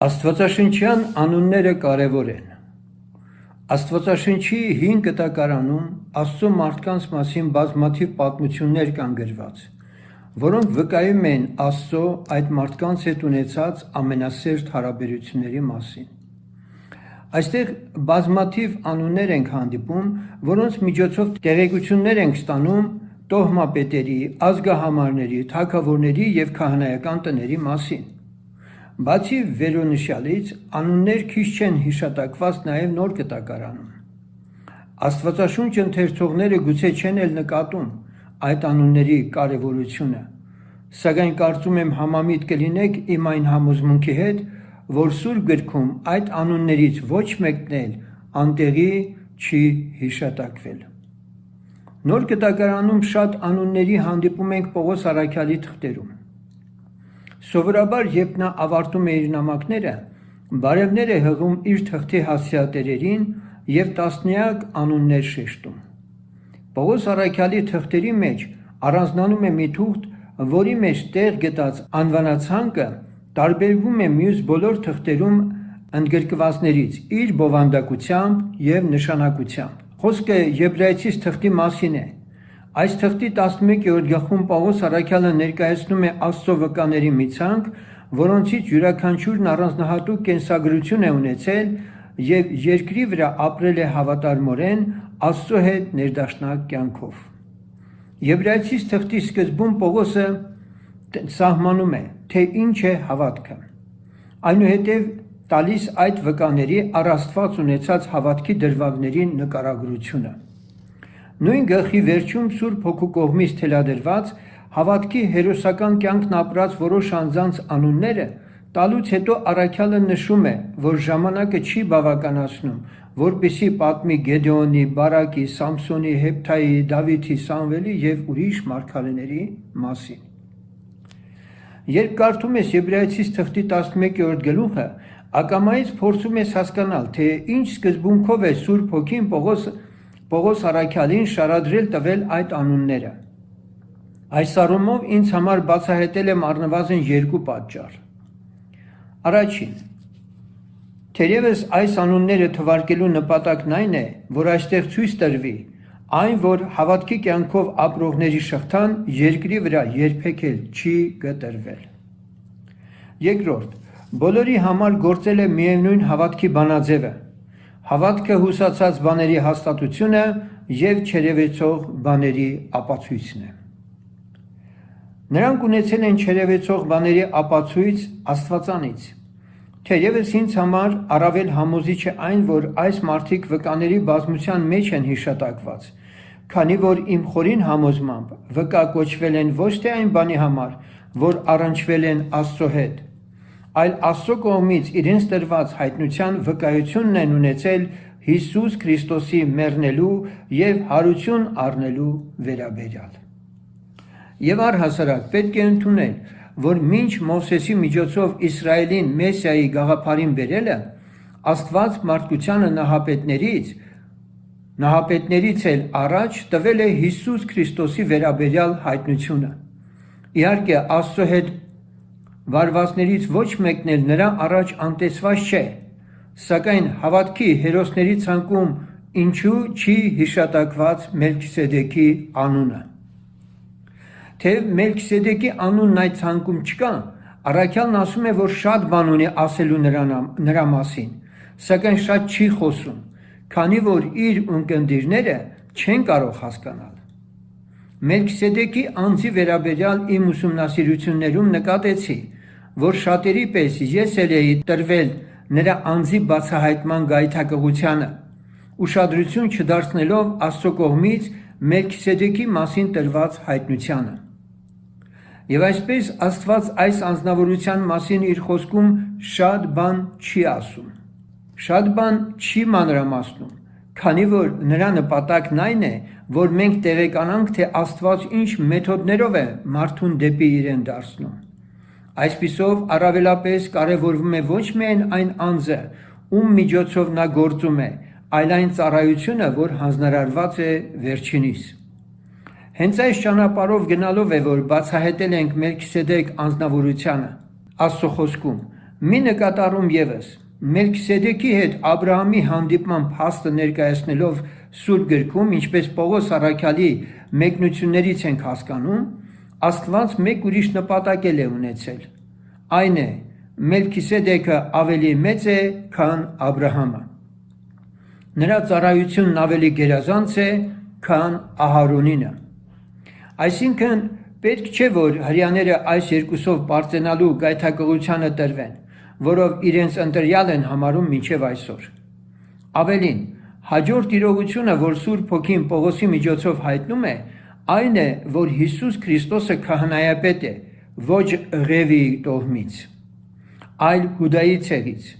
Աստվածաշնչյան անունները կարևոր են։ Աստվածաշնչի 5 կտակարանում Աստծո մարդկանց մասին բազմաթիվ պատմություններ կան գրված, որոնք վկայում են Աստծո այդ մարդկանց հետ ունեցած ամենասերտ հարաբերությունների մասին։ Այստեղ բազմաթիվ անուններ ենք հանդիպում, որոնց միջոցով տեղեկություններ ենք ստանում տոհմապետերի, ազգահամարների, թագավորների և քահանայական տների մասին։ Բացի վերոնշյալից, անուններ քիչ չեն հիշատակված նաև Նոր Կտակարանում։ Աստվածաշունչ ընթերցողները գուցե չեն էլ նկատում այդ անունների կարևորությունը, սակայն կարծում եմ համամիտ կլինեք իմ այն համոզմունքի հետ, որ Սուրբ Գրքում այդ անուններից ոչ մեկն էլ անտեղի չի հիշատակվել։ Նոր Կտակարանում շատ անունների հանդիպում ենք Պողոս առաքյալի թղթերում։ Սովորաբար, երբ նա ավարտում է իր նամակները, բարևներ է հղում իր թղթի հասցեատերերին և տասնյակ անուններ շեշտում։ Պողոս առաքյալի թղթերի մեջ առանձնանում է մի թուղթ, որի մեջ տեղ գտած անվանացանկը տարբերվում է մյուս բոլոր թղթերում ընդգրկվածներից իր բովանդակությամբ և նշանակությամբ։ Խոսքը Եբրայեցիս թղթի մասին է։ Այս թղթի 11-րդ գլխում Պողոս առաքյալը ներկայացնում է Աստծո վկաների մի ցանկ, որոնցից յուրաքանչյուրն առանձնահատուկ կենսագրություն է ունեցել և երկրի վրա ապրել է հավատարմորեն Աստծո հետ ներդաշնակ կյանքով։ Եբրայեցիս թղթի սկզբում Պողոսը սահմանում է, թե ինչ է հավատքը, այնուհետև տալիս այդ վկաների առ Աստված ունեցած հավատքի դրվագների նկարագրությունը։ Նույն գլխի վերջում Սուրբ Հոգու կողմից թելադրված հավատքի հերոսական կյանքն ապրած որոշ անձանց անունները տալուց հետո առաքյալը նշում է, որ ժամանակը չի բավականացնում, որպեսզի պատմի Գեդեոնի, Բարակի, Սամսոնի, Հեփթայի, Դավիթի, Սամվելի և ուրիշ մարգարեների մասին։ Երբ կարդում ես Եբրայեցիս թղթի 11-րդ գլուխը, ակամայից փորձում ես հասկանալ, թե ինչ սկզբունքով է Սուրբ Հոգին Պողոս առաքյալին շարադրել տվել այդ անունները։ Այս առումով ինձ համար բացահայտել եմ առնվազն երկու պատճառ։ Առաջին, թերևս այս անունները թվարկելու նպատակն այն է, որ այստեղ ցույց տրվի այն, որ հավատքի կյանքով ապրողների շղթան երկրի վրա երբեք էլ չի կտրվել։ Երկրորդ, բոլորի համար գործել է միևնույն հավատքի բանաձևը, հավատքը հուսացած բաների հաստատությունը և չերևեցող բաների ապացույցն է։ Նրանք ունեցել են չերևեցող բաների ապացույց Աստվածանից։ Թերևս ինձ համար առավել համոզիչ է այն, որ այս մարդիկ վկաների բազմության մեջ են հիշատակված, քանի որ իմ խորին համոզմամբ վկա կոչվել են ոչ թե այն բանի համար, որ առնչվել են Աստծո հետ, այլ Աստծո կողմից իրենց տրված հայտնության վկայությունն են ունեցել Հիսուս Քրիստոսի մեռնելու և հարություն առնելու վերաբերյալ։ Եվ առհասարակ պետք է ընդունել, որ մինչ Մովսեսի միջոցով Իսրայելին Մեսիայի գաղափարին բերելը, Աստված մարդկությանը նահապետներից էլ առաջ տվել է Հիսուս Քրիստոսի վերաբերյալ հայտնությունը։ Իհարկե, Աստծո հետ վարվածներից ոչ մեկն էլ նրա առաջ անտեսված չէ, սակայն հավատքի հերոսների ցանկում ինչու չի հիշատակված Մելքիսեդեկի անունը։ Թեև Մելքիսեդեկի անունն այդ ցանկում չկա, առաքյալն ասում է, որ շատ բան ունի ասելու նրա մասին, սակայն շատ չի խոսում, քանի որ իր ունկնդիրները չեն կարող հասկանալ։ Մելքիսեդեկի անձի վերաբերյալ իմ ուսումնասիրություններում նկատեցի, որ շատերի պես ես էլ էի տրվել նրա անձի բացահայտման գայթակղությանը, ուշադրություն չդարձնելով Աստծո կողմից Մելքիսեդեկի մասին տրված հայտնությանը։ Եվ այսպես Աստված այս անձնավորության մասին իր խոսքում շատ բան չի ասում, շատ բան չի մանրամասնում, քանի որ նրա նպատակն այն է, որ մենք տեղեկանանք, թե Աստված ինչ մեթոդներով է մարդուն դեպի իրեն դարձնում։ Այսպիսով առավելապես կարևորվում է ոչ միայն այն անձը, ում միջոցով նա գործում է, այլ այն ծառայությունը, որ հանձնարարված է վերջինիս։ Հենց այս ճանապարհով գնալով է, որ բացահայտել ենք Մելքիսեդեկ անձնավորությանը Աստծո խոսքում, Մի նկատառում ևս Մելքիսեդեկի հետ Աբրահամի հանդիպման փաստը ներկայացնելով Սուրբ գրքում, ինչպես Պողոս առաքյալի մեկնություններից ենք հասկանում, Աստված մեկ ուրիշ նպատակ է ունեցել։ Այն է, Մելքիսեդեկը ավելի մեծ է, քան Աբրահամը։ Նրա ծառայությունն ավելի գերազանց է, քան Ահարոնինը։ Այսինքն, պետք չէ, որ հրեաները այս երկուսով պարծենալու գայթակղությանը տրվեն, որով իրենց ընտրյալ են համարում մինչև այսօր։ Ավելին, հաջորդ իրողությունը, որ Սուրբ Հոգին Պողոսի միջոցով հայտնում է, այն է, որ Հիսուս Քրիստոսը քահանայապետ է, ոչ Ղևիի տոհմից, այլ Հուդայի ցեղից,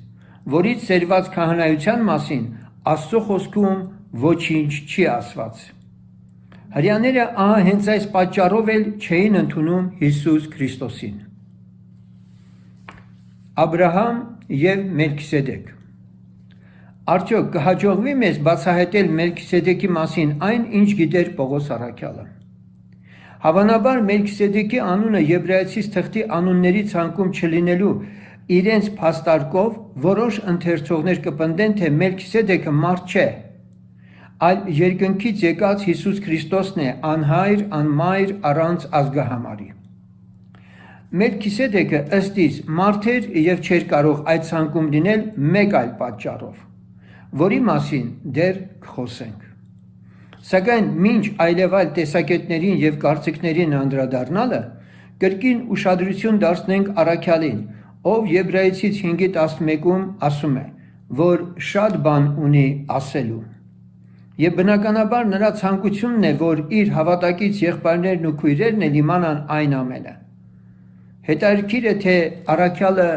որից ծերված քահանայության մասին Աստծո խոսքում ոչինչ չի ասված։ Հրեաները հենց այս պատճառով էլ չէին ընդունում Հիսուս Քրիստոսին։ Աբրահամ և Մելքիսեդեկ։ Արդյոք կհաջողվի մեզ բացահայտել Մելքիսեդեկի մասին այն, ինչ գիտեր Պողոս առաքյալը։ Հավանաբար Մելքիսեդեկի անունը եբրայեցիս թղթի անունների ցանկում չլինելու իրենց փաստարկով որոշ ընթերցողներ կպնդեն, թե Մելքիսեդեկը մարդ չէ, այլ երկնքից եկած Հիսուս Քրիստոսն է, անհայր, անմայր, առանց ազգահամարի։ Մելքիսեդեկը ըստ իս մարդ էր և չէր կարող այդ ցանկում լինել մեկ այլ պատճառով, որի մասին դեռ կխոսենք։ Սակայն մինչ այլևայլ տեսակետներին և կարծիքներին անդրադառնալը, կրկին ուշադրություն դարձնենք առաքյալին, ով Եբրայեցից 5:11-ում ասում է, որ շատ բան ունի ասելու։ Եվ բնականաբար նրա ցանկությունն է, որ իր հավատակից եղբայրներն ու քույրերն էլ իմանան այն ամենը։ Հետաքրքիր է, թե առաքյալը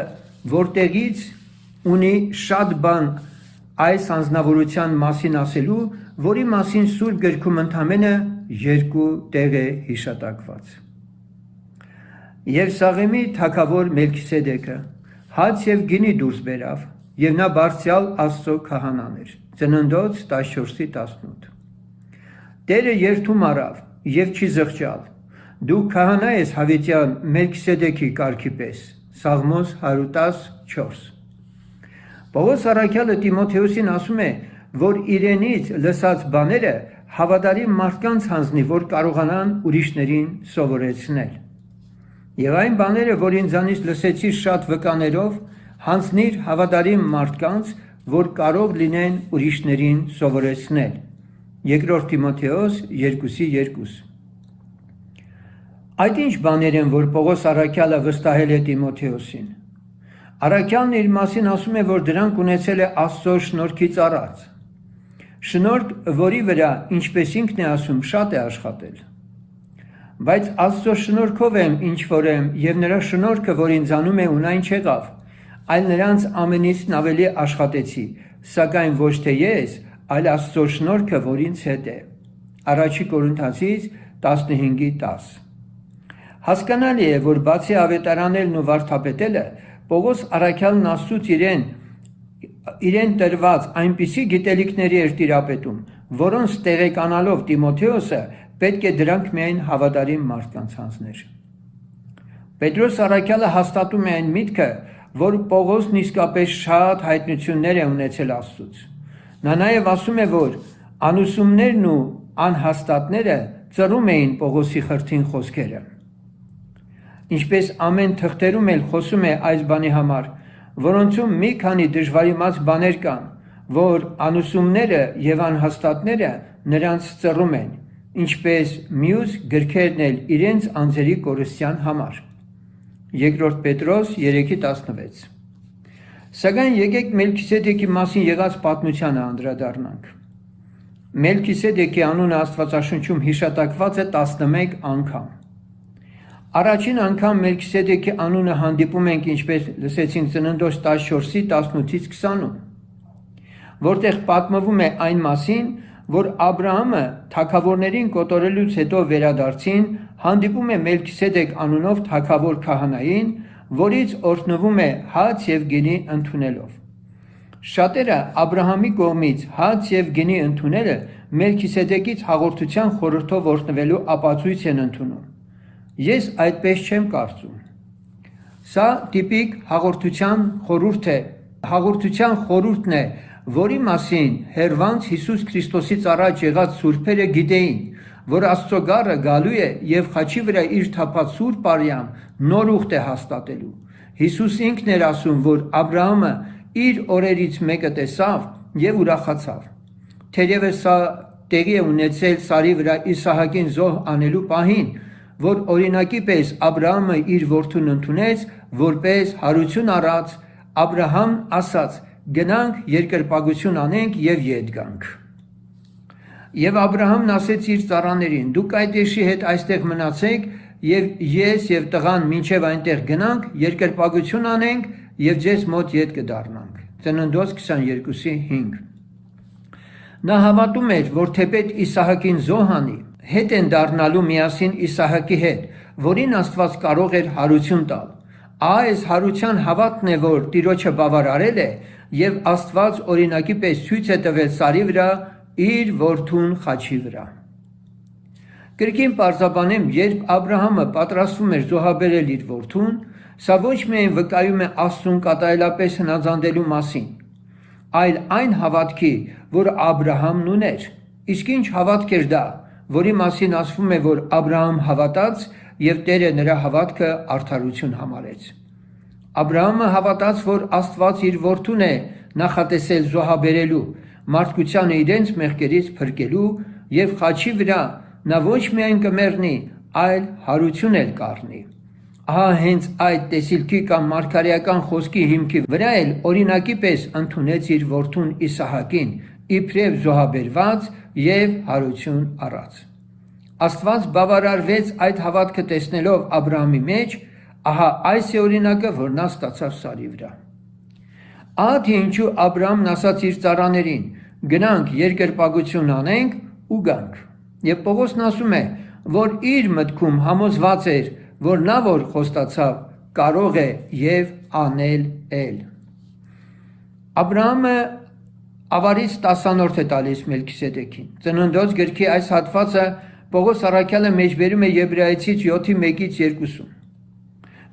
որտեղից ունի շատ բան այս անձնավորության մասին ասելու, որի մասին Սուրբ գրքում ընդամենը 2 տեղ է հիշատակված։ Երուսաղեմի թագավոր Մելքիսեդեկը հաց և գինի դուրս բերավ, և նա բարձրյալ Աստծո քահանան էր։ Ծննդոց 14:18։ Տերը երդում առավ և չի զղջալ. դու քահանա ես հավիտյան Մելքիսեդեկի կարգի պես։ Սաղմոս 110:4։ Պողոս առաքյալը Տիմոթեոսին ասում է, որ իրենից լսած բաները հավատարիմ մարդկանց հանձնի, որ կարողանան ուրիշներին սովորեցնել։ Եվ այն բաները, որ ինձանից լսեցի շատ վկաներով, հանձնիր հավատարիմ մարդկանց, որ կարող լինեն ուրիշներին սովորեցնել։ 2 Տիմոթեոս 2:2։ Այդ ինչ բաներ են, որ Պողոս առաքյալը վստահել է Տիմոթեոսին։ Առաքյալն իր մասին ասում է, որ դրանք ունեցել է Աստծո շնորհքից առած։ Շնորհք, որի վրա, ինչպես ինքն է ասում, շատ է աշխատել։ Բայց Աստծո շնորհքով եմ, ինչ որ եմ, և նրա շնորհքը, որ ինձանում է, ունայն չեղավ, այլ նրանց ամենից ավելի աշխատեցի, սակայն ոչ թե ես, այլ Աստծո շնորհքը, որ ինձ հետ է։ Առաջի Կորինթացից 15:10։ Հասկանալի է, որ բացի ավետարանելն ու վարդապետելը, Պողոս առաքյալն Աստծուց իրեն տրված այնպիսի գիտելիքների էր տիրապետում, որոնց տեղեկանալով Տիմոթեոսը պետք է դրանք միայն հավատարիմ մարդկանց հանձներ։ Պետրոս առաքյալը հաստատում է այն միտքը, որ Պողոսն իսկապես շատ հայտնություններ է ունեցել Աստծուց։ Նա նաև ասում է, որ անուսումներն ու անհաստատները ծռում էին Պողոսի խրթին խոսքերը։ Ինչպես ամեն թղթերում էլ խոսում է այս բանի համար, որոնցում մի քանի դժվարիմաց բաներ կան, որ անուսումները և անհաստատները նրանց ծռում են, ինչպես մյուս գրքերն էլ իրենց անձերի կորստյան համար։ 2 Պետրոս 3:16։ Սակայն եկեք Մելքիսեդեկի մասին եղած պատմությանը անդրադառնանք։ Մելքիսեդեկի անունը Աստվածաշնչում հիշատակված է 11 անգամ։ Առաջին անգամ Մելքիսեդեկի անունը հանդիպում ենք, ինչպես լսեցինք, Ծննդոց 14:18-20-ում, որտեղ պատմվում է այն մասին, որ Աբրահամը թագավորներին կոտորելուց հետո վերադարձին հանդիպում է Մելքիսեդեկ անունով թագավոր քահանային, որից օրհնվում է հաց և գինի ընդունելով։ Շատերը Աբրահամի կողմից հաց և գինի ընդունելը Մելքիսեդեկից հաղորդության խորհրդով օրհնվելու ապացույց են ընդունում։ Ես այդպես չեմ կարծում։ Սա տիպիկ հաղորդության խորհուրդն է, որի մասին հեռվանց Հիսուս Քրիստոսից առաջ եղած սուրբերը գիտեին, որ Աստծո գառը գալու է եւ խաչի վրա իր թափած սուրբ արյամբ նոր ուխտ է հաստատելու։ Հիսուս ինքն էր ասում, որ Աբրահամը իր օրերից մեկը տեսավ եւ ուրախացավ։ Թերևս սա տեղի է ունեցել Սարի վրա Իսահակին զոհ անելու պահին, որ օրինակի պես Աբրահամը իր որդուն ընդունեց, որպես հարություն առած, Աբրահամն ասաց. գնանք երկրպագություն անենք եւ ետ գանք։ Եվ Աբրահամն ասեց իր ծառաներին. դուք այդ էշի հետ այստեղ մնացեք եւ ես եւ տղան մինչեւ այնտեղ գնանք, երկրպագություն անենք եւ ձեզ մոտ ետ կդառնանք։ Ծննդոց 22:5։ Նա հավատում էր, որ թեպետ Իսահակին զոհ անի, հետ են դառնալու միասին Իսահակի հետ, որին Աստված կարող էր հարություն տալ։ Այս հարության հավատն է, որ Տիրոջը բավարարել է եւ Աստված օրինակի պես ցույց է տվել Սարի վրա իր որդուն խաչի վրա։ Կրկին պարզաբանեմ, երբ Աբրահամը պատրաստվում էր զոհաբերել իր որդուն, սա ոչ միայն վկայում է Աստծուն կատարելապես հնազանդելու մասին, այլ այն հավատքի, որ Աբրահամն ուներ։ Իսկ ինչ հավատք էր դա, որի մասին ասվում է, որ Աբրահամ հավատաց եւ Տերը նրա հավատքը արդարություն համարեց։ Աբրահամը հավատաց, որ Աստված իր որդուն է նախատեսել զոհաբերելու, մարդկությանը իրենց մեղքերից փրկելու եւ խաչի վրա նա ոչ միայն կմեռնի, այլ հարություն էլ կառնի։ Ահա հենց այդ տեսիլքի կամ մարգարեական խոսքի հիմքի վրա էլ օրինակի պես ընդունեց իր որդուն Իսահակին, իբրև զոհաբերված եւ հարություն առած։ Աստված բավարարվեց այդ հավատքը տեսնելով Աբրահամի մեջ, ահա այս է օրինակը, որ նա ստացավ Սարի վրա։ Ահա թե ինչու Աբրահամն ասաց իր ծառաներին. գնանք երկրպագություն անենք ու գանք։ Եվ Պողոսն ասում է, որ իր մտքում համոզված էր, որ նա որ խոստացավ, կարող է եւ անել էլ։ Աբրահամը ավարից 10-րդ է տալիս Մելքիսեդեկին։ Ծննդոց գրքի այս հատվածը Պողոս առաքյալը մեջբերում է Եբրայեցից 7:1-2։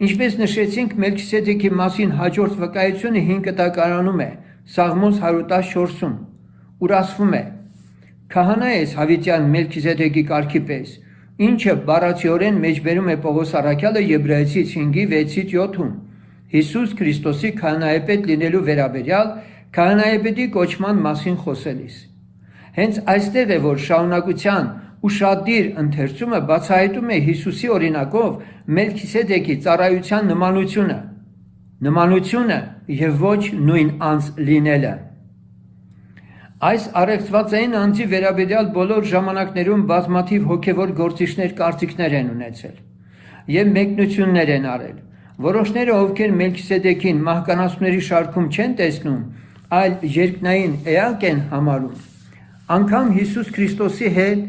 Ինչպես նշեցինք, Մելքիսեդեկի մասին հաջորդ վկայությունը 5 տակարանում է Սաղմոս 114-ում, ուր ասվում է. Քահանա ես հավիտյան Մելքիսեդեկի կարգի պես, ինչը բառացիորեն մեջբերում է Պողոս առաքյալը Եբրայեցից 5:6-7-ում, Հիսուս Քրիստոսի քահանայապետ լինելու վերաբերյալ քահանայապետի կոչման մասին խոսելիս։ Հենց այստեղ է, որ շարունակության ուշադիր ընթերցումը բացահայտում է Հիսուսի օրինակով Մելքիսեդեկի ծառայության նմանությունը եւ ոչ նույն անձ լինելը։ Այս առեղծվածային անձի վերաբերյալ բոլոր ժամանակներում բազմաթիվ հոգևոր գործիչներ կարծիքներ են ունեցել եւ մեկնություններ են արել։ Որոշները, ովքեր Մելքիսեդեկին մահկանացուների շարքում չեն տեսնում, այլ երկնային էակ են համարում, անգամ Հիսուս Քրիստոսի հետ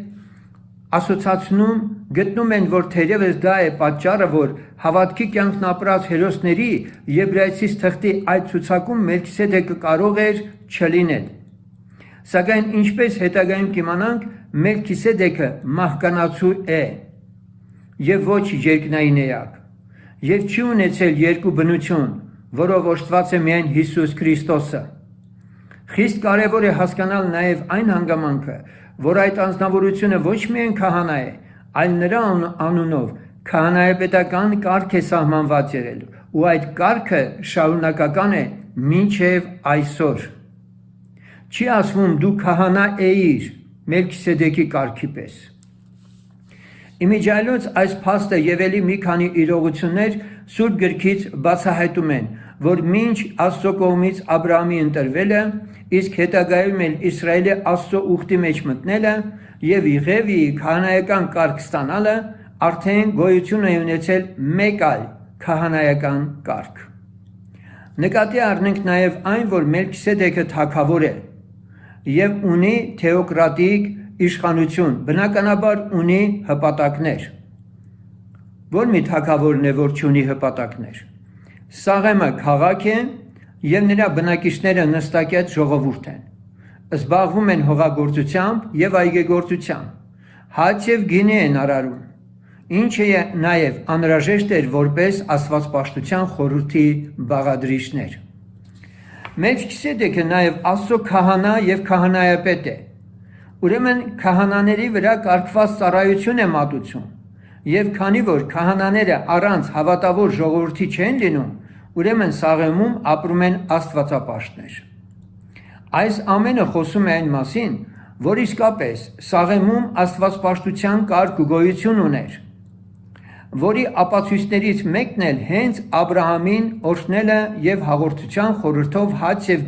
ասոցացնում գտնում են, որ թերևս դա է պատճառը, որ հավատքի կյանքն ապրած հերոսների Եբրայեցիս թղթի այդ ցուցակում Մելքիսեդեկը կարող էր չլինել։ Սակայն ինչպես հետագայում կիմանանք, Մելքիսեդեկը մահկանացու է եւ ոչ երկնային էակ, եւ չի ունեցել երկու բնություն, որով օժտված է միայն Հիսուս Քրիստոսը։ Խիստ կարևոր է հասկանալ նաեւ այն հանգամանքը, որ այդ անձնավորությունը ոչ միայն քահանա է, այլ նրա անունով քահանայապետական կարգ է սահմանված եղել, ու այդ կարգը շարունակական է մինչև այսօր։ Չի ասվում դու քահանա էիր Մելքիսեդեկի կարգի պես։ Իմիջիայլոց այս փաստը եւ ելի մի քանի իրողություններ Սուրբ գրքից բացահայտում են, որ մինչ Աստծո կողմից Աբրահամի ընտրվելը, իսկ հետագայում էլ Իսրայելի Աստծո ուխտի մեջ մտնելը եւ Եղևի քահանայական կարգ ստանալը արդեն գոյություն է ունեցել մեկ այլ քահանայական կարգ։ Նկատի առնենք նաեւ այն, որ Մելքիսեդեկը թագավոր է եւ ունի թեոկրատիկ իշխանություն, բնականաբար ունի հպատակներ։ Որ մի թագավորն է, որ չունի հպատակներ։ Սաղեմը քաղաք է եւ նրա բնակիչները նստակյաց ժողովուրդ են։ Զբաղվում են հողագործությամբ եւ այգեգործությամբ։ Հաց եւ գինի են արարում։ ինչը նաև անհրաժեշտ էր որպես աստվածպաշտության խորհրդի բաղադրիչներ։ Մելքիսեդեկը նաև Աստծո քահանա եւ քահանայապետ է։ Ուրեմն քահանաների վրա կարգված ծառայություն է մատուցում, եւ քանի որ քահանաները առանց հավատավոր ժողովրդի չեն լինում, ուրեմն Սաղեմում ապրում են աստվածապաշտներ։ Այս ամենը խոսում է այն մասին, որ իսկապես Սաղեմում աստվածպաշտության կարգ ու գոյություն ուներ, որի ապացույցներից մեկն էլ հենց Աբրահամին օրհնելը եւ հաղորդության խորհրդով հաց եւ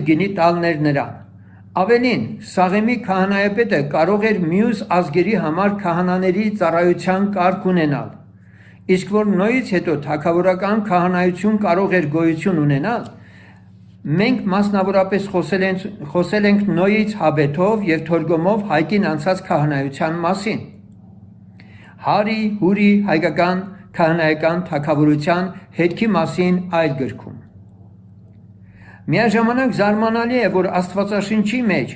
գինի տալն էր նրան։ Ավելին, Սաղեմի քահանայապետը կարող էր մյուս ազգերի համար քահանաների ծառայության կարգ ունենալ, իսկ որ Նոյից հետո թագավորական քահանայություն կարող էր գոյություն ունենալ, մենք մասնավորապես խոսել ենք Նոյից Հաբեթով եւ Թորգոմով հայկին անցած քահանայության մասին։ Հարի, Հուրի հայկական քահանայական թագավորության հետքի մասին այլ գրքում։ Միաժամանակ զարմանալի է, որ Աստվածաշնչի մեջ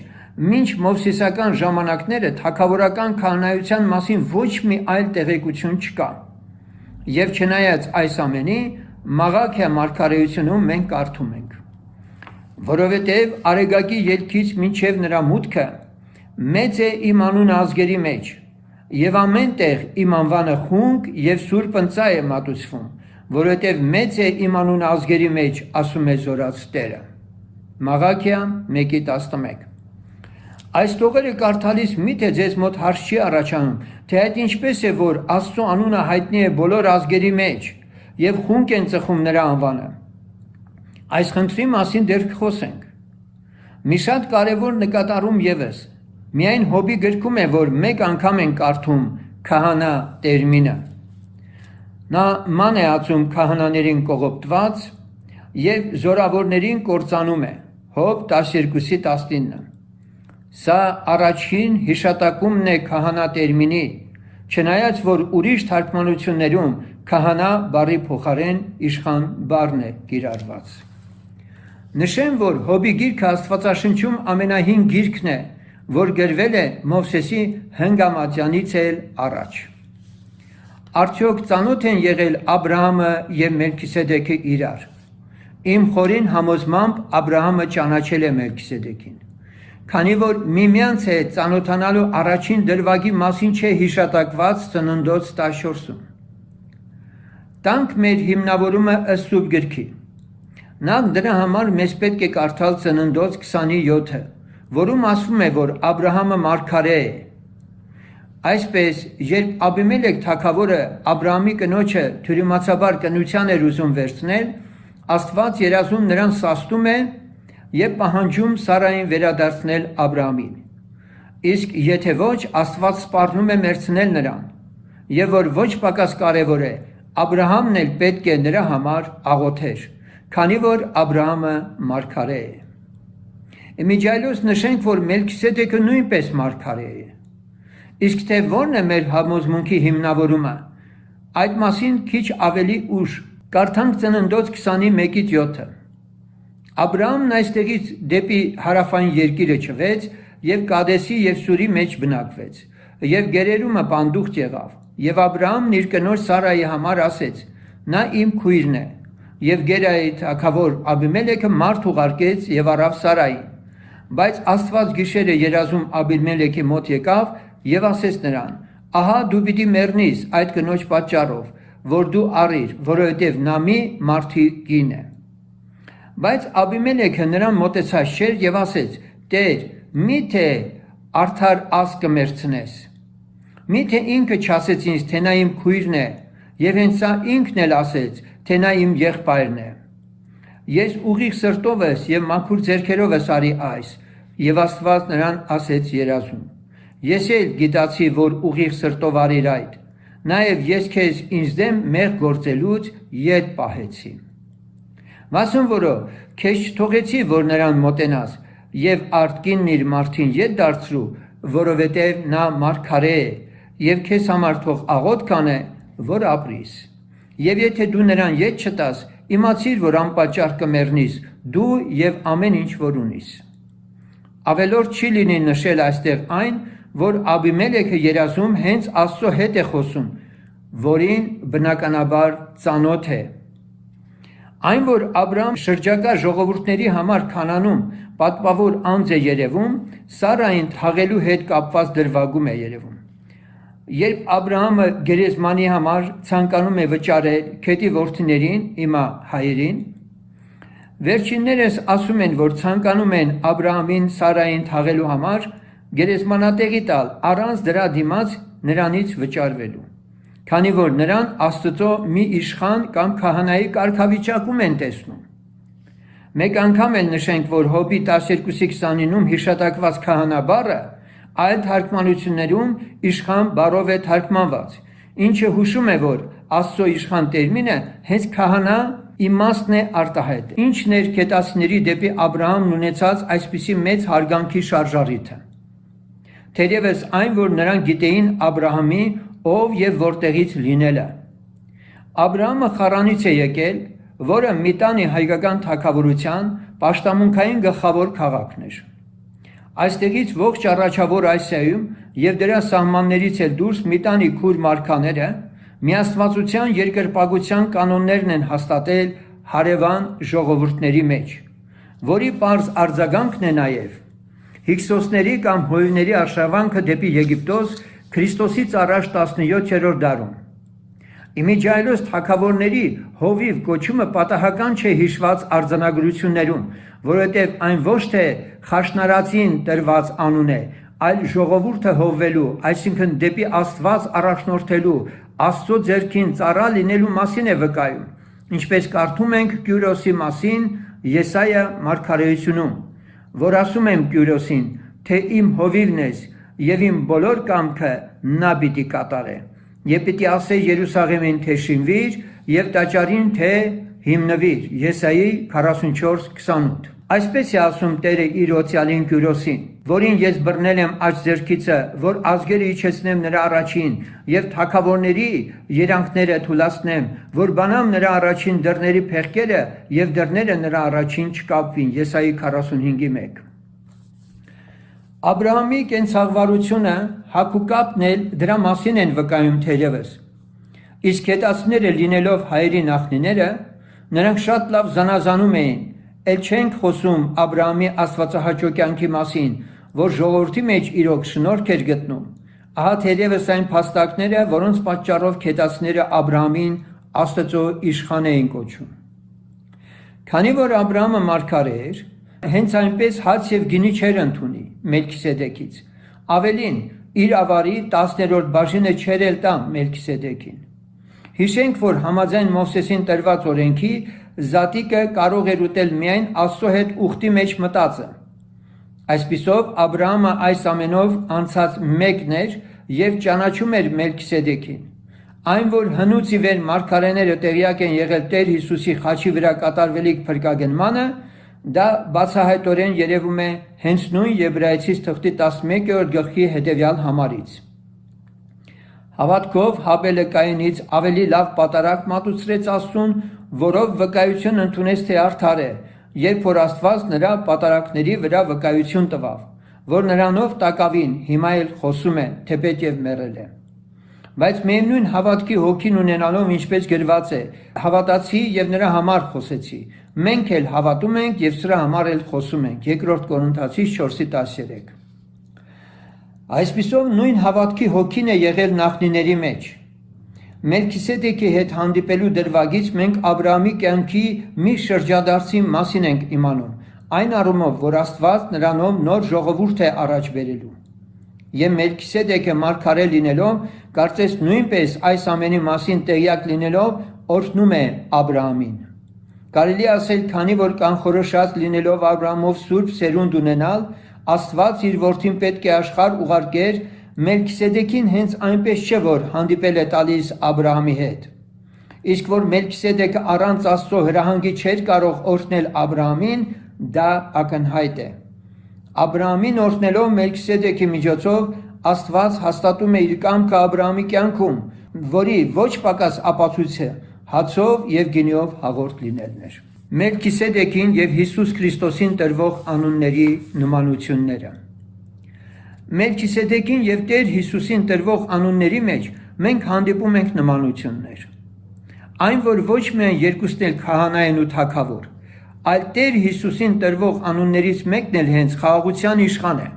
մինչ Մովսեսական ժամանակները թագավորական քահանայության մասին ոչ մի այլ տեղեկություն չկա։ Եվ չնայած այս ամենի, Մաղաքիա մարգարեությունում մենք կարդում ենք. որովհետև Արեգակի ելքից մինչև նրա մուտքը մեծ է իմ անունը ազգերի մեջ, եւ ամեն տեղ իմ անվանը խունկ եւ սուրբ ընծա է մատուցվում, որովհետև մեծ է իմ անունը ազգերի մեջ, ասում է Զորաց Տերը։ Մաղաքիա 1:11։ Այս տողերը կարդալիս միթե ձեզ մոտ հարց չի առաջանում, թե այդ ինչպես է, որ Աստծո անունը հայտնի է բոլոր ազգերի մեջ եւ խունկ են ծխում նրա անվանը։ Այս խնդրի մասին դեռ կխոսենք։ Մի շատ կարևոր նկատառում եւս, միայն Հոբի գրքում է, որ մեկ անգամ են կարդում քահանա տերմինը։ Նա ման է ածում քահանաներին կողոպտված եւ զորավորներին կործանում է։ Հոբ 12:19։ Սա առաջին հիշատակումն է քահանա տերմինի, չնայած որ ուրիշ թարգմանություններում քահանա բառի փոխարեն իշխան բառն է կիրառված։ Նշեմ, որ Հոբի գիրքը Աստվածաշնչում ամենահին գիրքն է, որ գրվել է Մովսեսի հնգամատյանից էլ առաջ։ Արդյոք ծանոթ են եղել Աբրահամը եւ Մելքիսեդեկը իրար։ Իմ խորին համոզմամբ Աբրահամը ճանաչել է Մելքիսեդեկին, քանի որ միմյանց հետ ծանոթանալու առաջին դրվագի մասին չէ հիշատակված Ծննդոց 14-ում։ Տանք մեր հիմնավորումը ըստ Սուրբ գրքի։ Նախ դրա համար մեզ պետք է կարդալ Ծննդոց 27-ը, որում ասվում է, որ Աբրահամը մարգարե է։ Այսպես, երբ Աբիմելեք թագավորը Աբրահամի կնոջը թյուրիմացաբար կնության էր ուզում վերցնել, Աստված երազում նրան սաստում է եւ պահանջում Սարային վերադարձնել Աբրահամին։ Իսկ եթե ոչ, Աստված սպառնում է մերցնել նրան, եւ որ ոչ պակաս կարեւոր է, Աբրահամն էլ պետք է նրա համար աղոթեր, քանի որ Աբրահամը մարգարե է։ Իմիջիայլոց նշենք, որ Մելքիսեդեկը նույնպես մարգարե է։ Իսկ թե ո՞րն է մեր համոզմունքի հիմնավորումը, այդ մասին քիչ ավելի ուշ կարդանք Ծննդոց 21:7-ը։ Աբրահամն այստեղից դեպի հարավային երկիրը չվեց եւ Կադեսի եւ Սուրի մեջ բնակվեց, եւ գերերումը պանդուխտ եղավ, եւ Աբրահամն իր կնոջ Սարայի համար ասեց. նա իմ քույրն է, եւ Գերայի թագավոր Աբիմելեքը մարդ ուղարկեց եւ առավ Սարային, բայց Աստված գիշերը երազում Աբիմելեքի մոտ եկավ եւ ասեց նրան. ահա դու պիտի մեռնես այդ կնոջ պատճառով, որ դու առիր, որովհետև նա մի մարդի կին է։ Բայց Աբիմելեքը նրան մոտեցած չէր եւ ասեց. Տեր, միթե արդար ազգ կմերցնես։ Միթե ինքը չասեց ինձ, թե նա իմ քույրն է, եւ հենց սա ինքն էլ ասեց, թե նա իմ եղբայրն է։ Ես ուղիղ սրտով ես եւ մաքուր ձեռքերով ես արի այս, եւ Աստված նրան ասեց երազում. Ես էլ գիտացի, որ ուղիղ սրտով արիր այդ, նաեւ ես քեզ ինձ դեմ մեղ գործելուց ետ պահեցի։ Վասն որո քեզ չթողեցի, որ նրան մոտենաս եւ արտկինն իր մարդին ետ դարձրու, որովհետեւ նա մարգարե է եւ քեզ համար թող աղոթ կանե, որ ապրիս։ Եվ եթե դու նրան ետ չտաս, իմացիր, որ անպատճառ կմեռնիս դու եւ ամեն ինչ որ ունիս։ Ավելորդ չի լինի նշել այստեղ այն, որ Աբիմելեքը երազում հենց Աստծո հետ է խոսում, որին բնականաբար ծանոթ է։ Այն, որ Աբրահամ շրջակա ժողովուրդների համար Քանանում պատվավոր անձ է երևում, Սարային թաղելու հետ կապված դրվագում է երևում։ Երբ Աբրահամը գերեզմանի համար ցանկանում է վճարել քետի որդիներին, հիմա հայերին, վերջիններս ասում են, որ ցանկանում են Աբրահամին Սարային թաղելու համար գերեզմանատեղի տալ առանց դրա դիմաց նրանից վճարվելու, քանի որ նրան Աստծո մի իշխան կամ քահանայի կարգավիճակում են տեսնում։ Մեկ անգամ էլ նշենք, որ Հոբի 12:29-ում հիշատակված քահանա բառը այլ թարգմանություններում իշխան բառով է թարգմանված, ինչը հուշում է, որ Աստծո իշխան տերմինը հենց քահանա իմաստն է արտահայտել, ինչն էր քետացիների դեպի Աբրահամն ունեցած այսպիսի մեծ հարգանքի շարժառիթը։ Թերևս այն, որ նրանք գիտեին Աբրահամի ով եւ որտեղից լինելը։ Աբրահամը Խարանից է եկել, որը Միտանի հայկական թագավորության պաշտամունքային գլխավոր քաղաքն էր։ Այստեղից ողջ առաջավոր Ասիայում եւ դրա սահմաններից էլ դուրս Միտանի քուր մարգաները միաստվածության երկրպագության կանոններն են հաստատել հարևան ժողովուրդների մեջ, որի պարզ արձագանքն է նաեւ Հիքսոսների կամ հույների արշավանքը դեպի Եգիպտոս Քրիստոսից առաջ 17-րդ դարում։ Իմիջայլոս թագավորների հովիվ կոչումը պատահական չէ հիշված արձանագրություններում, որովհետև այն ոչ թե խաշնարածին տրված անուն է, այլ ժողովուրդը հովվելու, այսինքն դեպի Աստված առաջնորդելու, Աստծո ձեռքին ծառա լինելու մասին է վկայում, ինչպես կարդում ենք Կյուրոսի մասին Եսայա մարգարեությունում, որ ասում եմ Կյուրոսին, թե իմ հովիվն ես եւ իմ բոլոր կամքը նա պիտի կատարե, եւ պիտի ասե Երուսաղեմին, թե շինվիր, եւ տաճարին, թե հիմնվիր, Եսայի 44:28։ Այսպես է ասում Տերը իր օծյալին Կյուրոսին, որին ես բռնել եմ աջ ձեռքիցը, որ ազգերը իջեցնեմ նրա առաջին եւ թագավորների երանքները թուլացնեմ, որ բանամ նրա առաջին դռների փեղկերը եւ դռները նրա առաջին չկապվին, Եսայի 45:1։ Աբրահամի կենցաղվարությունը հակուկապն էլ դրա մասին են վկայում թերևս։ Իսկ հետացները լինելով հայերի նախնիները, նրանք շատ լավ զանազանում էին, էլ չենք խոսում Աբրահամի աստվածահաճո կյանքի մասին, որ ժողովրդի մեջ իրոք շնորհք էր գտնում։ Ահա թերևս այն փաստակները, որոնց պատճառով քետացիները Աբրահամին Աստծո իշխան էին կոչում։ Քանի որ Աբրահամը մարգարե էր, հենց այնպես հաց եւ գինի չէր ընդունի Մելքիսեդեկից։ Ավելին, իր ավարի 10-րդ բաժինը չէր էլ տա Մելքիսեդեկին։ Հիշենք, որ համաձայն Մովսեսին տրված օրենքի զատիկը կարող էր ուտել միայն Աստծո հետ ուխտի մեջ մտածը։ Այսպիսով Աբրահամը այս ամենով անցած մեկն էր եւ ճանաչում էր Մելքիսեդեկին։ Այն, որ հնուց ի վեր մարգարեները տեղյակ են եղել Տեր Հիսուսի խաչի վրա կատարվելիք փրկագնմանը, դա բացահայտորեն երևում է հենց նույն Եբրայեցիս թղթի 11-րդ գլխի հետևյալ համարից։ Հավատքով Հաբելը Կայինից ավելի լավ պատարագ մատուցրեց Աստծուն, որով վկայություն ընդունեց, թե արդար է, երբ որ Աստված նրա պատարագների վրա վկայություն տվավ, որ նրանով տակավին հիմա էլ խոսում է, թեպետ եւ մեռել է։ Բայց միևնույն հավատքի հոգին ունենալով, ինչպես գրված է, հավատացի եւ նրա համար խոսեցի։ Մենք էլ հավատում ենք եւ սրա համար էլ խոսում ենք։ 2 Կորինթացիս 4:13։ Այսպիսով նույն հավատքի հոգին է եղել նախնիների մեջ։ Մելքիսեդեկի հետ հանդիպելու դրվագից մենք Աբրահամի կյանքի մի շրջադարձի մասին ենք իմանում, այն առումով, որ Աստված նրանով նոր ժողովուրդ է առաջ բերելու։ Եվ Մելքիսեդեկը մարգարե լինելով, կարծես նույնպես այս ամենի մասին տեղյակ լինելով, օրհնում է Աբրահամին։ Կարելի ասել, քանի որ կանխորոշած լինելով Աբրահամով սուրբ սերունդ ունենալ, Աստված իր որդին պետք է աշխարհ ուղարկեր, Մելքիսեդեկին հենց այնպես չէ, որ հանդիպել է տալիս Աբրահամի հետ։ Իսկ որ Մելքիսեդեկը առանց Աստծո հրահանգի չէր կարող օրհնել Աբրահամին, դա ակնհայտ է։ Աբրահամին օրհնելով Մելքիսեդեկի միջոցով Աստված հաստատում է իր կամքը Աբրահամի կյանքում, որի ոչ պակաս ապացույցը հացով եւ գինիով հաղորդ լինելն էր։ Մելքիսեդեկին եւ Հիսուս Քրիստոսին տրվող անունների նմանությունները։ Մելքիսեդեկին եւ Տեր Հիսուսին տրվող անունների մեջ մենք հանդիպում ենք նմանություններ։ Այն, որ ոչ միայն երկուսն էլ քահանա են ու թագավոր, այլ Տեր Հիսուսին տրվող անուններից մեկն էլ հենց խաղաղության իշխան է։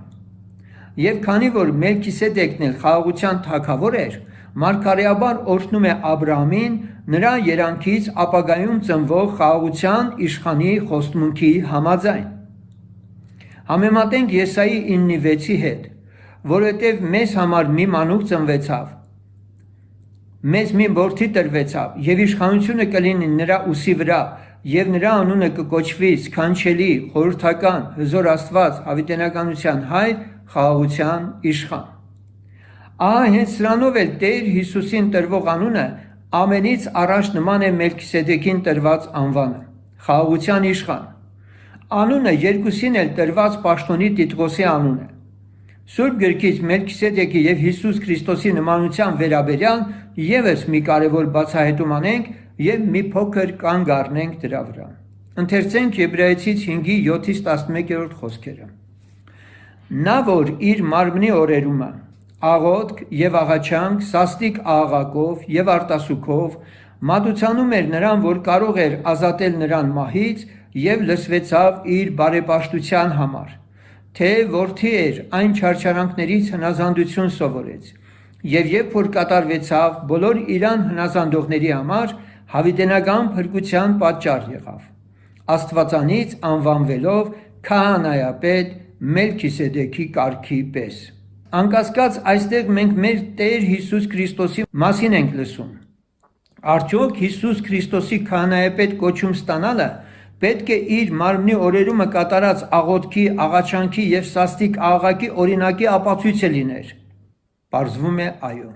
Եվ քանի որ Մելքիսեդեկն էլ խաղաղության թագավոր էր, մարգարեաբար օրհնում է Աբրահամին նրա երանգից ապագայում ծնվող խաղաղության իշխանի խոստմունքի համաձայն։ Համեմատենք Եսայի 9:6-ի հետ, որովհետև մեզ համար մի մանուկ ծնվեցավ, մեզ մի որդի տրվեցավ, եւ իշխանությունը կլինի նրա ուսի վրա, եւ նրա անունը կկոչվի սքանչելի, խորհրդական, հզոր Աստված, հավիտենականության հայր, խաղաղության իշխան։ Ահա հենց սրանով էլ Տեր Հիսուսին տրվող անունը ամենից առաջ նման է Մելքիսեդեկին տրված անվանը, խաղաղության իշխան։ Անունը երկուսին էլ տրված պաշտոնի Տիտղոսի անուն է։ Սուրբ գրքից Մելքիսեդեկի եւ Հիսուս Քրիստոսի նմանության վերաբերյալ եւս մի կարևոր բացահայտում անենք եւ մի փոքր կանգ առնենք դրա վրա։ Ընթերցենք Եբրայեցից 5:7-11 խոսքերը։ Նա որ իր մարմնի օրերումը աղոթք եւ աղաչանք, սաստիկ աղաղակով եւ արտասուքով մատուցանում էր նրան, որ կարող էր ազատել նրան մահից եւ լսվեցավ իր բարեպաշտության համար, թե որդի էր այն չարչարանքներից հնազանդություն սովորեց, եւ երբ որ կատարվեցավ բոլոր իրան հնազանդողների համար հավիտենական փրկության պատճառ եղավ, Աստվածանից անվանվելով քահանայապետ Մելքիսեդեկի կարգի պես։ Անկասկած այստեղ մենք մեր Տեր Հիսուս Քրիստոսի մասին ենք լսում։ Արդյոք Հիսուս Քրիստոսի քահանայապետ կոչում ստանալը պետք է իր մարմնի օրերումը կատարած աղոթքի, աղաչանքի եւ սաստիկ աղաղակի օրինակի ապացույցը լիներ։ Պարզվում է այո։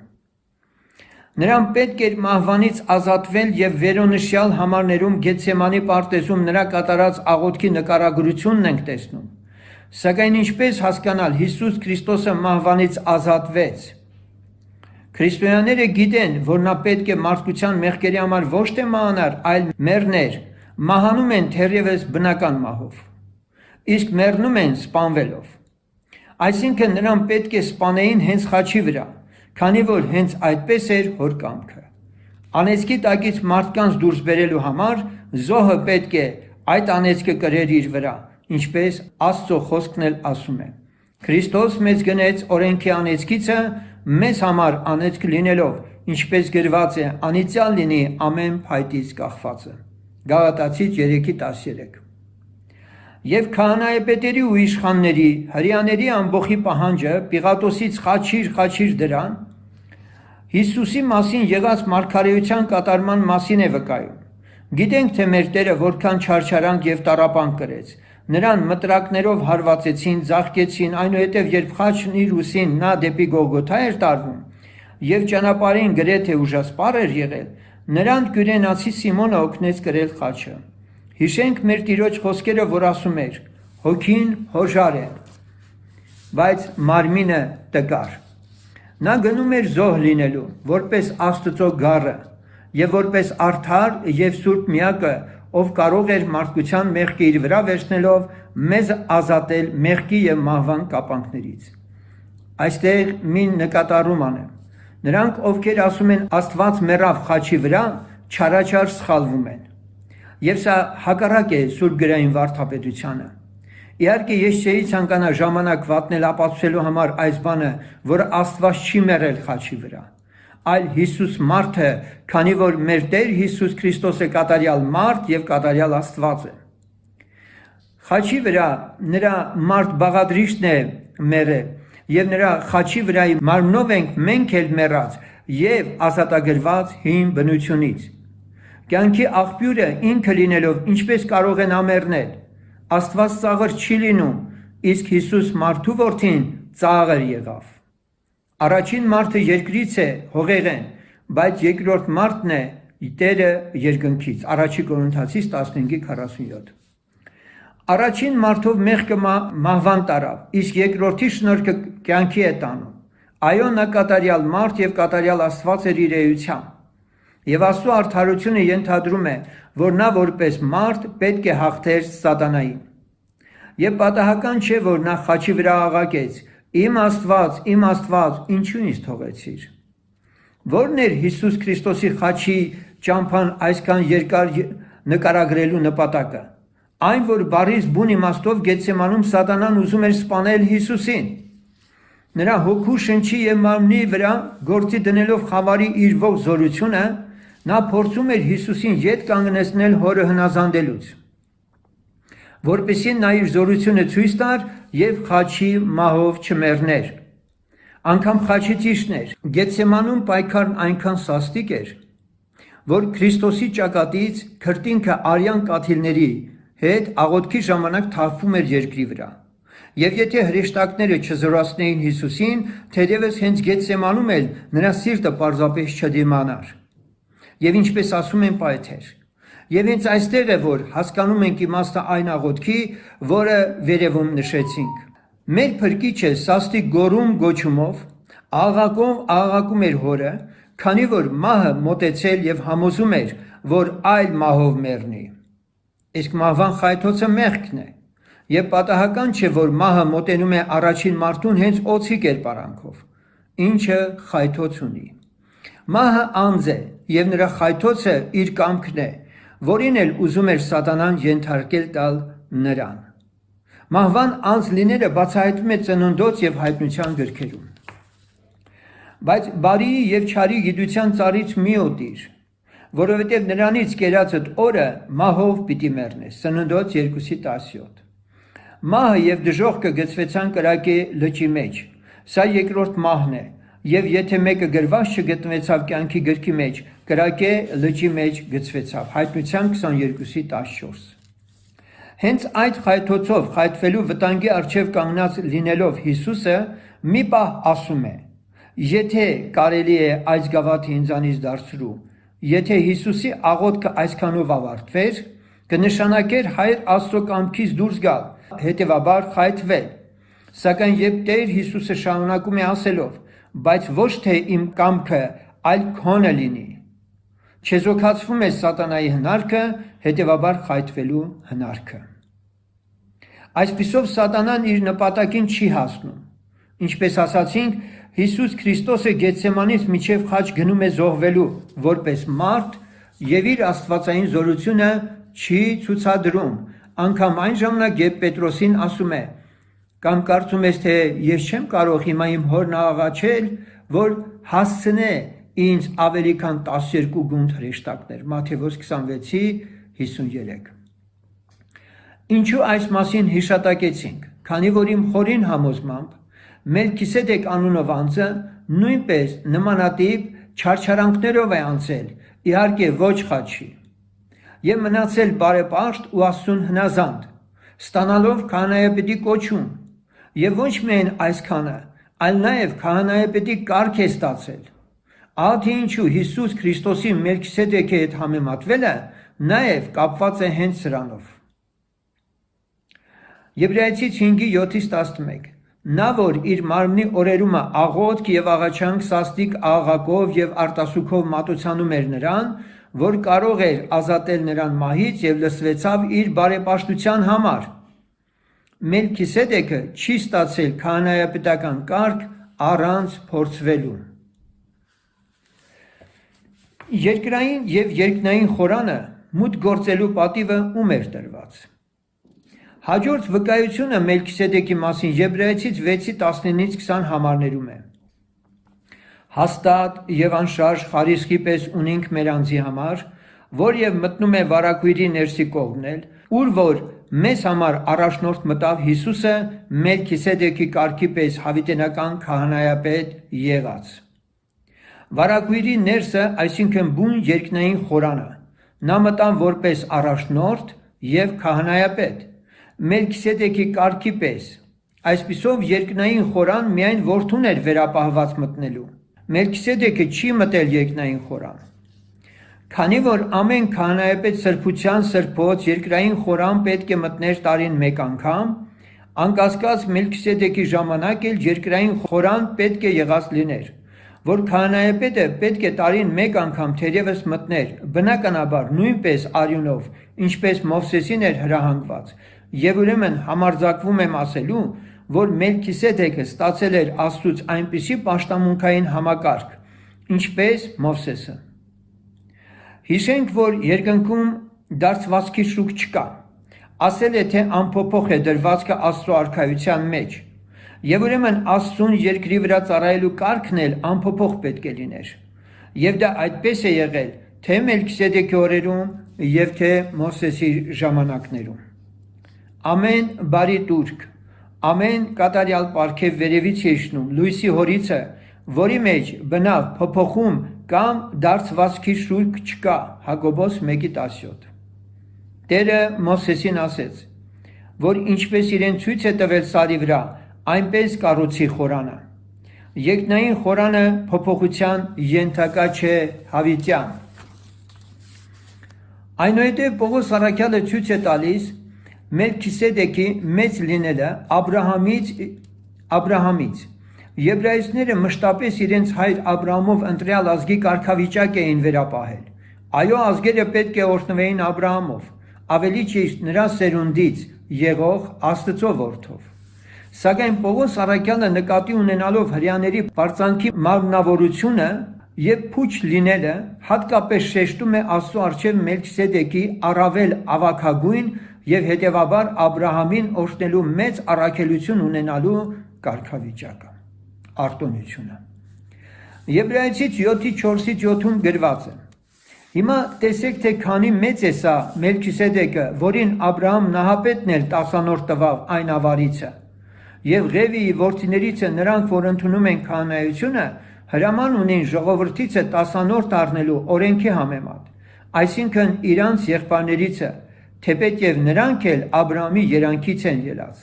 Նրան պետք էր մահվանից ազատվել եւ վերոնշյալ համարներում Գեթսեմանի պարտեզում նրա կատարած աղոթքի նկարագրությունն ենք տեսնում։ Սակայն ինչպես հասկանալ Հիսուս Քրիստոսը մահվանից ազատվեց։ Քրիստոնյաները գիտեն, որ նա պետք է մարդկության մեղքերի համար ոչ թե մահանար, այլ մեռներ, մահանում են թերևս բնական մահով, իսկ մեռնում են սպանվելով։ Այսինքն նրան պետք է սպանեին հենց խաչի վրա, քանի որ հենց այդպես էր հոր կամքը։ Անեծքի տակից մարդկանց դուրս բերելու համար զոհը պետք է այդ անեծքը կրեր իր վրա, ինչպես Աստծո խոսքն էլ ասում է։ Քրիստոս մեզ գնեց օրենքի անեծքիցը մեզ համար անեծք լինելով, ինչպես գրված է, անիծյալ լինի ամեն փայտից կախվածը։ Գաղատացից 3:13։ Եվ քահանայապետերի ու իշխանների, հրեաների ամբոխի պահանջը Պիղատոսից խաչիր դրան Հիսուսի մասին եղած մարգարեության կատարման մասին է վկայում։ Գիտենք, թե մեր Տերը որքան չարչարանք եւ տառապանք կրեց։ Նրան մտրակներով հարվածեցին, ձաղկեցին, այնուհետև երբ խաչն իր ուսին նա դեպի Գողգոթա էր տարվում եւ ճանապարհին գրեթե ուժասպառ էր եղել, նրան Կյուրենացի Սիմոնը օգնեց կրել խաչը։ Հիշենք մեր Տիրոջ խոսքերը, որ ասում էր. հոգին հոժար է, բայց մարմինը տկար։ Նա գնում էր զոհ լինելու, որպես Աստծո գառը եւ որպես արդար եւ սուրբ միակը, ով կարող էր մարդկության մեղքը իր վրա վերցնելով մեզ ազատել մեղքի եւ մահվան կապանքներից։ Այստեղ մի նկատառում անեմ։ Նրանք, ովքեր ասում են Աստված մեռավ խաչի վրա, չարաչար սխալվում են։ Եվ սա հակառակ է Սուրբ գրային վարդապետությանը։ Իհարկե ես չէի ցանկանա ժամանակ վատնել ապացուցելու համար այս բանը, որ Աստված չի մեռել խաչի վրա, այլ Հիսուս մարդը, քանի որ մեր Տեր Հիսուս Քրիստոսը կատարյալ մարդ եւ կատարյալ Աստված է։ Խաչի վրա նրա մարդ բաղադրիչն է մեռել եւ նրա խաչի վրայի մարմնով ենք մենք էլ մեռած եւ ազատագրված հին բնությունից։ Կյանքի աղբյուրը ինքը լինելով ինչպես կարող է նա մեռնել։ Աստված ծաղր չի լինում, իսկ Հիսուս մարդու որդին ծաղր եղավ։ Առաջին մարդը երկրից է, հողեղեն, բայց երկրորդ մարդն է Տերը երկնքից։ Առաջին Կորինթացիս 15:47։ Առաջին մարդով մեղքը մահվան տարավ, իսկ երկրորդի շնորհքը կյանքի է տանում։ Այո, նա կատարյալ մարդ եւ կատարյալ Աստված էր իր էությամբ։ Եվ Աստծո արդարությունը ենթադրում է, որ նա որպես մարդ պետք է հաղթեր սատանային։ Եվ պատահական չէ, որ նա խաչի վրա աղաղակեց. Իմ Աստված, ինչու ինձ թողեցիր։ Որն էր Հիսուս Քրիստոսի խաչի ճամփան այսքան երկար նկարագրելու նպատակը։ Այն, որ բարից բուն իմաստով Գեթսեմանում սատանան ուզում էր սպանել Հիսուսին։ Նրա հոգու, շնչի և մարմնի վրա գործի դնելով խավարի իր ողջ զորությունը, նա փորձում էր Հիսուսին ետ կանգնեցնել հորը հնազանդելուց, որպեսզի նա իր զորությունը ցույց տար և խաչի մահով չմեռներ։ Անգամ խաչի ճիշտն էր, Գեթսեմանում պայքարն այնքան սաստիկ էր, որ Քրիստոսի ճակատից քրտինքը արյան կաթիլների հետ աղոթքի ժամանակ թափվում էր երկրի վրա։ Եվ եթե հրեշտակները չզորացնեին Հիսուսին, թերևս հենց Գեթսեմանում էլ նրա սիրտը պարզապես չդիմանար։ Եվ ինչպես ասում են պայթեր։ Եվ հենց այստեղ է, որ հասկանում ենք իմաստը այն աղոթքի, որը վերևում նշեցինք։ Մեր փրկիչը սաստիկ գոչումով աղաղակում էր հորը, քանի որ մահը մոտեցել և համոզում էր, որ այլ մահով մեռնի։ Իսկ մահվան խայթոցը մեղքն է, և պատահական չէ, որ մահը մոտենում է առաջին մարդուն հենց օձի կերպարանքով, ինչը խայթոց ունի։ Մահը անձ է, և նրա խայթոցը իր կամքն է, որին էլ ուզում էր սատանան ենթարկել տալ նրան։ Մահվան անձ լինելը բացահայտվում է Ծննդոց և Հայտնության գրքերում։ Բայց բարիի և չարի գիտության ծառից մի օտիր, որովհետև նրանից կերածդ օրը մահով պիտի մեռնես։ Ծննդոց 2:17։ Մահը և դժոխքը գցվեցան կրակե լճի մեջ։ Սա երկրորդ մահն է, և եթե մեկը գրված չգտնվեցավ կյանքի գրքի մեջ, կրակե լճի մեջ գցվեցավ։ Հայտնության 22:14։ Հենց այդ խայթոցով խայթվելու վտանգի առջև կանգնած լինելով Հիսուսը մի պահ ասում է. եթե կարելի է այս գավաթը ինձանից դարձրու, եթե Հիսուսի աղոթքը այսքանով ավարտվեր, կնշանակեր Հայր Աստծո կամքից դուրս գալ, հետևաբար խայթվել։ Սակայն երբ Տեր Հիսուսը շարունակում է ասելով, բայց ոչ թե իմ կամքը, այլ քոնը լինի, չեզոքացվում է սատանայի հնարքը, հետևաբար խայթվելու հնարքը։ Այսպիսով սատանան իր նպատակին չի հասնում։ Ինչպես ասացինք, Հիսուս Քրիստոսը Գեթսեմանից մինչև խաչ գնում է զոհվելու որպես մարդ և իր աստվածային զորությունը չի ցուցադրում, անգամ այն ժամանակ, երբ Պետրոսին ասում է. կամ կարծում ես, թե ես չեմ կարող հիմա իմ հորն աղաչել, որ հասցնե ինձ ավելի քան 12 գունդ հրեշտակներ։ Մատթեոս 26:53։ Ինչու այս մասին հիշատակեցինք, քանի որ իմ խորին համոզմամբ Մելքիսեդեկ անունով անձը նույնպես նմանատիպ չարչարանքներով է անցել, իհարկե ոչ խաչի, և մնացել բարեպաշտ ու Աստծուն հնազանդ, ստանալով քահանայապետի կոչում, և ոչ միայն այսքանը, այլ նաև քահանայապետի կարգ է ստացել։ Ահա թե ինչու Հիսուս Քրիստոսի Մելքիսեդեկի հետ համեմատվելը նաև կապված է հենց սրանով։ Եբրայեցից 5:7-11 Նա, որ իր մարմնի օրերումը աղոթք և աղաչանք սաստիկ աղաղակով և արտասուքով մատուցանում էր նրան, որ կարող էր ազատել նրան մահից և լսվեցավ իր բարեպաշտության համար։ Մելքիսեդեկը չի ստացել քահանայապետական կարգ առանց փորձվելու։ Երկրային և երկնային խորանը մուտք գործելու պատիվը ում էր տրված։ Հաջորդ վկայությունը Մելքիսեդեկի մասին Եբրայեցից 6:19-20 համարներում է. Հաստատ և անշարժ խարիսխի պես ունենք մեր անձի համար, որ և մտնում է վարագույրի ներսի կողմն, ուր որ մեզ համար առաջնորդ մտավ Հիսուսը Մելքիսեդեկի կարգի պես հավիտենական քահանայապետ եղած։ Վարագույրի ներսը, այսինքն բուն երկնային խորանը, նա մտավ որպես առաջնորդ և քահանայապետ, Մելքիսեդեկի կարգի պես։ Այսպիսով երկնային խորան միայն որդուն էր վերապահված մտնելու։ Մելքիսեդեկը չի մտել երկնային խորան։ Քանի որ ամեն քահանայապետ սրբության սրբոց երկրային խորան պետք է մտներ տարին մեկ անգամ, անկասկած Մելքիսեդեկի ժամանակ էլ երկրային խորան պետք է եղած լիներ, որ քահանայապետը պետք է տարին մեկ անգամ թերևս մտներ, բնականաբար նույնպես արյունով, ինչպես Մովսեսին էր հրահանգված, և ուրեմն համարձակվում եմ ասելու, որ Մելքիսեդեկը ստացել էր Աստծուց այնպիսի պաշտամունքային համակարգ, ինչպես Մովսեսը։ Հիշենք, որ երկնքում դարձվածքի շուկ չկա, ասել է, թե անփոփոխ է դրվածքը Աստծո արքայության մեջ, եւ ուրեմն Աստծուն երկրի վրա ծառայելու կարգն էլ անփոփոխ պետք է լիներ, եւ դա այդպես է եղել թե Մելքիսեդեկի օրերում եւ թե Մովսեսի ժամանակներում։ Ամեն բարի տուրք, ամեն կատարյալ պարգև վերևից եշնում, լույսի հորիցը, որի մեջ բնավ փոփոխում կամ դարձվածքի շուրջ չկա, Հակոբոս 1:17։ Տերը Մովսեսին ասեց, որ ինչպես իրեն ցույց է տվել սարի վրա, այնպես կառուցի խորանը։ Երկնային խորանը փոփոխության ենթակա չէ հավիտյան։ Այնուհետև Պողոս առաքյալը ցույց է տալիս Մելքիսեդեկի մեծ լինելը Աբրահամից։ Եբրայեցիները մշտապես իրենց հայր Աբրահամով ընտրյալ ազգի կարգավիճակ էին վերապահել։ Այո, ազգերը պետք է օրհնվեին Աբրահամով, ավելի ճիշտ նրա սերունդից եղող Աստծո որդով։ Սակայն Պողոս առաքյալը նկատի ունենալով հրեաների բարձանքի մարմնավորությունը եւ փուչ լինելը, հատկապես շեշտում է Աստծո առջև Մելքիսեդեկի առավել ավագագույն եւ հետեւաբար Աբրահամին օրհնելու մեծ առաքելություն ունենալու կարգավիճակը, արտոնությունը։ Եբրայեցից 7:4-7-ում գրված է. Հիմա տեսեք, թե քանի մեծ է սա Մելքիսեդեկը, որին Աբրահամ նահապետն էլ 10-րդ տվավ այն ավարիցը, եւ Ղևիի որդիներիցը նրանք, որ ընդունում են քահանայությունը, հրաման ունեն ժողովրդիցը 10-րդ առնելու օրենքի համեմատ, այսինքն իրանց եղբայրներիցը, թեպետև նրանք էլ Աբրահամի երանքից են ելած։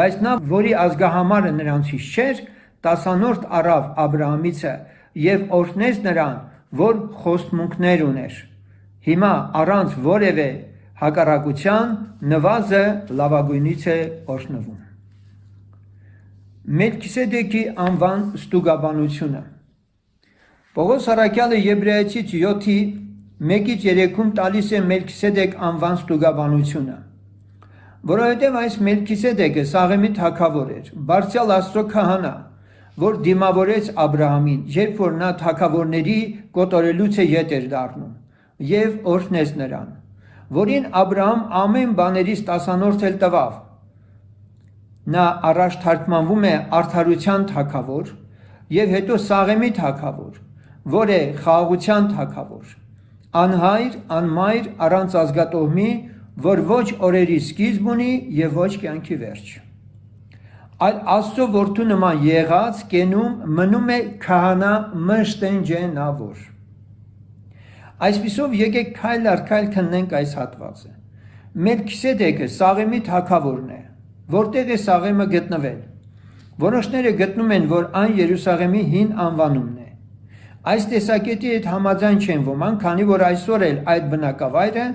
Բայց նա, որի ազգահամարը նրանցից չէր, 10-րդ առավ Աբրահամիցը եւ օրհնեց նրան, որ խոստմունքներ ուներ։ Հիմա առանց որևէ հակառակության նվազը լավագույնից է օրհնվում։ Մելքիսեդեկի անվան ստուգաբանությունը։ Պողոս առաքյալը Եբրայեցից 7:1-3-ում տալիս է Մելքիսեդեք անվան ստուգաբանությունը, որովհետև այս Մելքիսեդեկը Սաղեմի թագավոր էր, բարձրյալ Աստծո քահանա, որ դիմավորեց Աբրահամին, երբ որ նա թագավորների կոտորելուց է ետ էր դառնում, եւ օրհնեց նրան, որին Աբրահամ ամեն բաներից 10-րդ էլ տվավ։ Նա առաջ թարգմանվում է արդարության թագավոր եւ հետո Սաղեմի թագավոր, որ է խաղաղության թագավոր, անհայր, անմայր, առանց ազգատոհմի, որ ոչ օրերի սկիզբ ունի եւ ոչ կյանքի վերջ։ Այլ Աստծո որդու նման եղած կենում մնում է քահանա մշտենջենավոր։ Այսպիսով եկեք քայլ առ քայլ քննենք այս հատվածը։ Մելքիսեդեկը Սաղեմի թագավորն է, որտեղ է Սաղեմը գտնվել։ Որոշները գտնում են, որ այն Երուսաղեմի հին անվանումն է։ Այս տեսակետի հետ համաձայն չեն ոմանք, քանի որ այսօր էլ այդ բնակավայրը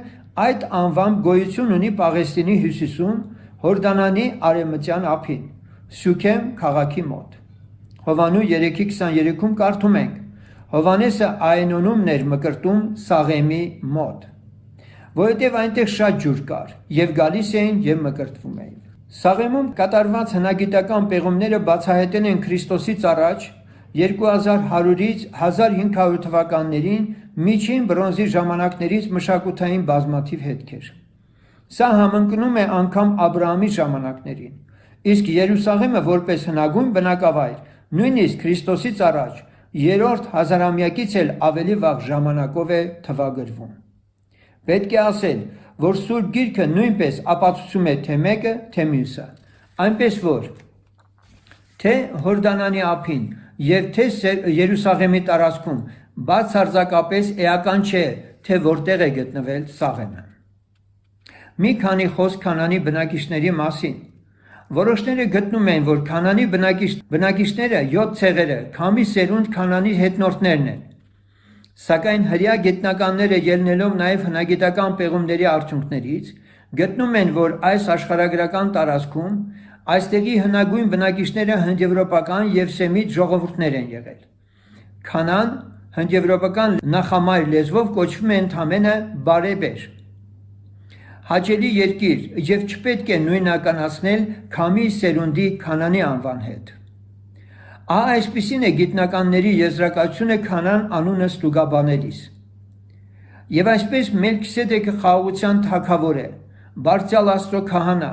այդ անվամբ գոյություն ունի Պաղեստինի հյուսիսում, Հորդանանի արևմտյան ափին, Սյուքեմ քաղաքի մոտ։ Հովանու 3:23-ում կարդում ենք. Հովանեսը Այնոնում ներ մկրտում Սաղեմի մոտ, որովհետև այնտեղ շատ ջուր կար, եւ գալիս էին եւ մկրտվում էին։ Սաղեմում կատարված հնագիտական պեղումները բացահայտել են Քրիստոսից առաջ 2100-ից 1500 թվականներին միջին բրոնզի ժամանակներից մշակութային բազմաթիվ հետքեր։ Սա համընկնում է անգամ Աբրահամի ժամանակներին, իսկ Երուսաղեմը որպես հնագույն բնակավայր նույնիսկ Քրիստոսից առաջ 3-րդ հազարամյակից էլ ավելի վաղ ժամանակով է թվագրվում։ Պետք է ասել, որ Սուրբ Գիրքը նույնպես ապացուցում է թե մեկը, թե մյուսը, այնպես որ թե Հորդանանի ափին եւ թե Երուսաղեմի տարածքում բացարձակապես էական չէ, թե որտեղ է գտնվել Սաղեմը։ Մի քանի խոսք Քանանի բնակիչների մասին։ Որոշները գտնում են, որ Քանանի բնակիչները 7 ցեղերը քամի սերունդ Քանանի հետնորդներն են։ Սակայն հրեա գետնականները ելնելով նաև հնագիտական պեղումների արդյունքներից գտնում են, որ այս աշխարհագրական տարածքում այստեղի հնագույն բնակիչները հնդեվրոպական եւ սեմիտ ժողովուրդներ են եղել։ Քանան հնդեվրոպական նախամայր լեզվով կոչվում է ընդամենը բարեբեր։ հաճելի երկիր եւ չպետք է նույնականացնել քամի սերունդի Քանանի անվան հետ։ Այսպիսին է գիտնականների եզրակացությունը Քանան անունը ստուգաբանելիս։ Եվ այսպես Մելքիսեդեկը խաղաղության թագավոր է, բարձրյալ Աստծո քահանա,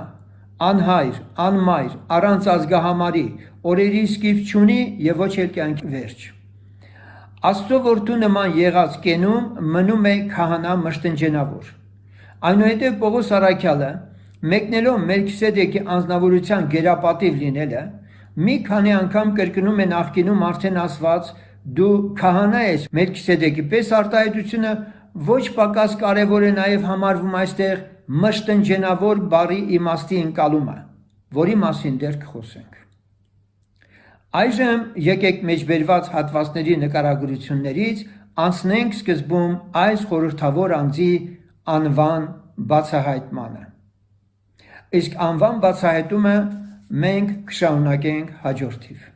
անհայր, անմայր, առանց ազգահամարի, օրերի սկիզբ չունի եւ ոչ էլ կյանքի վերջ։ Աստծո որդու նման եղած կենում մնում է քահանա մշտնջենավոր։ Այնուհետև Պողոս առաքյալը մեկնելով Մելքիսեդեկի անձնավորության գերապատիվ լինելը մի քանի անգամ կրկնում է նախկինում արդեն ասված դու քահանա ես Մելքիսեդեկի պես արտահայտությունը ոչ պակաս կարևոր է նաև համարվում այստեղ մշտնջենավոր բառի իմաստի ընկալումը, որի մասին դեռ կխոսենք։ Այժմ եկեք մեջբերված հատվածների նկարագրություններից անցնենք սկզբում այս խորհրդավոր անձի անվան բացահայտմանը։ Իսկ անվան բացահայտումը մենք կշարունակենք հաջորդիվ։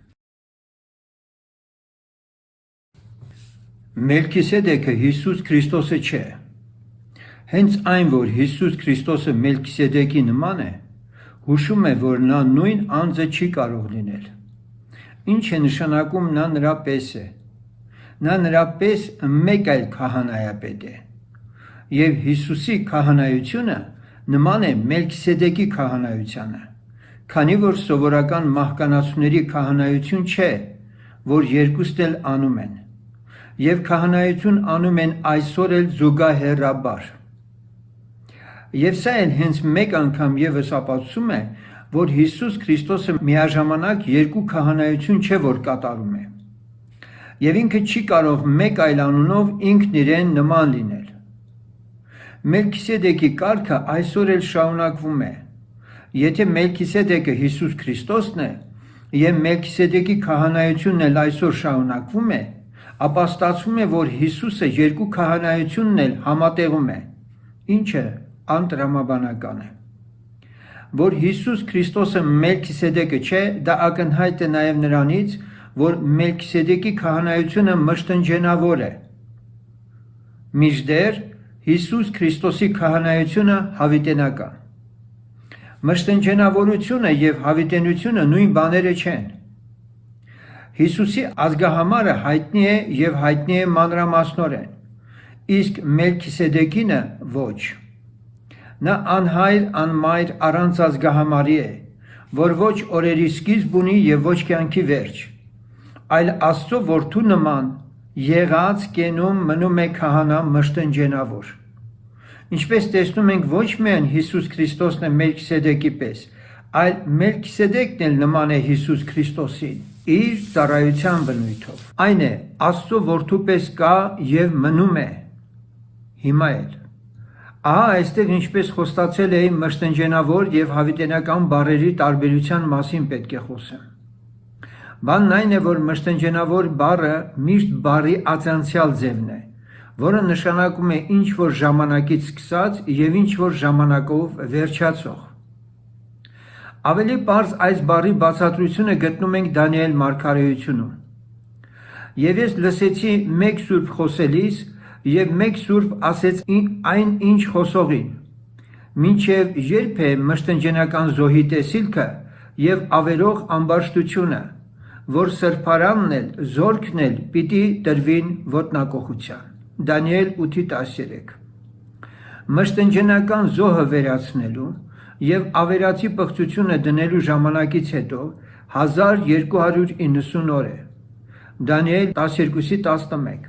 Մելքիսեդեկը Հիսուս Քրիստոսը չէ։ Հենց այն, որ Հիսուս Քրիստոսը Մելքիսեդեկի նման է, հուշում է, որ նա նույն անձը չի կարող լինել։ Ինչ է նշանակում նա նրա պես է։ Նա նրա պես մեկ այլ քահանայապետ է։ Եվ Հիսուսի քահանայությունը նման է Մելքիսեդեկի քահանայությանը, քանի որ սովորական մահկանացուների քահանայություն չէ, որ երկուստ էլ անում են, եւ քահանայություն անում են այսօր էլ զուգահեռաբար։ Եվ սա էլ հենց մեկ անգամ եւս ապացուցում է, որ Հիսուս Քրիստոսը միաժամանակ երկու քահանայություն չէ, որ կատարում է։ Եվ ինքը չի կարող մեկ այլ անունով ինքն իրեն նման լինել։ Մելքիսեդեկի կարգը այսօր էլ շարունակվում է։ Եթե Մելքիսեդեկը Հիսուս Քրիստոսն է, եւ Մելքիսեդեկի քահանայությունն էլ այսօր շարունակվում է, ապա ստացվում է, որ Հիսուսը երկու քահանայությունն էլ համատեղում է, ինչը անտրամաբանական է։ Որ Հիսուս Քրիստոսը Մելքիսեդեկը չէ, դա ակնհայտ է նաև նրանից, որ Մելքիսեդեկի քահանայությունը մշտնջենավոր է։ Մինչդեռ Հիսուս Քրիստոսի քահանայությունը հավիտենական։ Մշտնջենավորությունը եւ հավիտենությունը նույն բաները չեն։ Հիսուսի ազգահամարը հայտնի է եւ հայտնի է մանրամասնորեն, իսկ Մելքիսեդեկինը ոչ։ Նա անհայր, անմայր, առանց ազգահամարի է, որ ոչ օրերի սկիզբ ունի եւ ոչ կյանքի վերջ, այլ Աստծո որդու նման եղած կենում մնում է քահանա մշտնջենավոր։ Ինչպես տեսնում ենք, ոչ միայն Հիսուս Քրիստոսն է Մելքիսեդեկի պես, այլ Մելքիսեդեկն էլ նման է Հիսուս Քրիստոսին իր ծառայության բնույթով։ Այն է Աստծո որդու պես կա եւ մնում է հիմա էլ։ Այստեղ ինչպես խոստացել էի մշտնջենավոր եւ հավիտենական բառերի տարբերության մասին պետք է խոսեմ։ Բանն այն է, որ մշտնջենավոր բառը միշտ բառի ածանցյալ ձևն է, որը նշանակում է ինչ որ ժամանակից սկսած եւ ինչ որ ժամանակով վերջացող։ Ավելի պարզ այս բառի բացատրությունը գտնում ենք Դանիել մարգարեությունում։ Եվ ես լսեցի մեկ սուրբ խոսելիս եւ մեկ սուրբ ասեց այն ինչ խոսողին, մինչև երբ է մշտնջենական զոհի տեսիլքը եւ ավերող ամբաշտությունը, որ սրբարանն էլ զորքն էլ պիտի տրվին ոտնակոխության։ Դանիել 8:13։ Մշտնջենական զոհը վերացնելու եւ ավերածի պղծությունը դնելու ժամանակից հետո 1290 օր է։ Դանիել 12:11։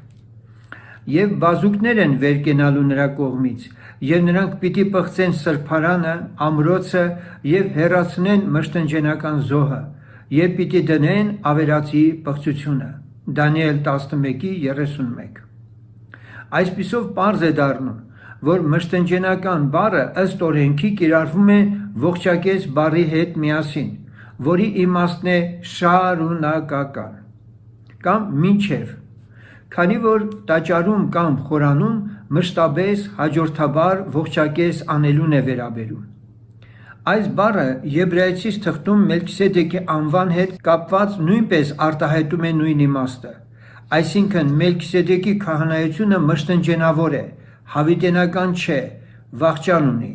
Եվ բազուկներ են վեր կենալու նրա կողմից, եւ նրանք պիտի պղծեն սրբարանը, ամրոցը եւ հեռացնեն մշտնջենական զոհը, եւ պիտի դնեն ավերածի պղծությունը։ Դանիել 11:31։ Այսպիսով պարզ է դառնում, որ մշտնջենական բառը ըստ օրենքի կիրառվում է ողջակեց բառի հետ միասին, որի իմաստն է շարունակական կամ մինչև, քանի որ տաճարում կամ խորանում մշտապես հաջորդաբար ողջակեց անելուն է վերաբերում։ Այս բառը եբրայեցիս թղթում Մելքիսեդեկի անվան հետ կապված նույնպես արտահայտում է նույն իմաստը, այսինքն Մելքիսեդեկի քահանայությունը մշտնջենավոր է, հավիտենական չէ, վախճան ունի,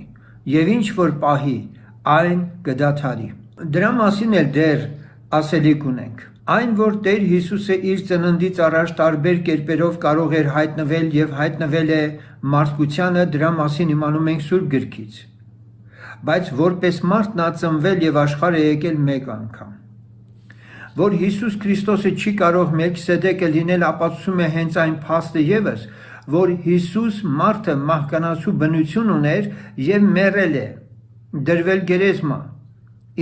եւ ինչ որ պահի այն կդադարի։ Դրա մասին էլ դեռ ասելիք ունենք։ Այն, որ Տեր Հիսուսը իր ծննդից առաջ տարբեր կերպերով կարող էր հայտնվել եւ հայտնվել է մարդկությանը, դրա մասին իմանում ենք Սուրբ Գրքից։ Բայց որպես մարդ նա ծնվել եւ աշխարհ է եկել մեկ անգամ։ Որ Հիսուս Քրիստոսը չի կարող Մելքիսեդեկը լինել, ապացուցում է հենց այն փաստը եւս, որ Հիսուս մարդը մահկանացու բնություն ուներ եւ մեռել է, դրվել գերեզմա,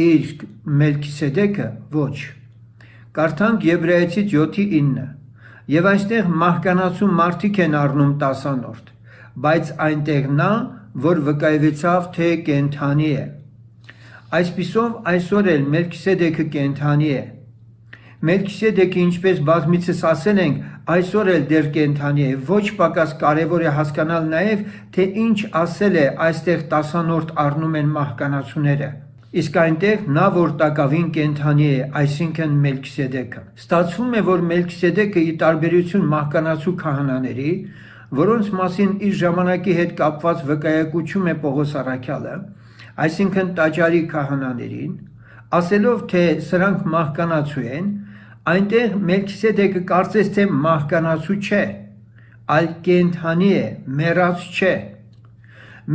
իսկ Մելքիսեդեկը ոչ։ Կարդանք Եբրայեցից 7:9 եւ այստեղ մահկանացու մարդիկ են առնում տասանորդ, բայց այնտեղ նա, որ վկայվեցավ, թե կենդանի է։ Այսպիսով այսօր էլ Մելքիսեդեկը կենդանի է։ Մելքիսեդեկը, ինչպես բազմիցս ասել ենք, այսօր էլ դեռ կենդանի է։ Ոչ պակաս կարևոր է հասկանալ նաև, թե ինչ ասել է այստեղ տասանորդ առնում են մահկանացուները։ Իսկ այնտեղ նա, որ տակավին կենդանի է, այսինքն Մելքիսեդեկը։ Ստացվում է, որ Մելքիսեդեկը ի տարբերություն մահկանացու քահանաների, որոնց մասին իր ժամանակի հետ կապված վկայակոչում է Պողոս առաքյալը, այսինքն տաճարի քահանաներին, ասելով, թե սրանք մահկանացու են, այնտեղ Մելքիսեդեկը կարծես թե մահկանացու չէ, այլ կենդանի է, մեռած չէ։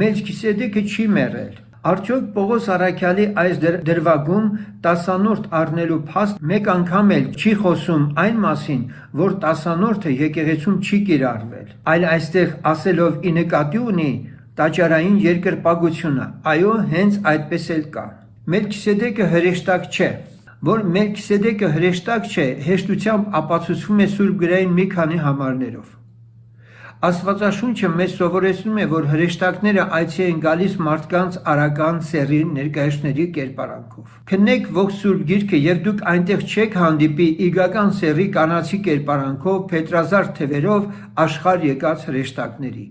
Մելքիսեդեկը չի մեռել։ Արդյոք Պողոս առաքյալի այս դրվագում տասանորդ առնելու փաստ մեկ անգամ էլ չի խոսում այն մասին, որ տասանորդը եկեղեցում չի կիրառվել, այլ այստեղ ասելով ի նկատի ունի տաճարային երկրպագությունը։ Այո, հենց այդպես էլ կա։ Մելքիսեդեկը հրեշտակ չէ։ Որ Մելքիսեդեկը հրեշտակ չէ, հեշտությամբ ապացուցվում է Սուրբ գրային մի քանի համարներով։ Աստվածաշունչը մեզ սովորեցնում է, որ հրեշտակները այցի են գալիս մարդկանց արական սեռի ներկայացների կերպարանքով։ Քննեք ողջ Սուրբ Գիրքը եւ դուք այնտեղ չեք հանդիպի իգական սեռի կանացի կերպարանքով, փետրազարդ թևերով աշխարհ եկած հրեշտակների։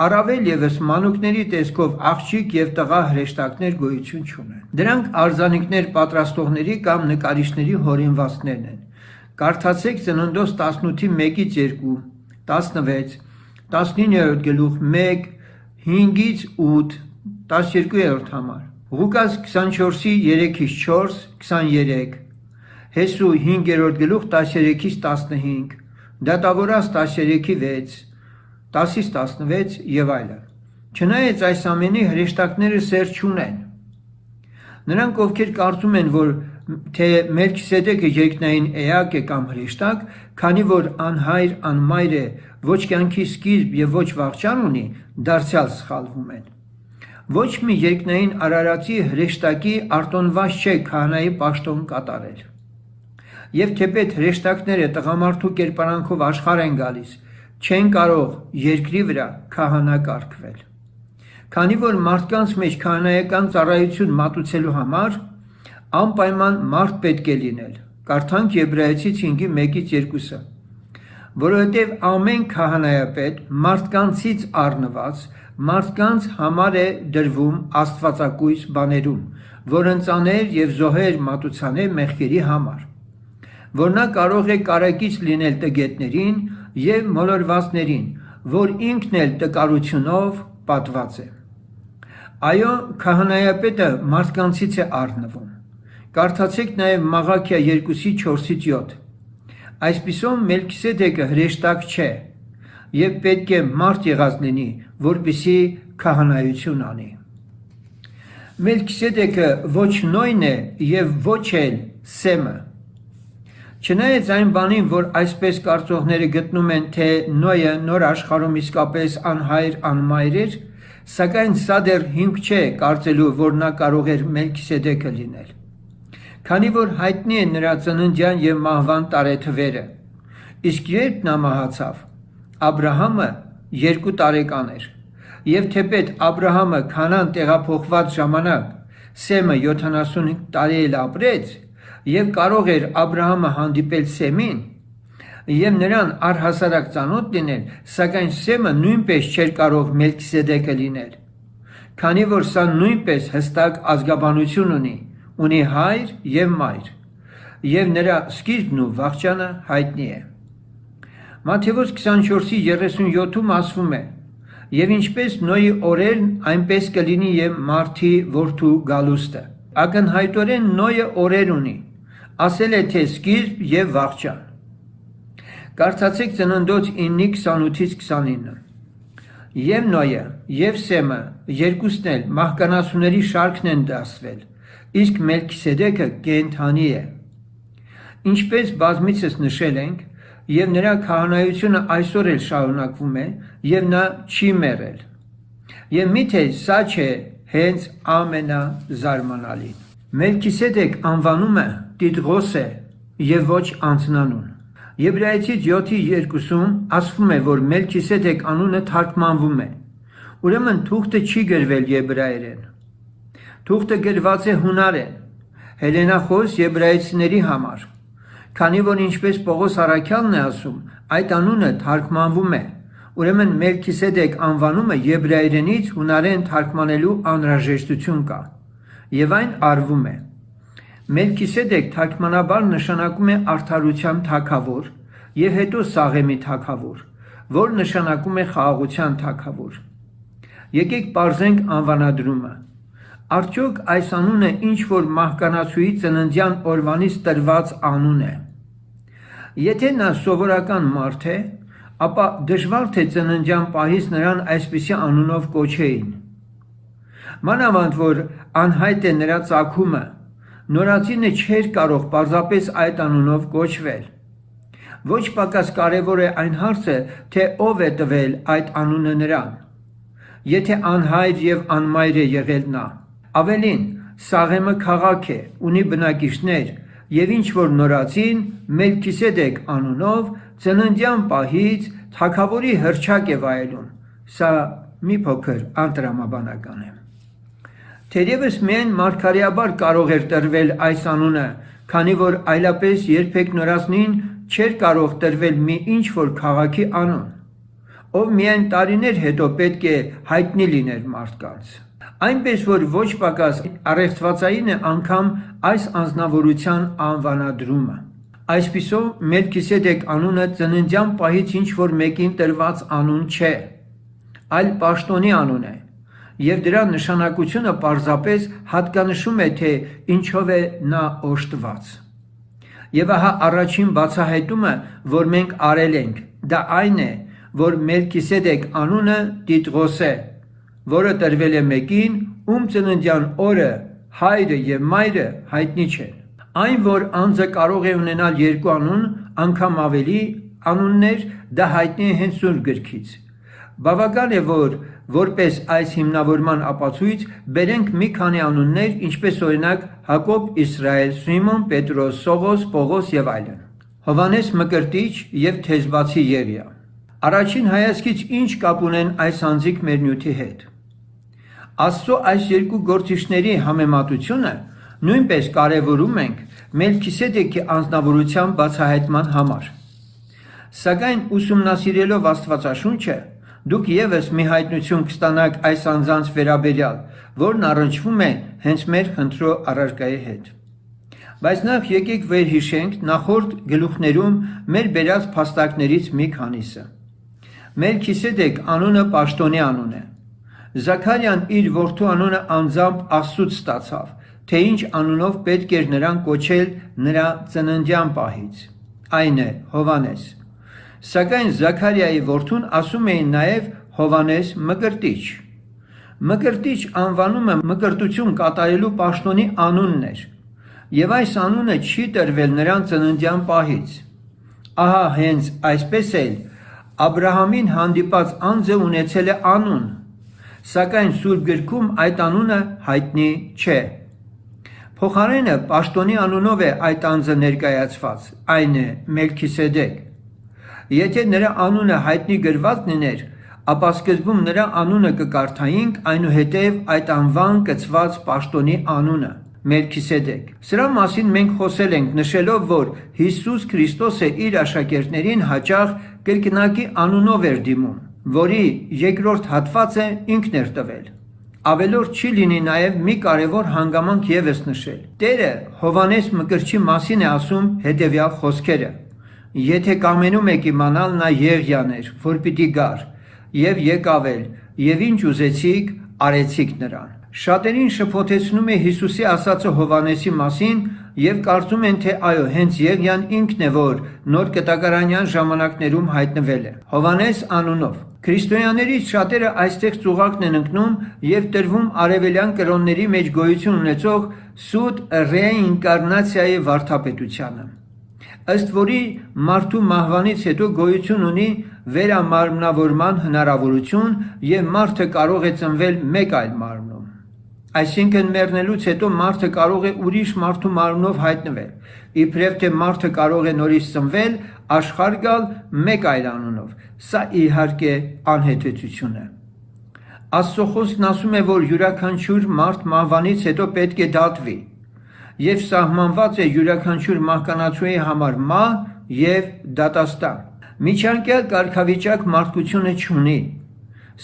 Առավել եւս մանուկների տեսքով աղջիկ եւ տղա հրեշտակներ գոյություն չունեն։ Դրանք արձանիկներ պատրաստողների կամ նկարիչների հորինվածքներն են։ Կարդացեք Ծննդոց 18:1-2, 16, 19-րդ գլուխ 1, 5-ից 8, 12-րդ համար, Ղուկաս 24:3-4, 23, Հեսու 5-րդ գլուխ 13-ից 15, Դատավորաց 13:6, 10-ից 16 եւ այլն։ Չնայած այս ամենի հրեշտակները սեր չունեն։ Նրանք, ովքեր կարծում են, որ թե Մելքիսեդեկը երկնային էակ է կամ հրեշտակ, քանի որ անհայր անմայր է, ոչ կյանքի սկիզբ եւ ոչ վաղճան ունի, դարձյալ սխալվում են։ Ոչ մի երկնային արարածի հրեշտակի արտոնված չէ քահանայի պաշտոն կատարել։ Եվ թեպետ հրեշտակները տղամարդու կերպարանքով աշխարհ են գալիս, չեն կարող երկրի վրա քահանա կարգվել։ Քանի որ մարդկանց մեջ քահանայական ծառայություն մատուցելու համար անպայման մարդ պետք է լինել։ Կարդանք Եբրայեցից 5:1-2, որովհետև ամեն քահանայապետ մարդկանցից առնված մարդկանց համար է դրվում աստվածակույս բաներում, որ ընծաներ եւ զոհեր մատուցաներ մեղքերի համար, որ նա կարող է կարակից լինել տգետներին եւ մոլորվածներին, որ ինքն էլ տկարությունով պատված է։ Այո, քահանայապետը մարդկանցից է առնվում։ Կարդացեք նաև Մաղաքիա 2:4-7։ Այսպիսով Մելքիսեդեկը հրեշտակ չէ եւ պետք է մարդ եղած լինի, որպեսզի քահանայություն անի։ Մելքիսեդեկը ոչ Նոյն է եւ ոչ էլ Սեմը։ Չնայած այն բանին, որ այսպես կարծողները գտնում են, թե Նոյը նոր աշխարհում իսկապես անհայր անմայր էր, սակայն սա դեռ հիմք չէ կարծելու, որ նա կարող էր Մելքիսեդեկը լինել։ Քանի որ հայտնի է նրա ծննդյան եւ մահվան տարեթվերը, իսկ երբ նա մահացավ, Աբրահամը 2 տարեկան էր, եւ թեպետ Աբրահամը Քանան տեղափոխված ժամանակ Սեմը 75 տարի էլ ապրեց, եւ կարող էր Աբրահամը հանդիպել Սեմին եւ նրան առհասարակ ծանոթ լինել, սակայն Սեմը նույնպես չէր կարող Մելքիսեդեկը լինել, քանի որ սա նույնպես հստակ ազգաբանություն ունի հայր եւ մայր, եւ նրա սկիզբն ու վախճանը հայտնի է։ Մատթեոս 24:37-ում ասվում է. Եվ ինչպես Նոյի օրերն, այնպես կլինի եւ մարդի որդու գալուստը։ Ակնհայտորեն Նոյը օրեր ունի, ասել է թե սկիզբ եւ վախճան։ Կարդացեք Ծննդոց 9:28-29։ Եվ Նոյը եւ Սեմը երկուսն էլ մահկանացուների շարքն են դասվել, իսկ Մելքիսեդեկը կենդանի է։ Ինչպես բազմիցս նշել ենք, եւ նրա քահանայությունը այսօր էլ շարունակվում է, եւ նա չի մեռել։ Եվ միթե սա չէ հենց ամենազարմանալին։ Մելքիսեդեկ անվանումը Տիդղոս է եւ ոչ անձնանուն։ Եբրայեցից 7:2-ում ասվում է, որ Մելքիսեդեկ անունը թարգմանվում է։ Ուրեմն թուղթը չի գրվել եբրայերեն։ Թուղթը գրված է հունարեն, հելենախոս եբրայեցիների համար։ Քանի որ ինչպես Պողոս Առաքյալն է ասում, այդ անունը թարգմանվում է, ուրեմն Մելքիսեդեկ անվանումը եբրայերենից հունարեն թարգմանելու անհրաժեշտություն կա, եւ այն արվում է։ Մելքիսեդեկ թարգմանաբար նշանակում է արդարության թագավոր եւ հետո Սաղեմի թագավոր, որ նշանակում է խաղաղության թագավոր։ Եկեք պարզենք անվանադրումը։ Արդյոք այս անունը ինչ որ մահկանացուի ծննդյան օրվանից տրված անուն է։ Եթե նա սովորական մարդ է, ապա դժվար թե ծննդյան պահից նրան այսպիսի անունով կոչեին։ Մանավանդ որ անհայտ է նրա ծագումը, նորածինը չէր կարող պարզապես այդ անունով կոչվել։ Ոչ պակաս կարևոր է այն հարցը, թե ով է տվել այդ անունը նրան։ Եթե անհայր եւ անմայր է եղել նա, ավելին, Սաղեմը քաղաք է, ունի բնակիչներ եւ ինչ որ նորածին Մելքիսեդեկ անունով ծննդյան պահից թագավորի հռչակ է վայելում։ Սա մի փոքր անտրամաբանական է։ Թերևս միայն մարգարեաբար կարող էր տրվել այս անունը, քանի որ այլապես երբեք նորածնին չէր կարող տրվել մի ինչ որ քաղաքի անուն, ով միայն տարիներ հետո պետք է հայտնի լիներ մարդկանց։ Այնպես որ ոչ պակաս առեղծվածային է անգամ այս անձնավորության անվանադրումը։ Այսպիսով Մելքիսեդեկ անունը ծննդյան պահից ինչ որ մեկին տրված անուն չէ, այլ պաշտոնի անուն է, եւ դրա նշանակությունը պարզապես հատկանշում է, թե ինչով է նա օժտված։ Եվ ահա առաջին բացահայտումը, որ մենք արել ենք, դա այն է, որ Մելքիսեդեկ անունը Տիդղոս է, որը տրվել է մեկին, ում ծննդյան օրը հայրը եւ մայրը հայտնի չեն։ Այն, որ անձը կարող է ունենալ երկու անուն, անգամ ավելի անուններ, դա հայտնի է հենց Սուրբ գրքից։ Բավական է, որ որպես այս հիմնավորման ապացույց բերենք մի քանի անուններ, ինչպես օրինակ Հակոբ, Իսրայել, Սիմոն, Պետրոս, Սողոս, Պողոս եւ այլն։ Հովանես Մկրտիչ եւ Թեզբացի Եվիա։ Առաջին հայացքից ինչ կապ ունեն այս անձիկ մեր նյութի հետ։ Աստծո այս երկու գործիչների համեմատությունը նույնպես կարևորում ենք Մելքիսեդեկի անձնավորության բացահայտման համար։ Սակայն ուսումնասիրելով Աստվածաշունչը, դուք եւս մի հայտնություն կստանաք այս անձանց վերաբերյալ, որն առնչվում է հենց մեր խնդրո առարկայի հետ։ Բայց նախ եկեք վերհիշենք նախորդ գլուխներում մեր բերած փաստակներից մի քանիսը։ Մելքիսեդեկ անունը պաշտոնի անուն է։ Զաքարյան իր որդու անունը անձամբ Աստծուց ստացավ, թե ինչ անունով պետք էր նրան կոչել նրա ծննդյան պահից։ Այն է Հովանես։ Սակայն Զաքարիայի որդուն ասում էին նաև Հովանես Մկրտիչ։ Մկրտիչ անվանումը մկրտություն կատարելու պաշտոնի անունն էր, եւ այս անունը չի տրվել նրան ծննդյան պահից։ Ահա հենց այսպես էլ Աբրահամին հանդիպած անձը ունեցել է անուն, սակայն Սուրբ գրքում այդ անունը հայտնի չէ։ Փոխարենը պաշտոնի անունով է այդ անձը ներկայացված, այն է Մելքիսեդեկ։ Եթե նրա անունը հայտնի գրված լիներ, ապա սկզբում նրա անունը կկարդայինք, այնուհետև այդ անվան կցված պաշտոնի անունը Մելքիսեդեկ։ Սրա մասին մենք խոսել ենք, նշելով, որ Հիսուս Քրիստոսը իր աշակերտներին հաճախ կրկնակի անունով էր դիմում, որի երկրորդ հատվածը ինքն էր տվել։ Ավելորդ չի լինի նաև մի կարևոր հանգամանք ևս նշել։ Տերը Հովանես Մկրտչի մասին է ասում հետևյալ խոսքերը. Եթե կամենում եք իմանալ, նա Եղիան էր, որ պիտի գար, եւ եկավ էլ, եւ ինչ ուզեցիք, արեցիք նրան։ Շատերին շփոթեցնում է Հիսուսի ասածը Հովհաննեսի մասին եւ կարծում են, թե այո, հենց Եղիան ինքն է, որ նոր կտակարանյան ժամանակներում հայտնվել է Հովհաննես անունով։ Քրիստոնյաներից շատերը այստեղ ծուղակն են ընկնում եւ տրվում արևելյան կրոնների մեջ գոյություն ունեցող սուտ ռեինկարնացիայի վարդապետությանը, ըստ որի մարդու մահվանից հետո գոյություն ունի վերամարմնավորման հնարավորություն եւ մարդը կարող է ծնվել մեկ այլ մարմնում։ Այսինքն մեռնելուց հետո մարդը կարող է ուրիշ մարդու մարմնով հայտնվել, իբրև թե մարդը կարող է նորից ծնվել, աշխարհ գալ մեկ այլ անունով։ Սա իհարկե անհետեցություն է։ Աստծո խոսքն ասում է, որ յուրաքանչյուր մարդ մահվանից հետո պետք է դատվի, եւ սահմանված է յուրաքանչյուր մահկանացուի համար մահ եւ դատաստան։ Միջանկյալ կարգավիճակ մարդկությունը չունի,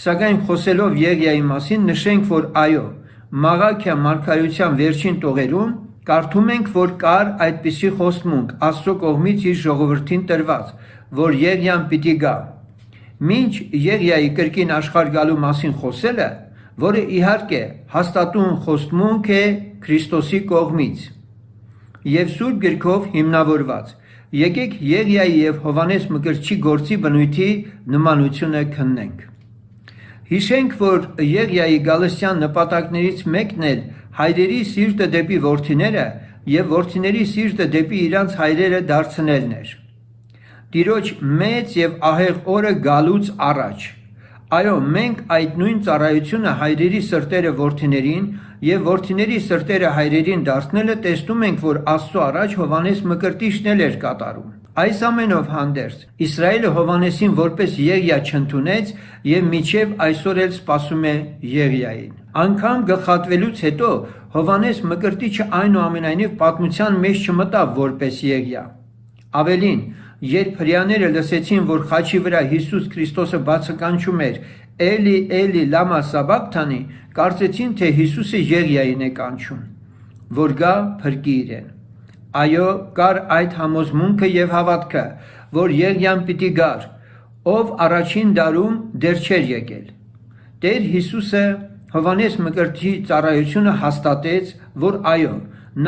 սակայն խոսելով Եղիայի մասին նշենք, որ այո, Մաղաքիա մարգարեության վերջին տողերում կարդում ենք, որ կար այդպիսի խոստմունք Աստծո կողմից իր ժողովրդին տրված, որ Եղիան պիտի գա։ Մինչ Եղիայի կրկին աշխարհ գալու մասին խոսելը, որը իհարկե հաստատուն խոստմունք է Քրիստոսի կողմից եւ Սուրբ գրքով հիմնավորված, եկեք Եղիայի եւ Հովհաննես Մկրտչի գործի բնույթի նմանությունը քննենք։ Հիշենք, որ Եղիայի գալստյան նպատակներից մեկն էլ հայրերի սիրտը դեպի որդիները եւ որդիների սիրտը դեպի իրանց հայրերը դարձնելն էր։ Տիրոջ մեծ եւ ահեղ օրը գալուց առաջ, այո, մենք այդ նույն ծառայությունը հայրերի սրտերը որդիներին եւ որդիների սրտերը հայրերին դարձնելը տեսնում ենք, որ Աստծո առաջ Հովհաննես Մկրտիչն էլ էր կատարում։ Այս ամենով հանդերձ Իսրայելը Հովհաննեսին որպես Եղիա չընդունեց եւ մինչեւ այսօր էլ սպասում է Եղիային։ Անգամ գլխատվելուց հետո Հովհաննես Մկրտիչը այնուամենայնիվ պատմության մեջ չմտավ որպես Եղիա։ Ավելին, երբ հրեաները լսեցին, որ խաչի վրա Հիսուս Քրիստոսը բացականչում էր Էլի Էլի լամա սաբակթանի, կարծեցին, թե Հիսուսը Եղիային է կանչում, որ գա փրկի իրեն։ Այո, կար այդ համոզմունքը եւ հավատքը, որ Եղիան պիտի գար, ով առաջին դարում դեռ չէր եկել։ Տեր Հիսուսը Հովհաննես Մկրտչի ծառայությունը հաստատեց, որ այո,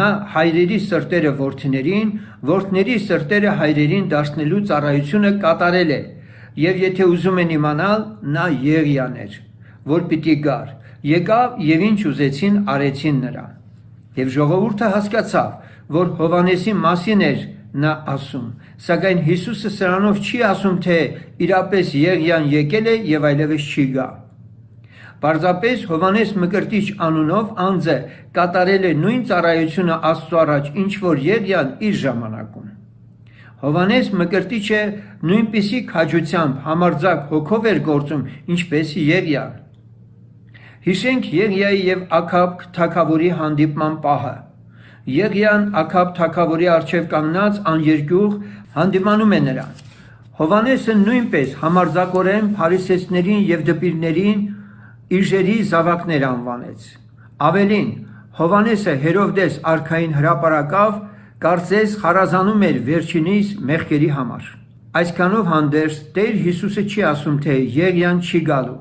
նա հայրերի սրտերը որդիներին, որդների սրտերը հայրերին դարձնելու ծառայությունը կատարել է, եւ եթե ուզում են իմանալ, նա Եղիան էր, որ պիտի գար, եկավ եւ ինչ ուզեցին արեցին նրան։ Եվ ժողովուրդը հասկացավ, որ Հովհաննեսի մասին էր նա ասում, սակայն Հիսուսը սրանով չի ասում, թե իրապես Եղիան եկել է եւ այլևս չի գա։ Պարզապես Հովհաննես Մկրտիչ անունով անձը կատարել է նույն ծառայությունը Աստծո առաջ, ինչ որ Եղիան իր ժամանակում։ Հովհաննես Մկրտիչը նույնպիսի քաջությամբ համարձակ հոգով էր գործում, ինչպես Եղիան։ Հիշենք Եղիայի եւ Աքաբ թագավորի հանդիպման պահը։ Եղիան Աքաբ թագավորի առջև կանգնած աներկյուղ հանդիմանում է նրան։ Հովհաննեսը նույնպես համարձակորեն փարիսեցիներին եւ դպիրներին իժերի զավակներ անվանեց։ Ավելին, Հովհաննեսը Հերովդես արքային հրապարակավ կարծես խարազանում էր վերջինիս մեղքերի համար։ Այսքանով հանդերձ Տեր Հիսուսը չի ասում, թե Եղիան չի գալու,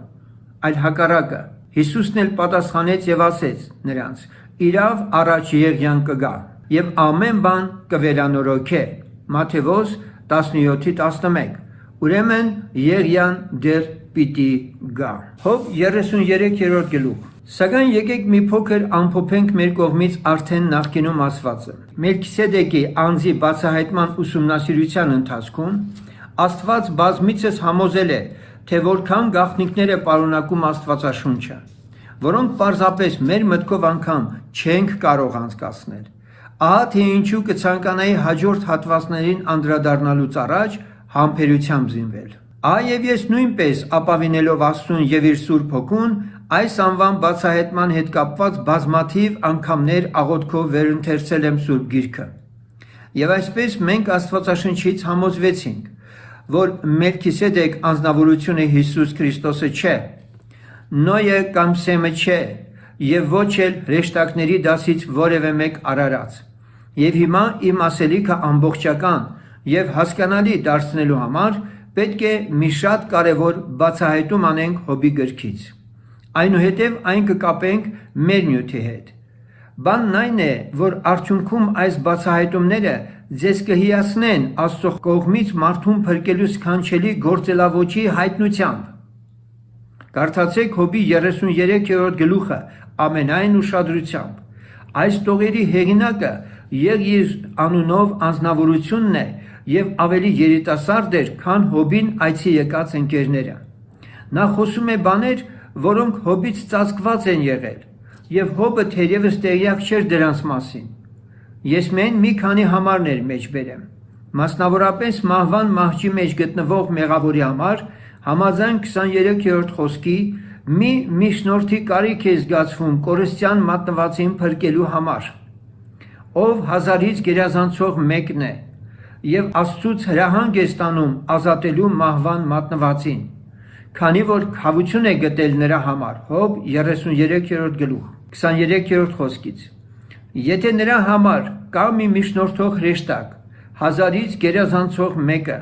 այլ հակառակը։ Հիսուսն էլ պատասխանեց եւ ասեց նրանց. իրավ առաջ Եղիան կգա եւ ամեն բան կվերանորոգե։ Մատթեոս 17:11։ Ուրեմն Եղիան դեռ պիտի գա։ Հոբ 33-րդ գլուխ։ Սակայն եկեք մի փոքր ամփոփենք մեր կողմից արդեն նախկինում ասվածը։ Մելքիսեդեկի անձի բացահայտման ուսումնասիրության ընթացքում Աստված բազմիցս համոզել է, թե որքան գաղտնիքներ է պարունակում Աստվածաշունչը, որոնք պարզապես մեր մտքով անգամ չենք կարող անցկացնել։ Ահա թե ինչու կցանկանայի հաջորդ հատվածներին անդրադառնալուց առաջ համբերությամբ զինվել։ Եվ ես նույնպես ապավինելով Աստծուն եւ իր Սուրբ Հոգուն, այս անվան բացահայտման հետ կապված բազմաթիվ անգամներ աղոթքով վերընթերցել եմ Սուրբ Գիրքը։ Եվ այսպես մենք Աստվածաշնչից համոզվեցինք, որ Մելքիսեդեկ անձնավորությունը Հիսուս Քրիստոսը չէ, Նոյը կամ Սեմը չէ, եւ ոչ էլ հրեշտակների դասից որևէ մեկ արարած։ Եվ հիմա իմ ասելիքը ամբողջական եւ հասկանալի դարձնելու համար պետք է մի շատ կարևոր բացահայտում անենք Հոբի գրքից։ Այնուհետև այն կկապենք մեր նյութի հետ։ Բանն այն է, որ արդյունքում այս բացահայտումները ձեզ կհիացնեն Աստծո կողմից մարդուն փրկելու սքանչելի գործելավոճի հայտնությամբ։ Կարդացեք Հոբի 33-րդ գլուխը ամենայն ուշադրությամբ։ Այս տողերի հեղինակը Եղիր անունով անձնավորությունն է և ավելի երիտասարդ էր, քան Հոբին այցի եկած ընկերները։ Նա խոսում է բաներ, որոնք Հոբից ծածկված են եղել, և Հոբը թերևս տեղյակ չէր դրանց մասին։ Ես միայն մի քանի համարներ մեջ բերեմ։ Մասնավորապես մահվան մահճի մեջ գտնվող մեղավորի համար համաձայն 23-րդ խոսքի մի միջնորդի կարիք է զգացվում կորստյան մատնվածին փրկելու համար, ով հազարից գերազանցող մեկն է, և Աստծուց հրահանգ է ստանում ազատելու մահվան մատնվածին, քանի որ քավություն է գտել նրա համար։ Հոբ 33-րդ գլուխ 23-րդ խոսքից։ Եթե նրա համար կա մի միջնորդող հրեշտակ, հազարից գերազանցող մեկը,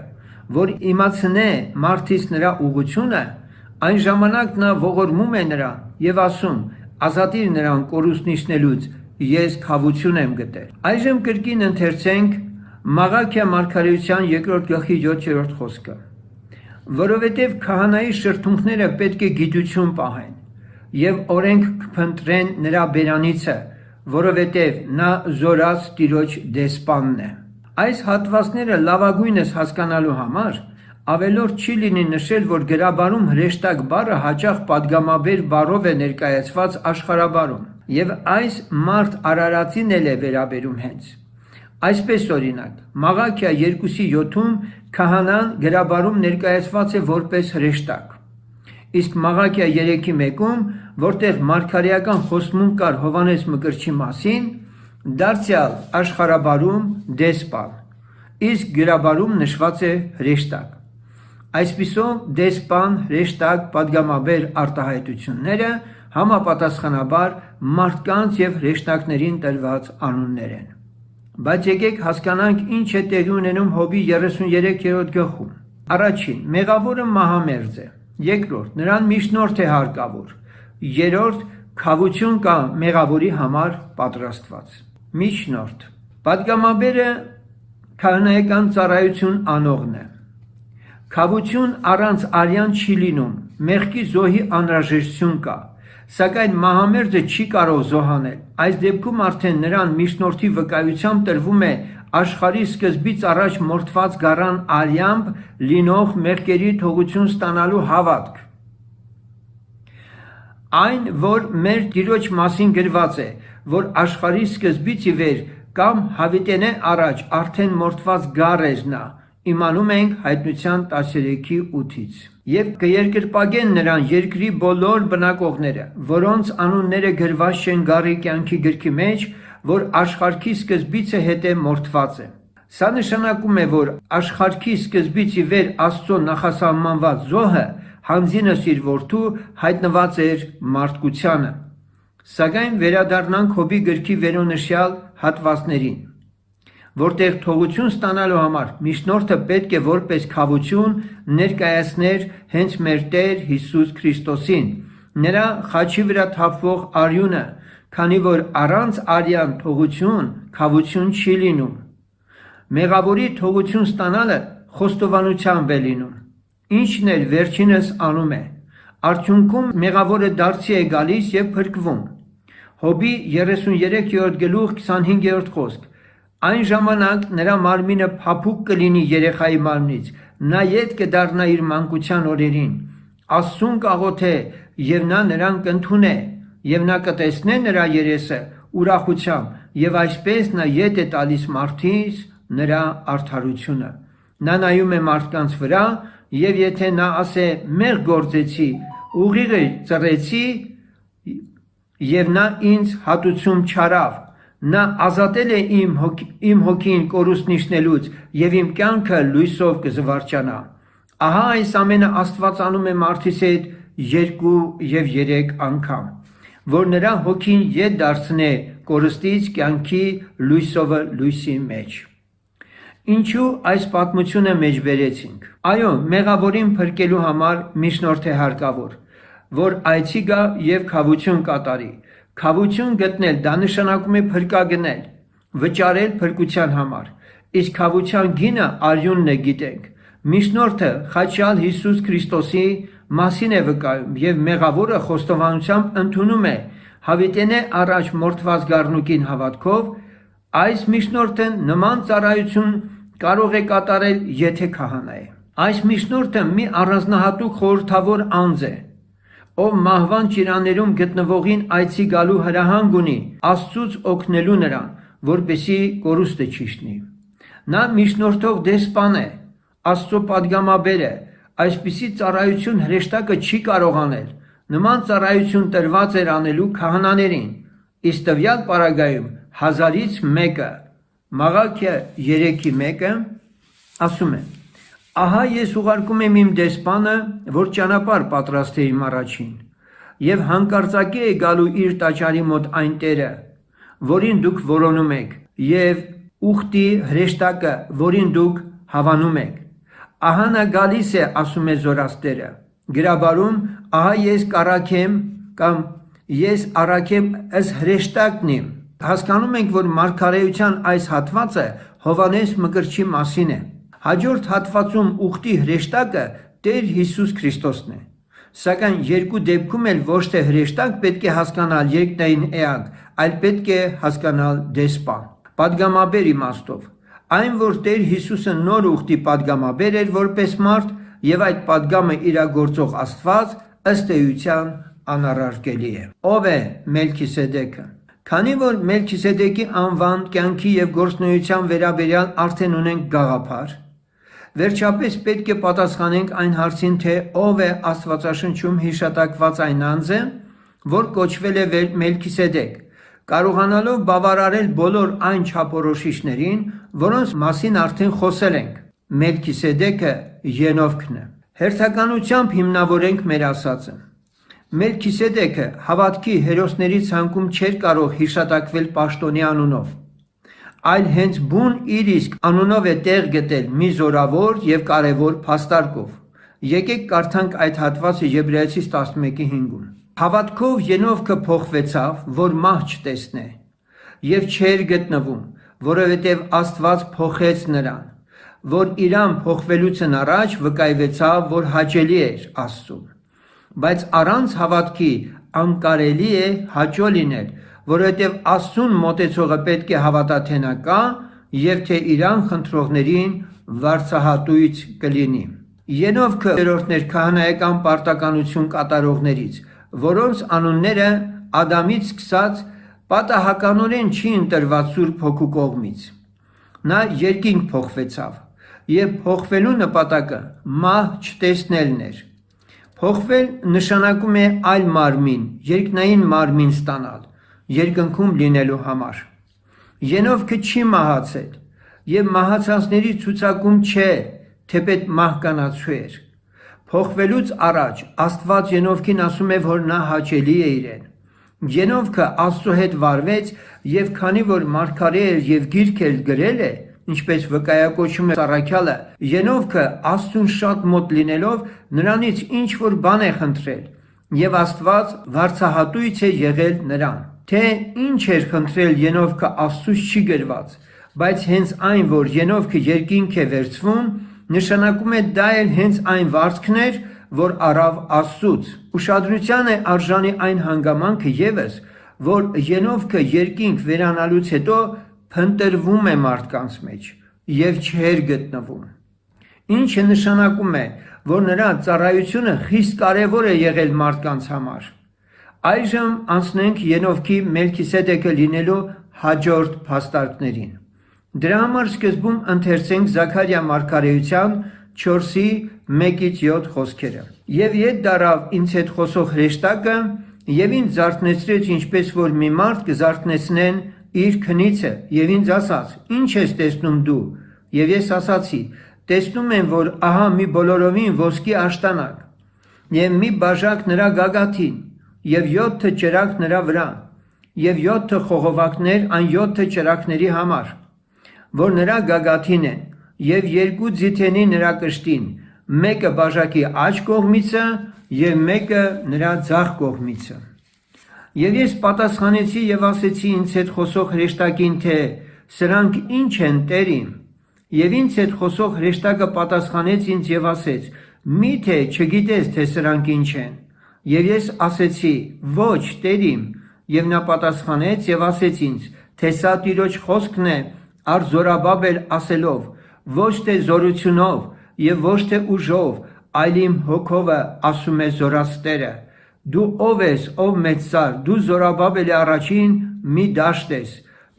որ իմացնե մարդից նրա ուղղությունը, այն ժամանակ նա ողորմում է նրան և ասում. ազատիր նրան կորուսնիչնելուց, ես քավություն եմ գտել։ Այժմ կրկին ընթերցենք Մաղաքիա մարգարեության 2-րդ գլխի 7-րդ խոսքը։ Որովհետև քահանայի շրթունքները պետք է գիտություն պահեն և օրենք կփնտրեն նրա բերանիցը, որովհետև նա զորած Տիրոջ դեսպանն է։ Այս հատվածները լավագույնս հասկանալու համար ավելորդ չի լինի նշել, որ գրաբարում հրեշտակ բառը հաճախ պատգամաբեր բառով է ներկայացված աշխարհաբարում, և այս մարդ Արարածին էլ է վերաբերում հենց։ Այսպես օրինակ, Մաղաքիա 2:7-ում քահանան գրաբարում ներկայացված է որպես հրեշտակ, իսկ Մաղաքիա 3:1-ում, որտեղ մարգարեական խոստմունք կար Հովհաննես Մկրտչի մասին, դարձյալ աշխարհաբարում դեսպան, իսկ գրաբարում նշված է հրեշտակ։ Այսպիսով դեսպան, հրեշտակ, պատգամաբեր արտահայտությունները համապատասխանաբար մարդկանց և հրեշտակներին տրված անուններ են։ Բայց եկեք հասկանանք ինչ է տեղի ունենում Հոբի 33-րդ գլխում։ Առաջին, մեղավորը մահամերձ է։ Երկրորդ, նրան միջնորդ է հարկավոր։ Երրորդ, քավություն կա մեղավորի համար պատրաստված։ Միջնորդ, պատգամաբերը քահանայական ծառայություն անողն է։ Քավություն առանց արյան չի լինում, մեղքի զոհի անհրաժեշտություն կա, սակայն մահամերձը չի կարող զոհանել։ Այս դեպքում արդեն նրան միջնորդի վկայությամբ տրվում է աշխարհի սկզբից առաջ մորթված գառան արյամբ լինող մեղքերի թողություն ստանալու հավատք։ Այն, որ մեր Տիրոջ մասին գրված է, որ աշխարհի սկզբից ի վեր կամ հավիտենե առաջ արդեն մորթված գառ էր նա, իմանում ենք Հայտնության 13:8-ից։ Եվ կերկրպագեն նրան երկրի բոլոր բնակողները, որոնց անունները գրված չեն գառի կյանքի գրքի մեջ, որ աշխարհի սկզբից է հետե մորթված է։ Սա նշանակում է, որ աշխարհի սկզբից ի վեր Աստծո նախասահմանված զոհը հանձինս իր որդու հայտնված էր մարդկությանը։ Սակայն վերադառնանք Հոբի գրքի վերոնշյալ հատվածներին, որտեղ թողություն ստանալու համար միջնորդը պետք է որպես քավություն ներկայացներ հենց մեր Տեր Հիսուս Քրիստոսին, նրա խաչի վրա թափվող արյունը, քանի որ առանց արյան թողություն քավություն չի լինում։ Մեղավորի թողություն ստանալը խոստովանությամբ է լինում, ինչն էլ վերջինս անում է։ Արդյունքում մեղավորը դարձի է գալիս և փրկվում։ Հոբի 33-րդ գլուխ 25-րդ խոսք։ Այն ժամանակ նրա մարմինը փափուկ կլինի երեխայի մարմնից, նա ետ կդառնա իր մանկության օրերին, Աստծուն կաղոթե և նա նրան կընդունե, և նա կտեսնե նրա երեսը ուրախությամբ, և այսպես նա ետ է տալիս մարդից նրա արդարությունը։ Նա նայում է մարդկանց վրա, և եթե նա ասե մեղք գործեցի, ուղիղ ծռեցի, և նա ինձ հատուցում չարավ, նա ազատել է իմ հոգին կորուսնիչնելուց և իմ կյանքը լույսով կզվարճանա։ Ահա այս ամենը Աստված անում է մարդիս հետ 2 և 3 անգամ, որ նրա հոգին ետ դարձնե կորստից կյանքի լույսովը լույսի մեջ։ Ինչու այս պատմությունը մեջբերեցինք։ Այո, մեղավորին փրկելու համար միջնորդ է հարկավոր, որ այցի գա եւ քավություն կատարի։ Քավություն գտնել դա նշանակում է փրկագնել, վճարել փրկության համար։ Իսկ քավության գինը արյունն է, գիտենք։ Միջնորդը խաչյալ Հիսուս Քրիստոսի մասին է վկայում եւ մեղավորը խոստովանությամբ ընդունում է հավիտենե առաջ մորթված գառնուկին հավատքով, այս միջնորդը նման ծառայություն կարող է կատարել, եթե քահանա է։ Այս միջնորդը մի առանձնահատուկ խորհրդավոր անձ է, ով մահվան ճիրաներում գտնվողին այցի գալու հրահանգ ունի Աստծուց օգնելու նրան, որպեսզի կորուստը չիջնի։ Նա միջնորդող դեսպան է, Աստծո պատգամաբեր է, այսպիսի ծառայություն հրեշտակը չի կարող անել։ Նման ծառայություն տրված էր անելու քահանաներին, իսկ տվյալ պարագայում 1000-ից մեկը, Մաղաքիա 3:1-ը ասում է. «Ահա ես ուղարկում եմ իմ դեսպանը, որ ճանապարհ պատրաստի իմ առաջին, եւ հանկարծակի է գալու իր տաճարի մոտ այն Տերը, որին դուք որոնում եք, եւ ուխտի հրեշտակը, որին դուք հավանում եք։ Ահա նա գալիս է, ասում է զորաստերը, գրաբարում, ահա ես կառաքեմ կամ ես առաքեմ ըստ հրեշտակն իմ»։ Հասկանում ենք, որ մարգարեության այս հատվածը Հովհաննես Մկրտչի մասին է։ Հաջորդ հատվածում ուխտի հրեշտակը Տեր Հիսուս Քրիստոսն է։ Սակայն երկու դեպքում էլ ոչ թե հրեշտակ պետք է հասկանալ երկնային էակ, այլ պետք է հասկանալ դեսպան, պատգամաբեր իմաստով։ Այն, որ Տեր Հիսուսը նոր ուխտի պատգամաբեր էր որպես մարդ եւ այդ պատգամը իրագործող Աստված, ըստ էության անառարկելի է։ Ով է Մելքիսեդեկը։ Քանի որ Մելքիսեդեկի անվան, կյանքի եւ գործունեության վերաբերյալ արդեն ունենք գաղափար, վերջապես պետք է պատասխանենք այն հարցին, թե ով է Աստվածաշնչում հիշատակված այն անձը, որ կոչվել է Մելքիսեդեկ, կարողանալով բավարարել բոլոր այն չափորոշիչներին, որոնց մասին արդեն խոսել ենք։ Մելքիսեդեկը Ենովքն է։ Հերթականությամբ հիմնավորենք մեր ասածը։ Մելքիսեդեկը հավատքի հերոսների ցանկում չէր կարող հիշատակվել պաշտոնի անունով, այլ հենց բուն իր իսկ անունով է տեղ գտել մի զորավոր եւ կարևոր փաստարկով։ Եկեք կարդանք այդ հատվածը Եբրայեցիս 11:5-ում։ Հավատքով Ենովքը փոխվեցավ, որ մահ չտեսնե, եւ չէր գտնվում, որովհետեւ Աստված փոխեց նրան, որ իրան փոխվելուց առաջ վկայվեցավ, որ հաճելի էր Աստծուն։ Բայց առանց հավատքի անկարելի է հաճո լինել, որովհետև Աստծուն մոտեցողը պետք է հավատա, թե նա կա եւ թե իրան խնդրողներին վարձահատույց կլինի։ Ենովքը երրորդն էր քահանայական պարտականություն կատարողներից, որոնց անունները Ադամից սկսած պատահականորեն չի ընտրված Սուրբ Հոգու կողմից։ Նա երկինք փոխվեցավ եւ փոխվելու նպատակը մահ չտեսնելն էր։ Փոխվել նշանակում է այլ մարմին, երկնային մարմին ստանալ, երկնքում լինելու համար։ Ենովքը չի մահացել եւ մահացածների ցուցակում չէ, թեպետ մահկանացու էր։ Փոխվելուց առաջ Աստված Ենովքին ասում է, որ նա հաճելի է իրեն։ Ենովքը Աստծո հետ վարվեց եւ քանի որ մարգարե էր եւ գիրք էր գրել է, ինչպես վկայակոչում է Սառաքյալը, Ենովքը Աստծուն շատ մոտ լինելով նրանից ինչ որ բան է խնդրել եւ Աստված վարձահատույց է եղել նրան։ Թե ինչ էր խնդրել Ենովքը Աստծուց չի գրված, բայց հենց այն, որ Ենովքը երկինք է վերցվում, նշանակում է դա էլ հենց այն վարձքն էր, որ առավ Աստծուց։ Ուշադրության է արժանի այն հանգամանքը եւս, որ Ենովքը երկինք վերանալուց հետո փնտրվում է մարդկանց մեջ եւ չէր գտնվում։ Ինչը նշանակում է, որ նրա ծառայությունը խիստ կարևոր է եղել մարդկանց համար։ Այժմ անցնենք Ենովքի Մելքիսեդեկը լինելու հաջորդ փաստարկներին։ Դրա համար սկզբում ընթերցենք Զաքարիա մարգարեության 4:1-7 խոսքերը։ Եվ ետ դարավ ինձ հետ խոսող հրեշտակը եւ ինձ զարթնեցրեց, ինչպես որ մի մարդ կզարթնեցնեն իր քնիցը եւ ինձ ասաց. «Ինչ ես տեսնում դու»։ Եվ ես ասացի. «Տեսնում եմ, որ ահա մի բոլորովին ոսկի աշտանակ եւ մի բաժակ նրա գագաթին եւ 7 ճրագ նրա վրա եւ 7 խողովակներ այն 7 ճրագների համար, որ նրա գագաթին են և երկու ձիթենի նրա կշտին, մեկը բաժակի աջ կողմիցը և մեկը նրա ձախ կողմիցը։ Եվ ես պատասխանեցի և ասեցի ինձ հետ խոսող հրեշտակին, թե սրանք ինչ են, Տեր իմ։ Եվ ինձ հետ խոսող հրեշտակը պատասխանեց ինձ և ասեց. «Մի՞թե չգիտես, թե սրանք ինչ են»։ Եվ ես ասեցի. «Ոչ, Տեր իմ»։ Եվ նա պատասխանեց և ասեց ինձ, թե սա Տիրոջ խոսքն է առ Զորաբաբել ասելով. «Ոչ թե զորությունով և ոչ թե ուժով, այլ իմ հոգովը, ասում է զորաց Տերը։ Դու ով ես, ով մեծար, դու Զորաբաբելի առաջին մի դաշտ ես,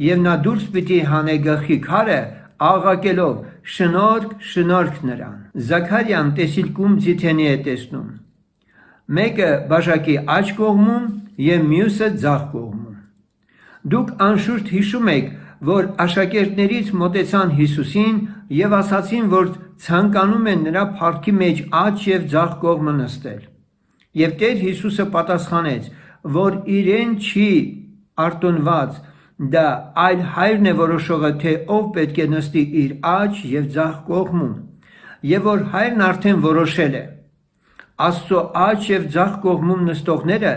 և նա դուրս պիտի հանե գլխի քարը, աղաղակելով. շնորհք, շնորհք նրան»։ Զաքարիան տեսիլքում ձիթենի է տեսնում, մեկը բաժակի աջ կողմում և մյուսը ձախ կողմում։ Դուք անշուշտ հիշում եք, որ աշակերտներից մոտեցան Հիսուսին և ասացին, որ ցանկանում են նրա փառքի մեջ աջ և ձախ կողմը նստել։ Եվ Տեր Հիսուսը պատասխանեց, որ իրեն չի արտոնված դա, այլ Հայրն է որոշողը, թե ով պետք է նստի իր աջ և ձախ կողմում, և որ Հայրն արդեն որոշել է։ Աստծո աջ և ձախ կողմում նստողները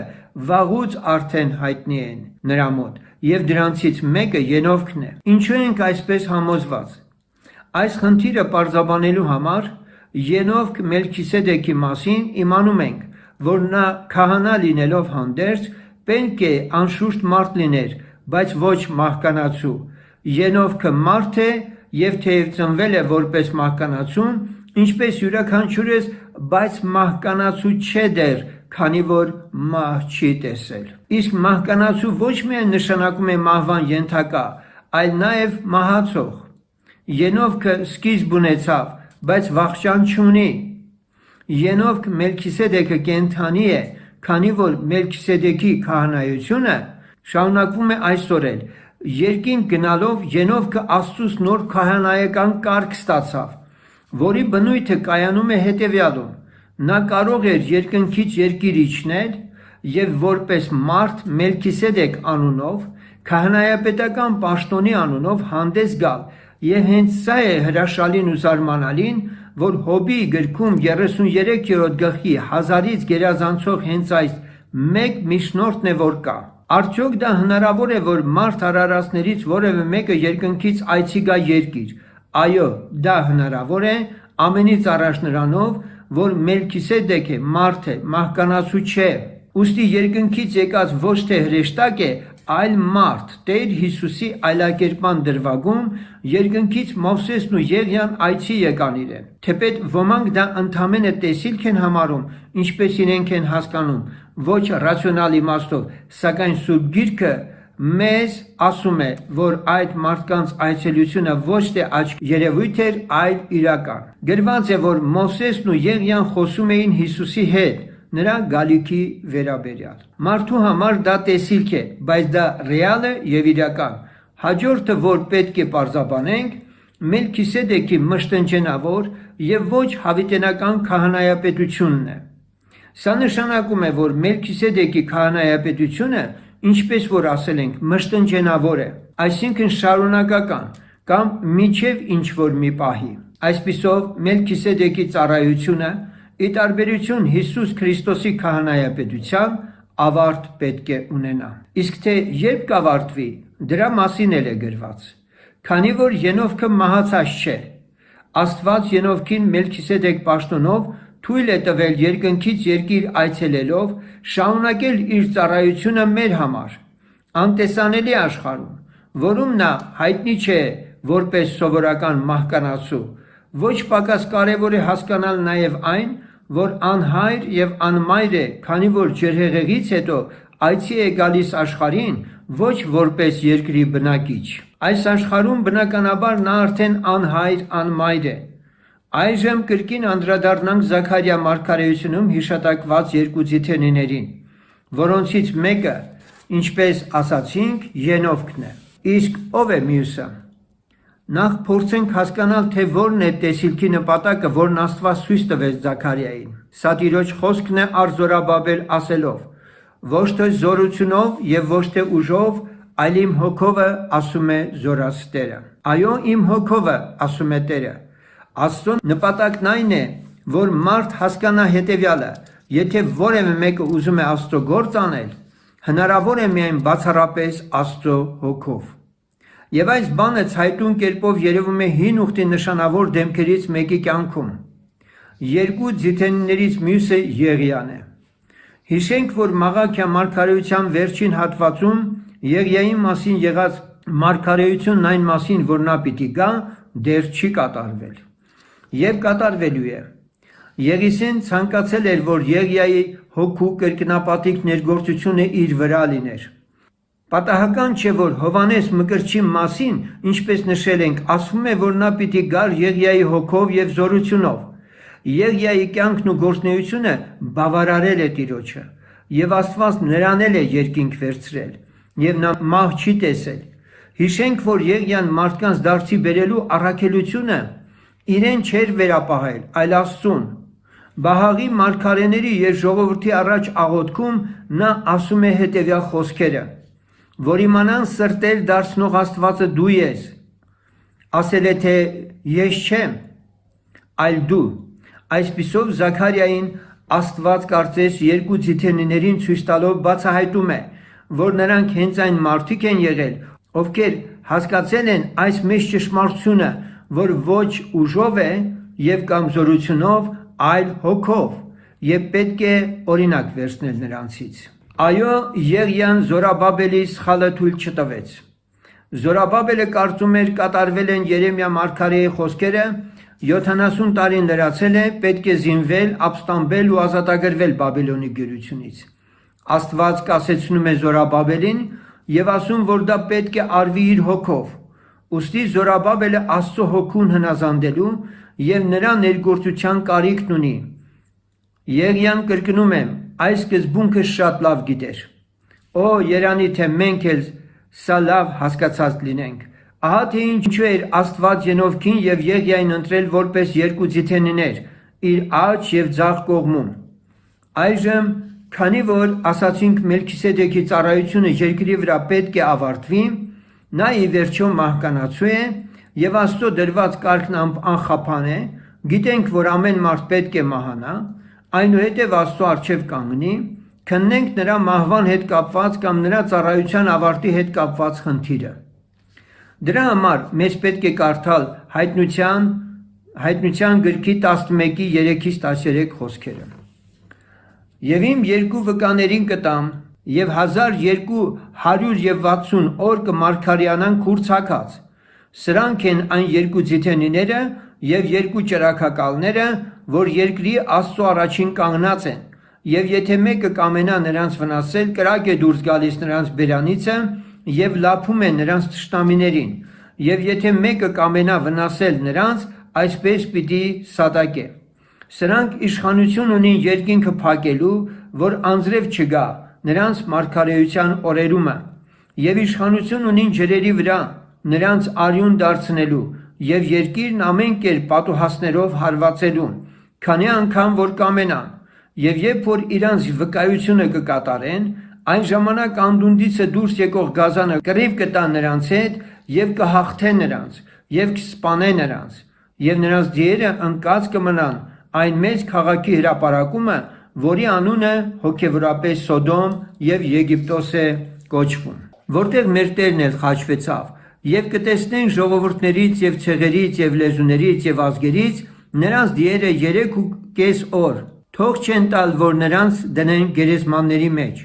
վաղուց արդեն հայտնի են նրա մոտ, և դրանցից մեկը Ենովքն է։ Ինչու ենք այսպես համոզված։ Այս խնդիրը պարզաբանելու համար Ենովք Մելքիսեդեքի մասին իմանում ենք, որ նա քահանա լինելով հանդերձ պետք է անշուշտ մարդ լիներ, բայց ոչ մահկանացու։ Ենովքը մարդ է և թեև ծնվել է որպես մահկանացուն, ինչպես յուրաքանչյուրս, բայց մահկանացու չէ դեռ, քանի որ մահ չի տեսել։ Իսկ մահկանացու ոչ միայն նշանակում է մահվան ենթակա, այլ նաև մահացող։ Ենովքը սկիզբ ունեցավ, բայց վախճան չունի։ Ենովք Մելքիսեդեքը կենդանի է, քանի որ Մելքիսեդեքի քահանայությունը շարունակվում է այսօր էլ։ Երկինք գնալով Ենովքը Աստծուց նոր քահանայական կարգ ստացավ, որի բնույթը կայանում է հետևյալում. նա կարող էր երկնքից երկիր իջնել և որպես մարդ Մելքիսեդեկ անունով, քահանայապետական պաշտոնի անունով հանդես գալ, և հենց սա է հրաշալին ու զարմանալին, որ Հոբի գրքում 33-րդ գլխի 1000-ից գերազանցող հենց այս մեկ միջնորդն է, որ կա։ Արդյոք դա հնարավոր է, որ մարդ արարածներից որևէ մեկը երկնքից այցի գա երկիր։ Այո, դա հնարավոր է, ամենից առաջ նրանով, որ Մելքիսեդեքը մարդ է, մահկանացու չէ։ Ուստի երկնքից եկած ոչ թե հրեշտակ է, այլ մարդ։ Տեր Հիսուսի այլակերպման դրվագում երկնքից Մովսեսն ու Եղիան այցի եկան իրեն։ Թեպետ ոմանք դա ընդամենը տեսիլք են համարում, ինչպես իրենք են հասկանում, ոչ ռացիոնալ իմաստով, սակայն Սուրբ Գիրքը մեզ ասում է, որ այդ մարդկանց այցելությունը ոչ թե աչքի երևույթ էր, այլ իրական։ Գրված է, որ Մովսեսն ու Եղիան խոսում էին Հիսուսի հետ նրա գալիքի վերաբերյալ։ Մարդու համար դա տեսիլք է, բայց դա ռեալ է և իրական։ Հաջորդը, որ պետք է պարզաբանենք, Մելքիսեդեքի մշտնջենավոր և ոչ հավիտենական քահանայապետությունն է։ Սա նշանակում է, որ Մելքիսեդեկի քահանայապետությունը, ինչպես որ ասել ենք, մշտնջենավոր է, այսինքն շարունակական կամ միջև ինչ որ մի պահի։ Այսպիսով Մելքիսեդեկի ծառայությունը, ի տարբերություն Հիսուս Քրիստոսի քահանայապետության, ավարտ պետք է ունենա։ Իսկ թե երբ կավարտվի, դրա մասին էլ է գրված։ Քանի որ Ենովքը մահացած չէ, Աստված Ենովքին Մելքիսեդեկ պաշտոնով թույլ է տվել երկնքից երկիր այցելելով շարունակել իր ծառայությունը մեր համար, անտեսանելի աշխարհում, որում նա հայտնի չէ որպես սովորական մահկանացու։ Ոչ պակաս կարևոր է հասկանալ նաև այն, որ անհայր և անմայր է, քանի որ ջրհեղեղից հետո այցի է գալիս աշխարհին ոչ որպես երկրի բնակիչ։ Այս աշխարհում բնականաբար նա արդեն անհայր, անմայր է։ Այժմ կրկին անդրադառնանք Զաքարիա մարգարեությունում հիշատակված երկու ձիթենիներին, որոնցից մեկը, ինչպես ասացինք, Ենովքն է։ Իսկ ով է մյուսը։ Նախ փորձենք հասկանալ, թե որն է տեսիլքի նպատակը, որն Աստված ցույց տվեց Զաքարիային։ Սա Տիրոջ խոսքն է առ Զորաբաբել ասելով. ոչ թե զորությունով և ոչ թե ուժով, այլ իմ հոգովը, ասում է զորաց Տերը։ Այո, իմ հոգովը, ասում է Տերը, Աստծո նպատակն այն է, որ մարդ հասկանա հետևյալը. եթե որևէ մեկը ուզում է Աստծո գործ անել, հնարավոր է միայն բացառապես Աստծո հոգով։ Եվ այս բանը ցայտուն կերպով երևում է հին ուխտի նշանավոր դեմքերից մեկի կյանքում։ Երկու ձիթենիներից մյուսը Եղիան է։ Հիշենք, որ Մաղաքիա մարգարեության վերջին հատվածում Եղիայի մասին եղած մարգարեությունն այն մասին, որ նա պիտի գա, դեռ չի կատարվել։ Եվ կատարվելու է։ Եղիսեն ցանկացել էր, որ Եղիայի հոգու կրկնապատիկ ներգործությունը իր վրա լիներ։ Պատահական չէ, որ Հովհաննես Մկրտչի մասին, ինչպես նշել ենք, ասվում է, որ նա պիտի գար Եղիայի հոգով եւ զորությունով։ Եղիայի կյանքն ու գործունեությունը բավարարել է Տիրոջը, եւ Աստված նրան է երկինք վերցրել, եւ նա մահ չի տեսել։ Հիշենք, որ Եղիան մարդկանց դարձի բերելու առաքելությունը իրեն չէր վերապահել, այլ Աստծուն։ Բահաղի մարգարեների եւ ժողովրդի առաջ աղոթքում նա ասում է հետևյալ խոսքերը. որ իմանան սրտեր դարձնող Աստվածը դու ես, ասել է թե ես չեմ, այլ դու։ Այսպիսով Զաքարիային Աստված կարծես երկու ձիթենիներին ցույց տալով բացահայտում է, որ նրանք հենց այն մարդիկ են եղել, ովքեր հասկացել են այս մեծ ճշմարտությունը, որ ոչ ուժով է եւ կամ զորությունով, այլ հոգով, եւ պետք է օրինակ վերցնել նրանցից։ Այո, Եղիան Զորաբաբելի սխալը թույլ չտվեց։ Զորաբաբելը կարծում էր կատարվել են Երեմիա մարգարեի խոսքերը, 70 տարին լրացել է, պետք է զինվել, ապստամբել ու ազատագրվել Բաբելոնի գերությունից։ Աստված կասեցնում է Զորաբաբելին եւ ասում, որ դա պետք է արվի իր հոգով։ Ուստի Զորաբաբելը Աստծո հոգուն հնազանդելու եւ նրա ներգործության կարիքն ունի։ Եղիան կրկնում եմ, այս սկզբունքը շատ լավ գիտեր։ Օ, երանի թե մենք էլ սա լավ հասկացած լինենք։ Ահա թե ինչու էր Աստված Ենովքին եւ Եղիային ընտրել որպես երկու ձիթենիներ իր աջ եւ ձախ կողմում։ Այժմ, քանի որ ասացինք Մելքիսեդեկի ծառայությունը երկրի վրա պետք է ավարտվի, նա ի վերջո մահկանացու է եւ Աստծո դրված կարգն անխափան է, գիտենք, որ ամեն մարդ պետք է մահանա, այնուհետև Աստծո առջև կանգնի, քննենք նրա մահվան հետ կապված կամ նրա ծառայության ավարտի հետ կապված խնդիրը։ Դրա համար մեզ պետք է կարդալ Հայտնության գրքի 11:3-13 խոսքերը։ Եվ իմ երկու վկաներին կտամ, եւ 1260 օր կմարգարյանան քուրցակած։ Սրանք են այն երկու ձիթենիները եւ երկու ճրագակալները, որ երկրի Աստծո առաջին կանգնած են, եւ եթե մեկը կամենա նրանց վնասել, կրակ է դուրս գալիս նրանց բերանիցը եւ լափում է նրանց թշնամիներին, եւ եթե մեկը կամենա վնասել նրանց, այսպես պիտի սատակե։ Սրանք իշխանություն ունին երկինքը փակելու, որ անձրև չգա նրանց մարգարեության օրերումը, եւ իշխանություն ունին ջրերի վրա նրանց արյուն դարձնելու եւ երկիրն ամեն կերպ պատուհասներով հարվածելու, քանի անգամ որ կամենան, եւ երբ որ իրանց վկայությունը կկատարեն, այն ժամանակ անդունդիցը դուրս եկող գազանը կռիվ կտա նրանց հետ եւ կհաղթե նրանց եւ կսպանե նրանց, եւ նրանց ձիերը ընկած կմնան այն մեծ քաղաքի հրապարակումը, որի անունը հոգեվորապես Սոդոմ եւ Եգիպտոս է կոչվում, որտեղ մեր Տերն էլ խաչվեցավ, եւ կտեսնեն ժողովուրդներից եւ ցեղերից եւ լեզուներից եւ ազգերից նրանց դիերը 3.5 օր, թող չեն տալ, որ նրանց դնեն գերեզմանների մեջ,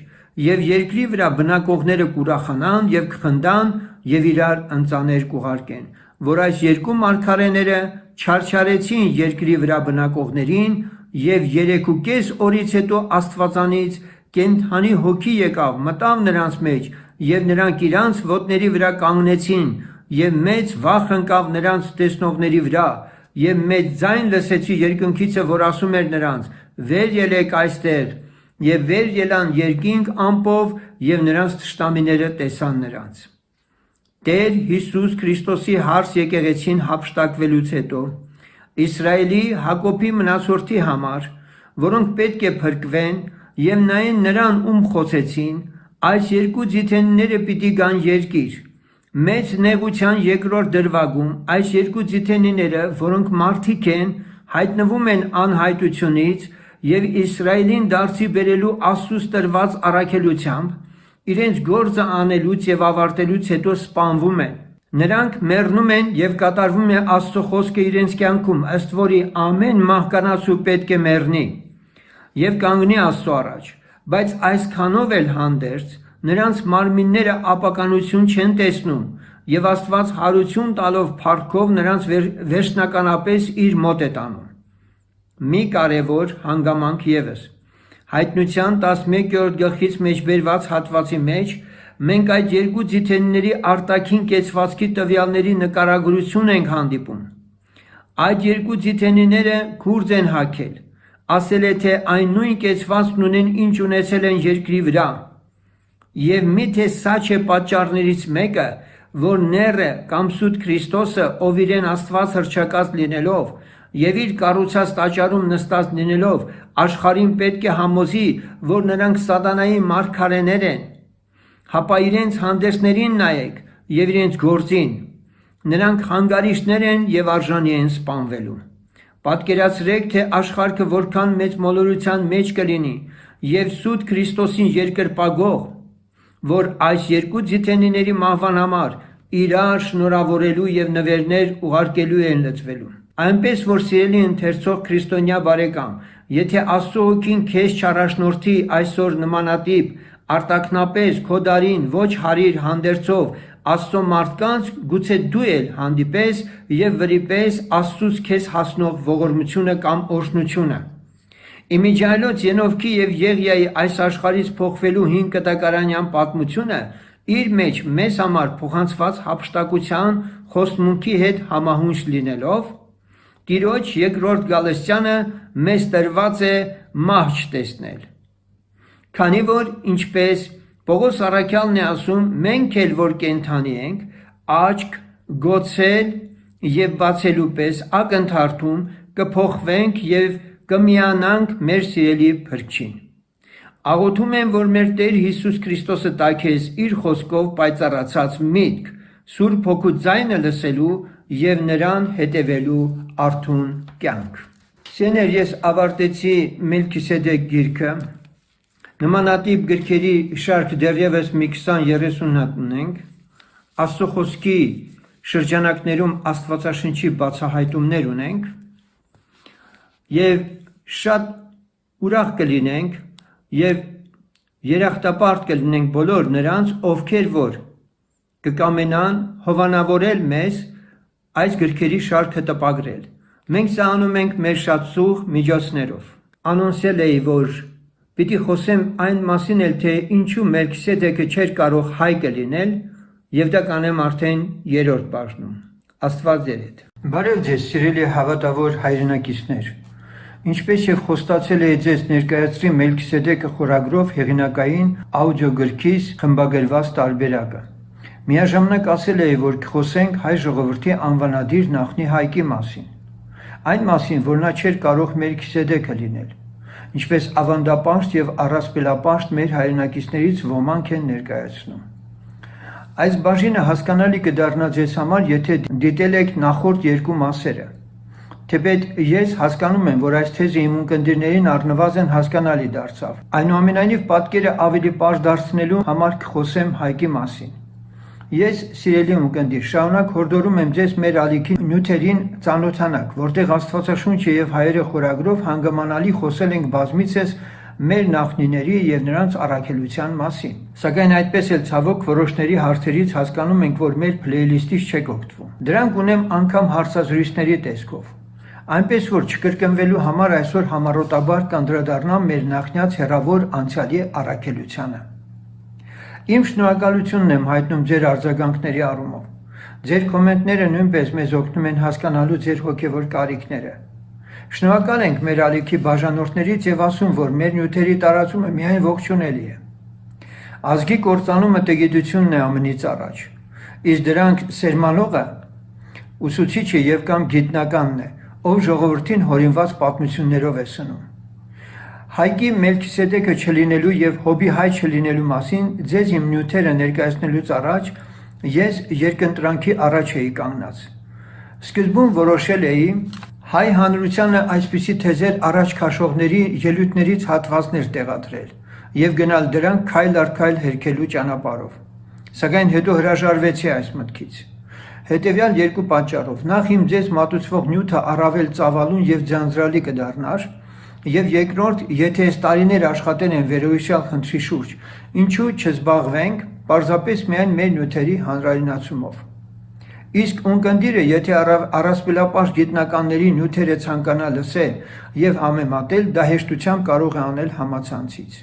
եւ երկրի վրա բնակողները կուրախանան եւ կխնդան եւ իրար ընծաներ կուղարկեն, որ այս երկու մարգարեները չարչարեցին երկրի վրա բնակողներին եւ 3.5 օրից հետո Աստվածանից կենդանի հոգի եկավ, մտավ նրանց մեջ եւ նրանք իրանց ոտների վրա կանգնեցին եւ մեծ վախ ընկավ նրանց տեսնողների վրա եւ մեծ ձայն լսեցի երկնքիցը, որ ասում էր նրանց. վեր ելեք այստեղ, եւ վեր ելան երկինք ամպով եւ նրանց թշնամիները տեսան նրանց։ Տեր Հիսուս Քրիստոսի հարս եկեղեցին հափշտակվելուց հետո Իսրայելի Հակոբի մնացորդի համար, որոնք պետք է փրկվեն եւ նայեն նրան ում խոցեցին, այս երկու ձիթենիները պիտի գան երկիր, Մեծ նեղության երկրորդ դրվագում այս երկու ձիթենիները, որոնք մարդիկ են, հայտնվում են անհայտությունից եւ Իսրայելին դարձի բերելու Աստծուց տրված առաքելությամբ, իրենց գործը անելուց եւ ավարտելուց հետո սպանվում են։ Նրանք մեռնում են եւ կատարվում է Աստծո խոսքը իրենց կյանքում, ըստ որի ամեն մահկանացու պետք է մեռնի եւ կանգնի Աստծո առաջ, բայց այսքանով էլ հանդերձ նրանց մարմինները ապականություն չեն տեսնում եւ Աստված հարություն տալով փառքով նրանց վերջնականապես իր մոտ է տանում։ Մի կարևոր հանգամանք ևս։ Հայտնության 11-րդ գլխից մեջբերված հատվածի մեջ մենք այդ երկու ձիթենիների արտաքին կեցվածքի տվյալների նկարագրություն ենք հանդիպում։ Այդ երկու ձիթենիները քուրձ են հագել, ասել է, թե այն նույն կեցվածքն ունեն, ինչ ունեցել են երկրի վրա։ Եվ միթե սա չէ պատճառներից մեկը, որ նեռը կամ սուտ Քրիստոսը, ով իրեն Աստված հռչակած լինելով եւ իր կառուցած տաճարում նստած լինելով, աշխարհին պետք է համոզի, որ նրանք սատանայի մարգարեներ են, հապա իրենց հանդերձներին նայեք եւ իրենց գործին, նրանք հանգարիչներ են եւ արժանի են սպանվելու։ Պատկերացրեք, թե աշխարհը որքան մեծ մոլորության մեջ կլինի եւ սուտ Քրիստոսին երկրպագող, որ այս երկու ձիթենիների մահվան համար իրար շնորհավորելու եւ նվերներ ուղարկելու են լծվելու։ Այնպես որ սիրելի ընթերցող քրիստոնյա բարեկամ, եթե Աստծո հոգին քեզ չառաջնորդի այսօր նմանատիպ արտակնապես քո դարին ոչ հարիր հանդերձով Աստծո մարդկանց, գուցե դու էլ հանդիպես եւ վրիպես Աստծուց քեզ հասնող ողորմությունը կամ օրհնությունը։ Իմիջիայլոց Ենովքի եւ Եղիայի այս աշխարհից փոխվելու 5 կտակարանյան պատմությունը իր մեջ մեզ համար փոխանցված հափշտակության խոստմունքի հետ համահունչ լինելով, Տիրոջ երկրորդ գալստյանը մեզ տրված է մահ չտեսնել։ Քանի որ ինչպես Պողոս առաքյալն է ասում, մենք էլ որ կենդանի ենք, աչք, գոցել եւ բացելու պես ակնթարթում կփոխվենք եւ կմիանանք մեր սիրելի Փրկչին։ Աղոթում եմ, որ մեր Տեր Հիսուս Քրիստոսը տա քեզ իր խոսքով պայծառացած միտք, Սուրբ Հոգու ձայնը լսելու եւ նրան հետևելու արթուն կյանք։ Սեներ, ես ավարտեցի Մելքիսեդեկ գիրքը։ Նմանատիպ գրքերի շարք դեռևս մի 20-30 հատ ունենք։ Աստծո խոսքի շրջանակներում Աստվածաշնչի բացահայտումներ ունենք եւ շատ ուրախ կլինենք եւ երախտապարտ կլինենք բոլոր նրանց, ովքեր որ կկամենան հովանավորել մեզ այս գրքերի շարքը տպագրել։ Մենք սա անում ենք մեր շատ սուղ միջոցներով։ Անոնսել էի, որ պիտի խոսեմ այն մասին էլ, թե ինչու Մելքիսեդեկը չէր կարող հայ կլինել, եւ դա կանեմ արդեն 3-րդ բաժնում։ Աստված ձեր հետ։ Բարև ձեզ, սիրելի հավատավոր հայրենակիցներ։ Ինչպես եւ խոստացել էի ձեզ ներկայացրի Մելքիսեդեկը խորագրով հեղինակային աուդիո գրքից խմբագրված տարբերակը։ Միաժամանակ ասել էի, որ կխոսենք հայ ժողովրդի անվանադիր նախնի Հայկի մասին։ Այն մասին, որ նա չէր կարող Մելքիսեդեկը լինել, ինչպես ավանդապաշտ եւ առասպելապաշտ մեր հայրենակիցներից ոմանք են ներկայացնում։ Այս բաժինը հասկանալի կդառնա ձեզ համար, եթե դիտել եք նախորդ երկու մասերը։ Թեպետ ես հասկանում եմ, որ այս թեզը իմ ունկնդիրներին առնվազն հասկանալի դարձավ։ Այնուամենայնիվ պատկերը ավելի պարզ դարձնելու համար կխոսեմ Հայկի մասին։ Ես, սիրելի ունկնդիր, շարունակ հորդորում եմ ձեզ մեր ալիքի նյութերին ծանոթանաք, որտեղ Աստվածաշունչը եւ հայերը խորագրով հանգամանալի խոսել ենք բազմիցս մեր նախնիների եւ նրանց առաքելության մասին։ Սակայն այդպես էլ ցավոք որոշների հարցերից հասկանում ենք, որ մեր փլեյլիստից չեք օգտվում։ Դրանք ունեմ անգամ հարցազրույցների տեսքով։ Այնպես որ չկրկնվելու համար այսօր համառոտաբար կանդրադառնամ մեր նախնյաց հեռավոր անցյալի առաքելությանը։ Իմ շնորհակալությունն եմ հայտնում ձեր արձագանքների առումով։ Ձեր կոմենտները նույնպես մեզ օգնում են հասկանալու ձեր հոգևոր կարիքները։ Շնորհակալ ենք մեր ալիքի բաժանորդներից եւ ասում, որ մեր նյութերի տարածումը միայն ողջունելի է։ Ազգի կործանումը տգիտությունն է ամենից առաջ, իսկ դրանք սերմանողը ուսուցիչը եւ կամ գիտնականն է, ով ժողովրդին հորինված պատմություններով է սնում։ Հայկի Մելքիսեդեկը չլինելու եւ հոբի հայ չլինելու մասին ձեզ իմ նյութերը ներկայացնելուց առաջ Ես երկընտրանքի առաջ էի կանգնած։ Սկզբում որոշել էի հայ հանրությանը այսպիսի թեզեր առաջ քաշողների ելույթներից հատվածներ տեղադրել եւ գնալ դրանք քայլ առ քայլ հերքելու ճանապարհով։ Սակայն հետո հրաժարվեցի այս մտքից։ Հետևյալ երկու պատճառով. նախ իմ ձեզ մատուցվող նյութը առավել ծավալուն եւ ձանձրալի կդառնար, եւ երկրորդ, եթե այս տարիներ աշխատել են վերոհիշյալ խնդրի շուրջ, ինչու չզբաղվենք պարզապես միայն մեր նյութերի հանրայնացումով։ Իսկ ունկնդիրը, եթե առասպելապաշտ գիտնականների նյութերը ցանկանա լսել եւ համեմատել, դա հեշտությամբ կարող է անել համացանցից։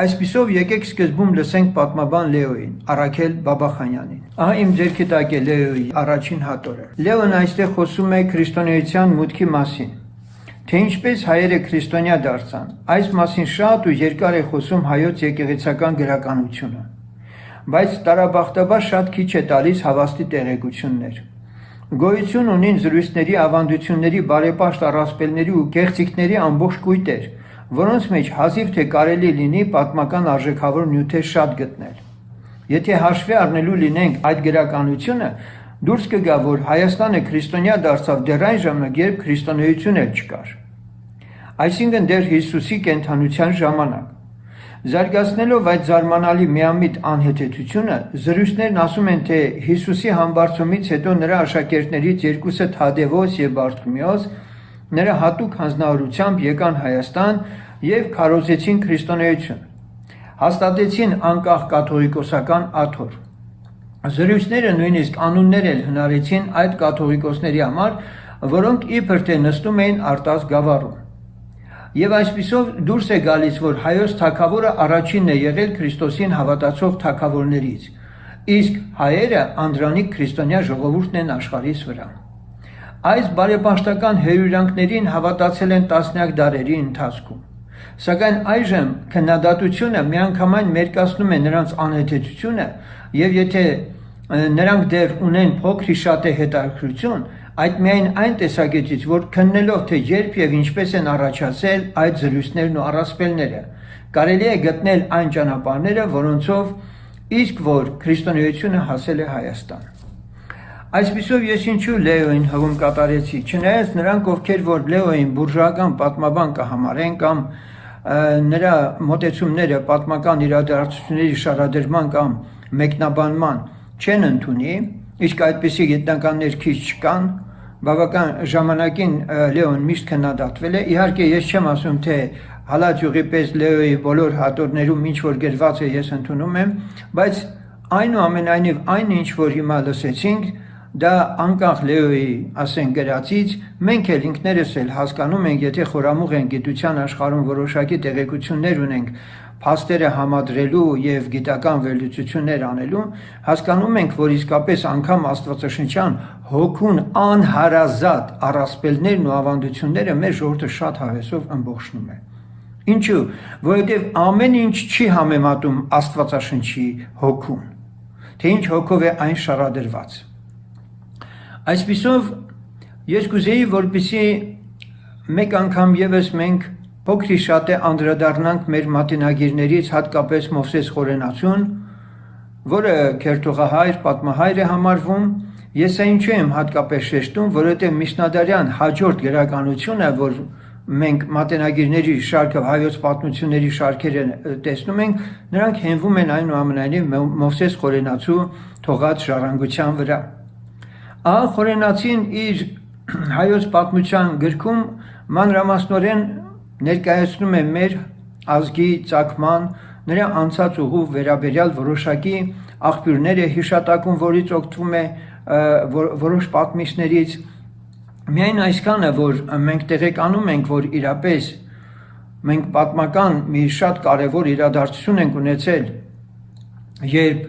Այսպիսով եկեք սկզբում լսենք պատմաբան Լեոյին, Առաքել Բաբախանյանին։ Ահա իմ ձեռքի տակ է Լեոյի առաջին հատորը։ Լեոն այստեղ խոսում է քրիստոնեության մուտքի մասին, թե ինչպես հայերը քրիստոնյա դարձան։ Այս մասին շատ ու երկար է խոսում հայոց եկեղեցական գրականությունը, բայց տարաբախտաբար շատ քիչ է տալիս հավաստի տեղեկություններ։ Գոյություն ունին զրույցների, ավանդությունների, բարեպաշտ առասպելների ու կեղծիքների ամբողջ կույտեր, որոնց մեջ հազիվ թե կարելի լինի պատմական արժեքավոր նյութեր շատ գտնել։ Եթե հաշվի առնելու լինենք այդ գրականությունը, դուրս կգա, որ Հայաստանը քրիստոնյա դարձավ դեռ այն ժամանակ, երբ քրիստոնեություն էլ չկար։ Այսինքն դեռ Հիսուսի կենդանության ժամանակ։ Զարգացնելով այդ զարմանալի միամիտ անհեթեթությունը, զրույցներն ասում են, թե Հիսուսի համբարձումից հետո նրա աշակերտներից երկուսը Թադևոս եւ Բարթլոմեոս նրա հատուկ հանձնարարությամբ եկան Հայաստան եւ քարոզեցին քրիստոնեություն։ Հաստատեցին անկախ կաթողիկոսական աթոռ։ Զրույցները նույնիսկ անուններ էլ հնարեցին այդ կաթողիկոսների համար, որոնք իբր թե նստում էին Արտազ գավառում։ Եվ այսպիսով դուրս է գալիս, որ հայոց թագավորը առաջինն է եղել Քրիստոսին հավատացող թագավորներից, իսկ հայերը անդրանիկ քրիստոնյա ժողովուրդն են աշխարհիս վրա։ Այս բարեպաշտական հերյուրանքներին հավատացել են տասնյակ դարերի ընթացքում, սակայն այժմ քննադատությունը միանգամայն մերկացնում է նրանց անհեթեթությունը, եւ եթե նրանք դեռ ունեն փոքրի շատ է հետաքրքրություն, այդ միայն այն տեսակետից, որ քննելով թե երբ եւ ինչպես են առաջացել այդ զրույցներն ու առասպելները, կարելի է գտնել այն ճանապարհները, որոնցով իսկ որ քրիստոնեությունը հասել է Հայաստան։ Այսպիսով ես ինչու Լեոյին հղում կատարեցի, չնայած նրանք, ովքեր որ Լեոյին բուրժուական պատմաբան կհամարեն կամ նրա մոտեցումները պատմական իրադարձությունների շարադրման կամ մեկնաբանման չեն ընդունի, իսկ այդպիսի գիտնականներ քիչ չկան, բավական ժամանակին Լեոն միշտ քննադատվել է։ Իհարկե ես չեմ ասում, թե հալածյուղի պես Լեոյի բոլոր հատորներում ինչ որ գրված է ես ընդունում եմ, բայց այնուամենայնիվ այն ինչ որ հիմա լսեցինք, դա անկախ Լեոյի ասենք գրածից, մենք էլ ինքներս էլ հասկանում ենք, եթե խորամուղ ենք գիտության աշխարհում որոշակի տեղեկություններ ունենք, փաստերը համադրելու եւ գիտական վերլուծություններ անելու, հասկանում ենք, որ իսկապես անգամ Աստվածաշնչյան հոգուն անհարազատ առասպելներն ու ավանդությունները մեր ժողովուրդը շատ հավեսով ըմբողջնում է։ Ինչու՞, որովհետեւ ամեն ինչ չի համեմատում Աստվածաշնչի հոգուն, թե ինչ հոգով է այն շարադրված։ Այսպիսով ես կուզեի, որպեսզի մեկ անգամ եւս մենք փոքրի շատ է անդրադառնանք մեր մատենագիրներից, հատկապես Մովսես Խորենացուն, որը քերթողահայր, պատմահայր է համարվում։ Ես այնչու եմ հատկապես շեշտում, որովհետև միջնադարյան հաջորդ գրականությունը, որ մենք մատենագիրների շարքը, հայոց պատմությունների շարքերը տեսնում ենք, նրանք հենվում են այնուամենայնիվ Մովսես Խորենացու թողած ժառանգության վրա։ Ահա Խորենացին իր հայոց պատմության գրքում մանրամասնորեն ներկայացնում է մեր ազգի ծագման, նրա անցած ուղու վերաբերյալ որոշակի աղբյուրներ է հիշատակում, որից օգտվում է որոշ պատմիչներից։ Միայն այսքանը, որ մենք տեղեկանում ենք, որ իրապես մենք պատմական մի շատ կարևոր իրադարձություն ենք ունեցել, երբ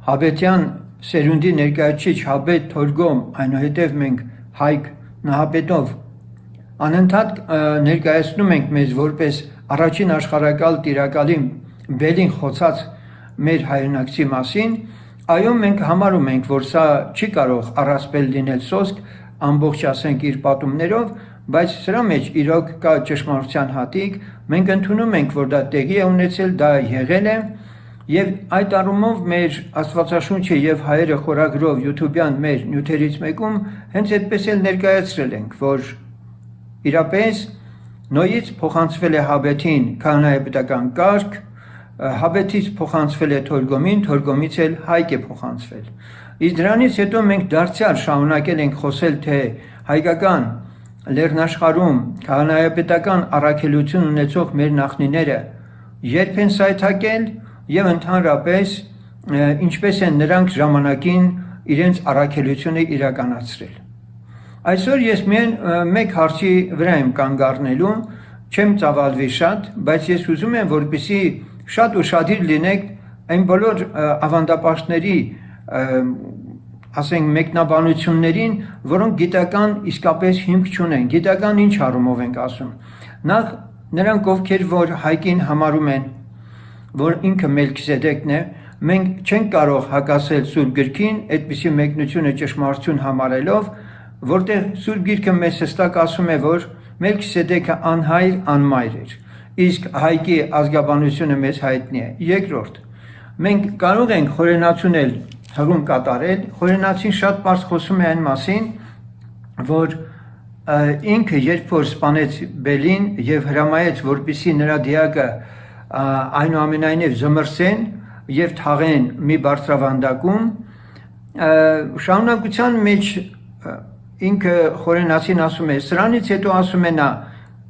Հաբետյան սերունդի ներկայացուցիչ Հաբետ Թորգոմ, այնուհետև մենք Հայկ Նահապետով անընդհատ ներկայացնում ենք մեզ որպես առաջին աշխարհակալ տիրակալին բելին խոցած մեր հայրենակցի մասին, այո մենք համարում ենք, որ սա չի կարող առասպել լինել սոսկ, ամբողջ ասենք իր պատումներով, բայց սրա մեջ իրոք կա ճշմարտության հատիկ, մենք ընդունում ենք, որ դա տեղի է ունեցել, դա եղել է, Եվ այդ առումով մեր Աստվածաշունչը եւ հայերը խորագրով YouTube-յան մեր նյութերից մեկում հենց այդպես էլ ներկայացրել ենք, որ իրապես Նոյից փոխանցվել է Հաբեթին քահանայապետական կարգ, Հաբեթից փոխանցվել է Թորգոմին, Թորգոմից էլ Հայք է փոխանցվել։ Իսկ դրանից հետո մենք դարձյալ շարունակել ենք խոսել, թե հայկական լեռնաշխարհում քահանայապետական առաքելություն ունեցող մեր նախնիները երբ են սայթակել եւ ընդհանրապես ինչպես են նրանք ժամանակին իրենց առաքելությունը իրականացրել։ Այսօր ես միայն մեկ հարցի վրա եմ կանգ առնելու, չեմ ծավալվի շատ, բայց ես ուզում եմ, որպեսզի շատ ուշադիր լինեք այն բոլոր ավանդապաշտների, ասենք մեկնաբանություններին, որոնք գիտական իսկապես հիմք չունեն, գիտական ինչ առումով ենք ասում։ Նախ նրանք ովքեր որ Հայկին համարում են, որ ինքը Մելքիսեդեկն է, մենք չենք կարող հակասել Սուրբ Գրքին, այդպիսի մեկնությունը ճշմարտություն համարելով, որտեղ Սուրբ Գիրքը մեզ հստակ ասում է, որ Մելքիսեդեկը անհայր անմայր էր, իսկ Հայկի ազգաբանությունը մեզ հայտնի է։ Երկրորդ, մենք կարող ենք խորենացունել հղում կատարել, խորենացին շատ պարզ խոսում է այն մասին, որ ինքը երբ որ սպանեց Բելին եւ հրամայեց, որպեսզի նրա դիակը այնուամենայնիվ զմրսեն եւ թաղեն մի բարձրավանդակում, շարունակության մեջ ինքը խորենացին ասում է, սրանից հետո ասում է նա,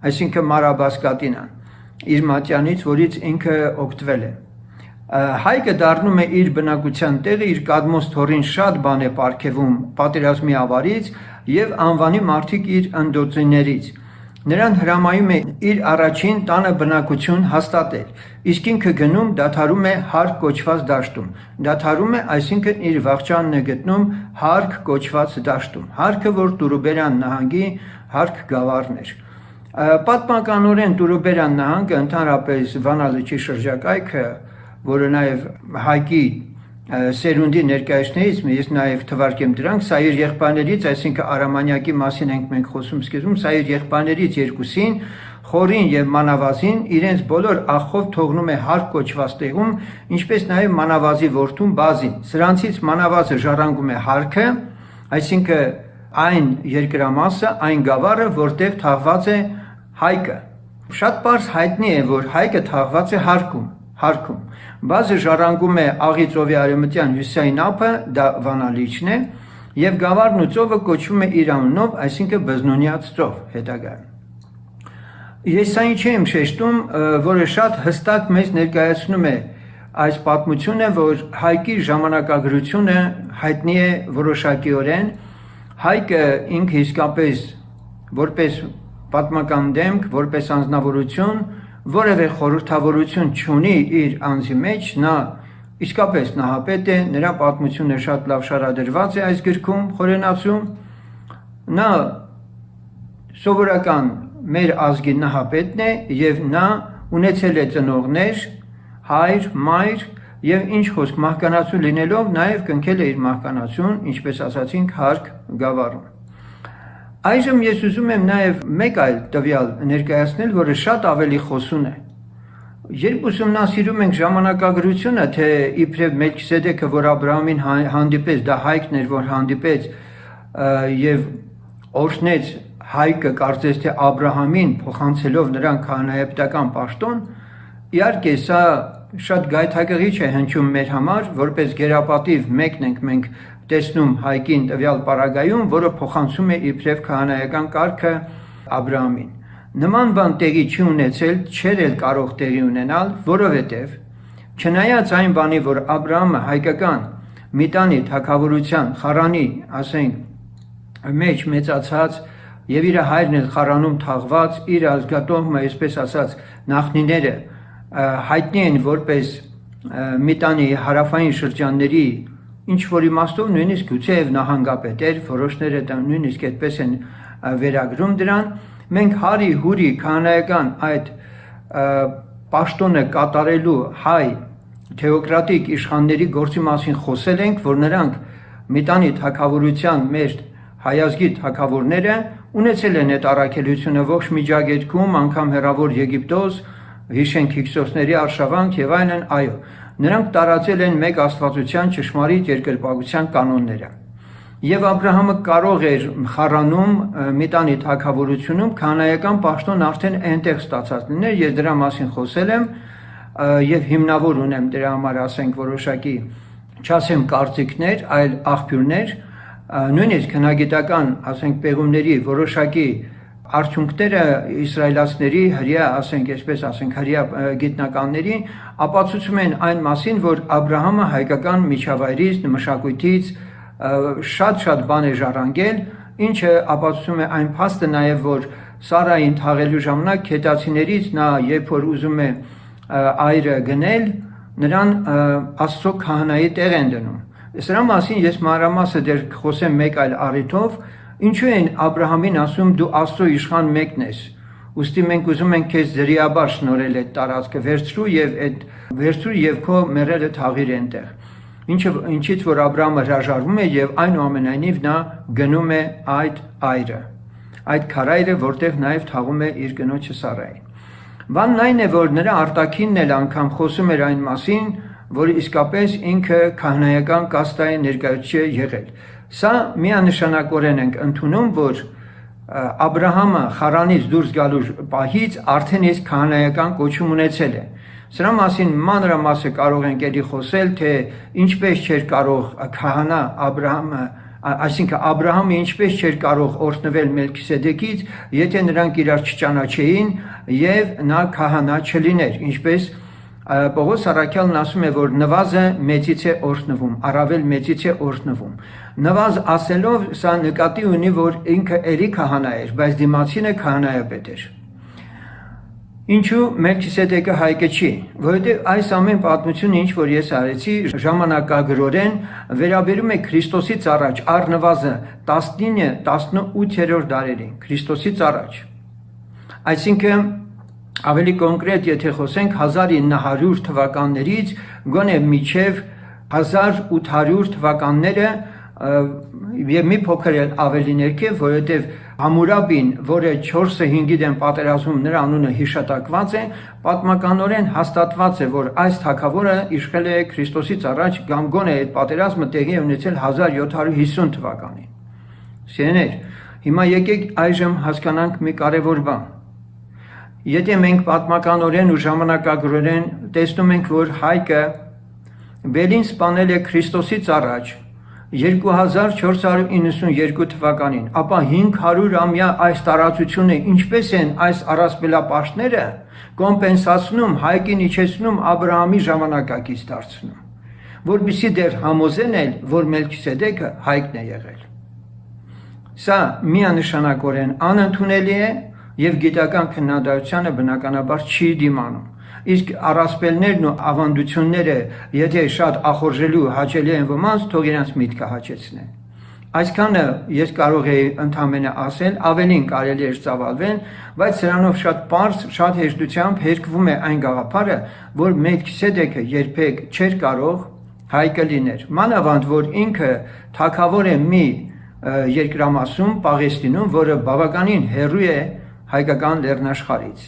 այսինքն Մարաբաս Կատինան, իր մատյանից, որից ինքը օգտվել է։ Հայկը դառնում է իր բնակության տեղը, իր կադմոս թորին շատ բան է պարգևում պատերազմի ավարից եւ անվանի մարդիկ իր ընդոցիներից։ Նրան հրամայում է իր առաջին տանը բնակություն հաստատել, իսկ ինքը գնում դադարում է հարկ կոչված դաշտում։ Դադարում է, այսինքն իր վաղճանն է գտնում հարկ կոչված դաշտում։ Հարկը, որ Տուրուբերան նահանգի հարկ գավառն էր։ Պատմականորեն Տուրուբերան նահանգը ընդհանրապես Վանա լճի շրջակայքը, որը նաև Հայկի սերունդի ներկայացնից, ես նաև թվարկեմ դրանք, սա իր եղբայրներից, այսինքն Արամանյակի մասին ենք մենք խոսում սկզբում, սա իր եղբայրներից երկուսին, Խորին եւ Մանավազին, իրենց բոլոր աղխով թողնում է հարկ կոչված տեղում, ինչպես նաև Մանավազի որդուն Բազին։ Սրանցից Մանավազը ժառանգում է հարքը, այսինքն այն երկրամասը, այն գավառը, որտեղ թաղված է Հայկը։ Շատ պարզ հայտնի է, որ Հայկը թաղված է հարքում։ Բազը ժառանգում է Աղի ծովի արևմտյան հյուսիսային ափը, դա Վանա լիճն է, եւ գավառն ու ծովը կոչվում է իր անունով, այսինքն Բզնունյաց ծով հետագայում։ Ես սա ինչ եմ շեշտում, որը շատ հստակ մեզ ներկայացնում է այս պատմությունը, որ Հայկի ժամանակագրությունը հայտնի է որոշակիորեն, Հայկը ինքը իսկապես որպես պատմական դեմք, որպես անձնավորություն, որևէ խորհրդավորություն չունի իր անձի մեջ, նա իսկապես նահապետ է, նրա պատմությունը շատ լավ շարադրված է այս գրքում, խորենացում, նա սովորական մեր ազգի նահապետն է եւ նա ունեցել է ծնողներ, հայր, մայր եւ ինչ խոսք մահկանացու լինելով նաեւ կնքել է իր մահկանացուն, ինչպես ասացինք, հարկ գավառում։ Այժմ ես ուզում եմ նաև մեկ այլ տվյալ ներկայացնել, որը շատ ավելի խոսուն է։ Երբ ուսումնասիրում ենք ժամանակագրությունը, թե իբրև Մելքիսեդեկը, որ Աբրահամին հանդիպեց, դա Հայկն էր, որ հանդիպեց եւ օրհնեց Հայկը, կարծես թե Աբրահամին փոխանցելով նրան քահանայապետական պաշտոն, իհարկե սա շատ գայթակղիչ է հնչում մեր համար, որպես գերապատիվ մեկն ենք մենք տեսնում Հայկին տվյալ պարագայում, որը փոխանցում է իբրև քահանայական կարգը Աբրահամին։ Նման բան տեղի չի ունեցել, չէր էլ կարող տեղի ունենալ, որովհետև չնայած այն բանի, որ Աբրահամը հայկական Միտանի թագավորության Խարանի, ասենք, մեջ մեծացած եւ իր հայրն էլ Խարանում թաղված, իր ազգատոհը, այսպես ասած, նախնիները հայտնի են որպես Միտանի հարավային շրջանների ինչ որ իմաստով նույնիսկ գուցեև նահանգապետեր, որոշները նույնիսկ այդպես են վերագրում դրան, մենք հարի հուրի քահանայական այդ պաշտոնը կատարելու հայ թեոկրատիկ իշխանների գործի մասին խոսել ենք, որ նրանք Միտանի թագավորության մեր հայազգի թագավորները ունեցել են այդ առաքելությունը ողջ Միջագետքում, անգամ հեռավոր Եգիպտոս, հիշենք Հիկսոսների արշավանք եւ այլն, այո, նրանք տարածել են մեկ աստվածության ճշմարիտ երկրպագության կանոնները։ Եվ Աբրահամը կարող էր Խարանում մի տանի թագավորությունում քահանայական պաշտոն արդեն այնտեղ ստացած լիներ, ես դրա մասին խոսել եմ եւ հիմնավոր ունեմ դրա համար ասենք որոշակի չասեմ կարծիքներ, այլ աղբյուրներ, նույնիսկ հնագիտական ասենք պեղումների որոշակի արդյունքները իսրայելացիների հրյա ասենք այսպես ասենք հրյա գիտնականների ապացուցում են այն մասին, որ Աբրահամը հայկական միջավայրից, մշակույթից շատ բան է ժառանգել, ինչը ապացուցում է այն փաստը նաև, որ Սարային թաղելու ժամանակ քետացիներից նա երբ որ ուզում է այրը գնել, նրան Աստծո քահանայի տեղ են դնում։ Սրա մասին ես մանրամասը դեռ խոսեմ մեկ այլ առիթով, ինչու են Աբրահամին ասում դու Աստծո իշխան մեկն ես։ Ուստի մենք ուզում ենք քեզ ձրիաբար շնորհել այդ տարածքը, վերցրու եւ քո մեռելը թաղիր այնտեղ։ Ինչից որ Աբրահամը հրաժարվում է եւ այնուամենայնիվ նա գնում է այդ այրը, այդ քարայրը, որտեղ նաեւ թաղում է իր կնոջը Սարային։ Բանն այն է, որ նրա արտաքինն էլ անգամ խոսում էր այն մասին, որ իսկապես ինքը քահանայական կաստայի ներկայացուցիչ է եղել։ Սա միանշանակորեն ենք ընդունում, որ Աբրահամը Խարանից դուրս գալու պահից արդեն իսկ քահանայական կոչում ունեցել է։ Սրա մասին մանրամասը կարող ենք ելի խոսել, թե ինչպես չէր կարող քահանա Աբրահամը, այսինքն Աբրահամը ինչպես չէր կարող օրհնվել Մելքիսեդեկից, եթե նրանք իրար չճանաչեին եւ նա քահանա չլիներ, ինչպես Պողոս առաքյալն ասում է, որ նվազը մեծից է օրհնվում, առավել մեծից է օրհնվում։ Նվազ ասելով սա նկատի ունի, որ ինքը ելի քահանա էր, բայց դիմացինը քահանայապետ էր։ Ինչու Մելքիսեդեկը հայկը չի, որովհետև այս ամեն պատմությունը, ինչ որ ես արեցի, ժամանակագրորեն վերաբերում է Քրիստոսից առաջ, առնվազն 19-18-րդ դարերին, Քրիստոսից առաջ։ Այսինքն ավելի կոնկրետ եթե խոսենք 1900 թվականներից գոնե մինչև 1800 թվականները եւ մի փոքր ավելի ներքև, որովհետեւ Համուրաբին, որը 4-5-ի դեմ պատերազմում նրա անունը հիշատակված է, պատմականորեն հաստատված է, որ այս թագավորը իշխել է Քրիստոսից առաջ կամ գոնե այդ պատերազմը տեղի ունեցել 1750 թվականին։ Սիրելիներ, հիմա եկեք այժմ հասկանանք մի կարևոր բան։ Եթե մենք պատմականորեն ու ժամանակագրորեն տեսնում ենք, որ հայկը Բելին սպանել է Քրիստոսից առաջ 2492 թվականին, ապա 500-ամյա այս տարածությունը ինչպես են այս առասպելապաշտները կոմպենսացնում, հայկին իջեցնում Աբրահամի ժամանակակից դարձնում, որպեսզի դեռ համոզեն էլ, որ Մելքիսեդեկը հայկն է եղել։ Սա միանշանակորեն անընդունելի է եւ գիտական քննադատությանը բնականաբար չի դիմանում։ Իսկ առասպելներն ու ավանդությունները, եթե շատ ախորժելու հաճելի են ոմանց, թող իրենց միտքը հաճեցնեն։ Այսքանը ես կարող էի ընդամենը ասել, ավելին կարելի էր ծավալվել, բայց սրանով շատ պարզ, շատ հեշտությամբ հերկվում է այն գաղափարը, որ Մելքիսեդեկը երբեք չէր կարող հայկը լիներ։ Մանավանդ, որ ինքը թագավոր է մի երկրամասում, Պաղեստինում, որը բավականին հեռու է հայկական լեռնաշխարհից։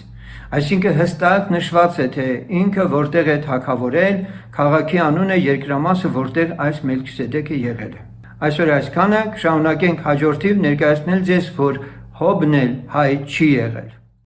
Այսինքն հստակ նշված է, թե ինքը որտեղ է թագավորել, քաղաքի անունը, երկրամասը, որտեղ այս Մելքիսեդեկը եղել է։ Այսօր այսքանը, կշարունակենք հաջորդիվ ներկայացնել ձեզ, որ Հոբն էլ հայ չի եղել։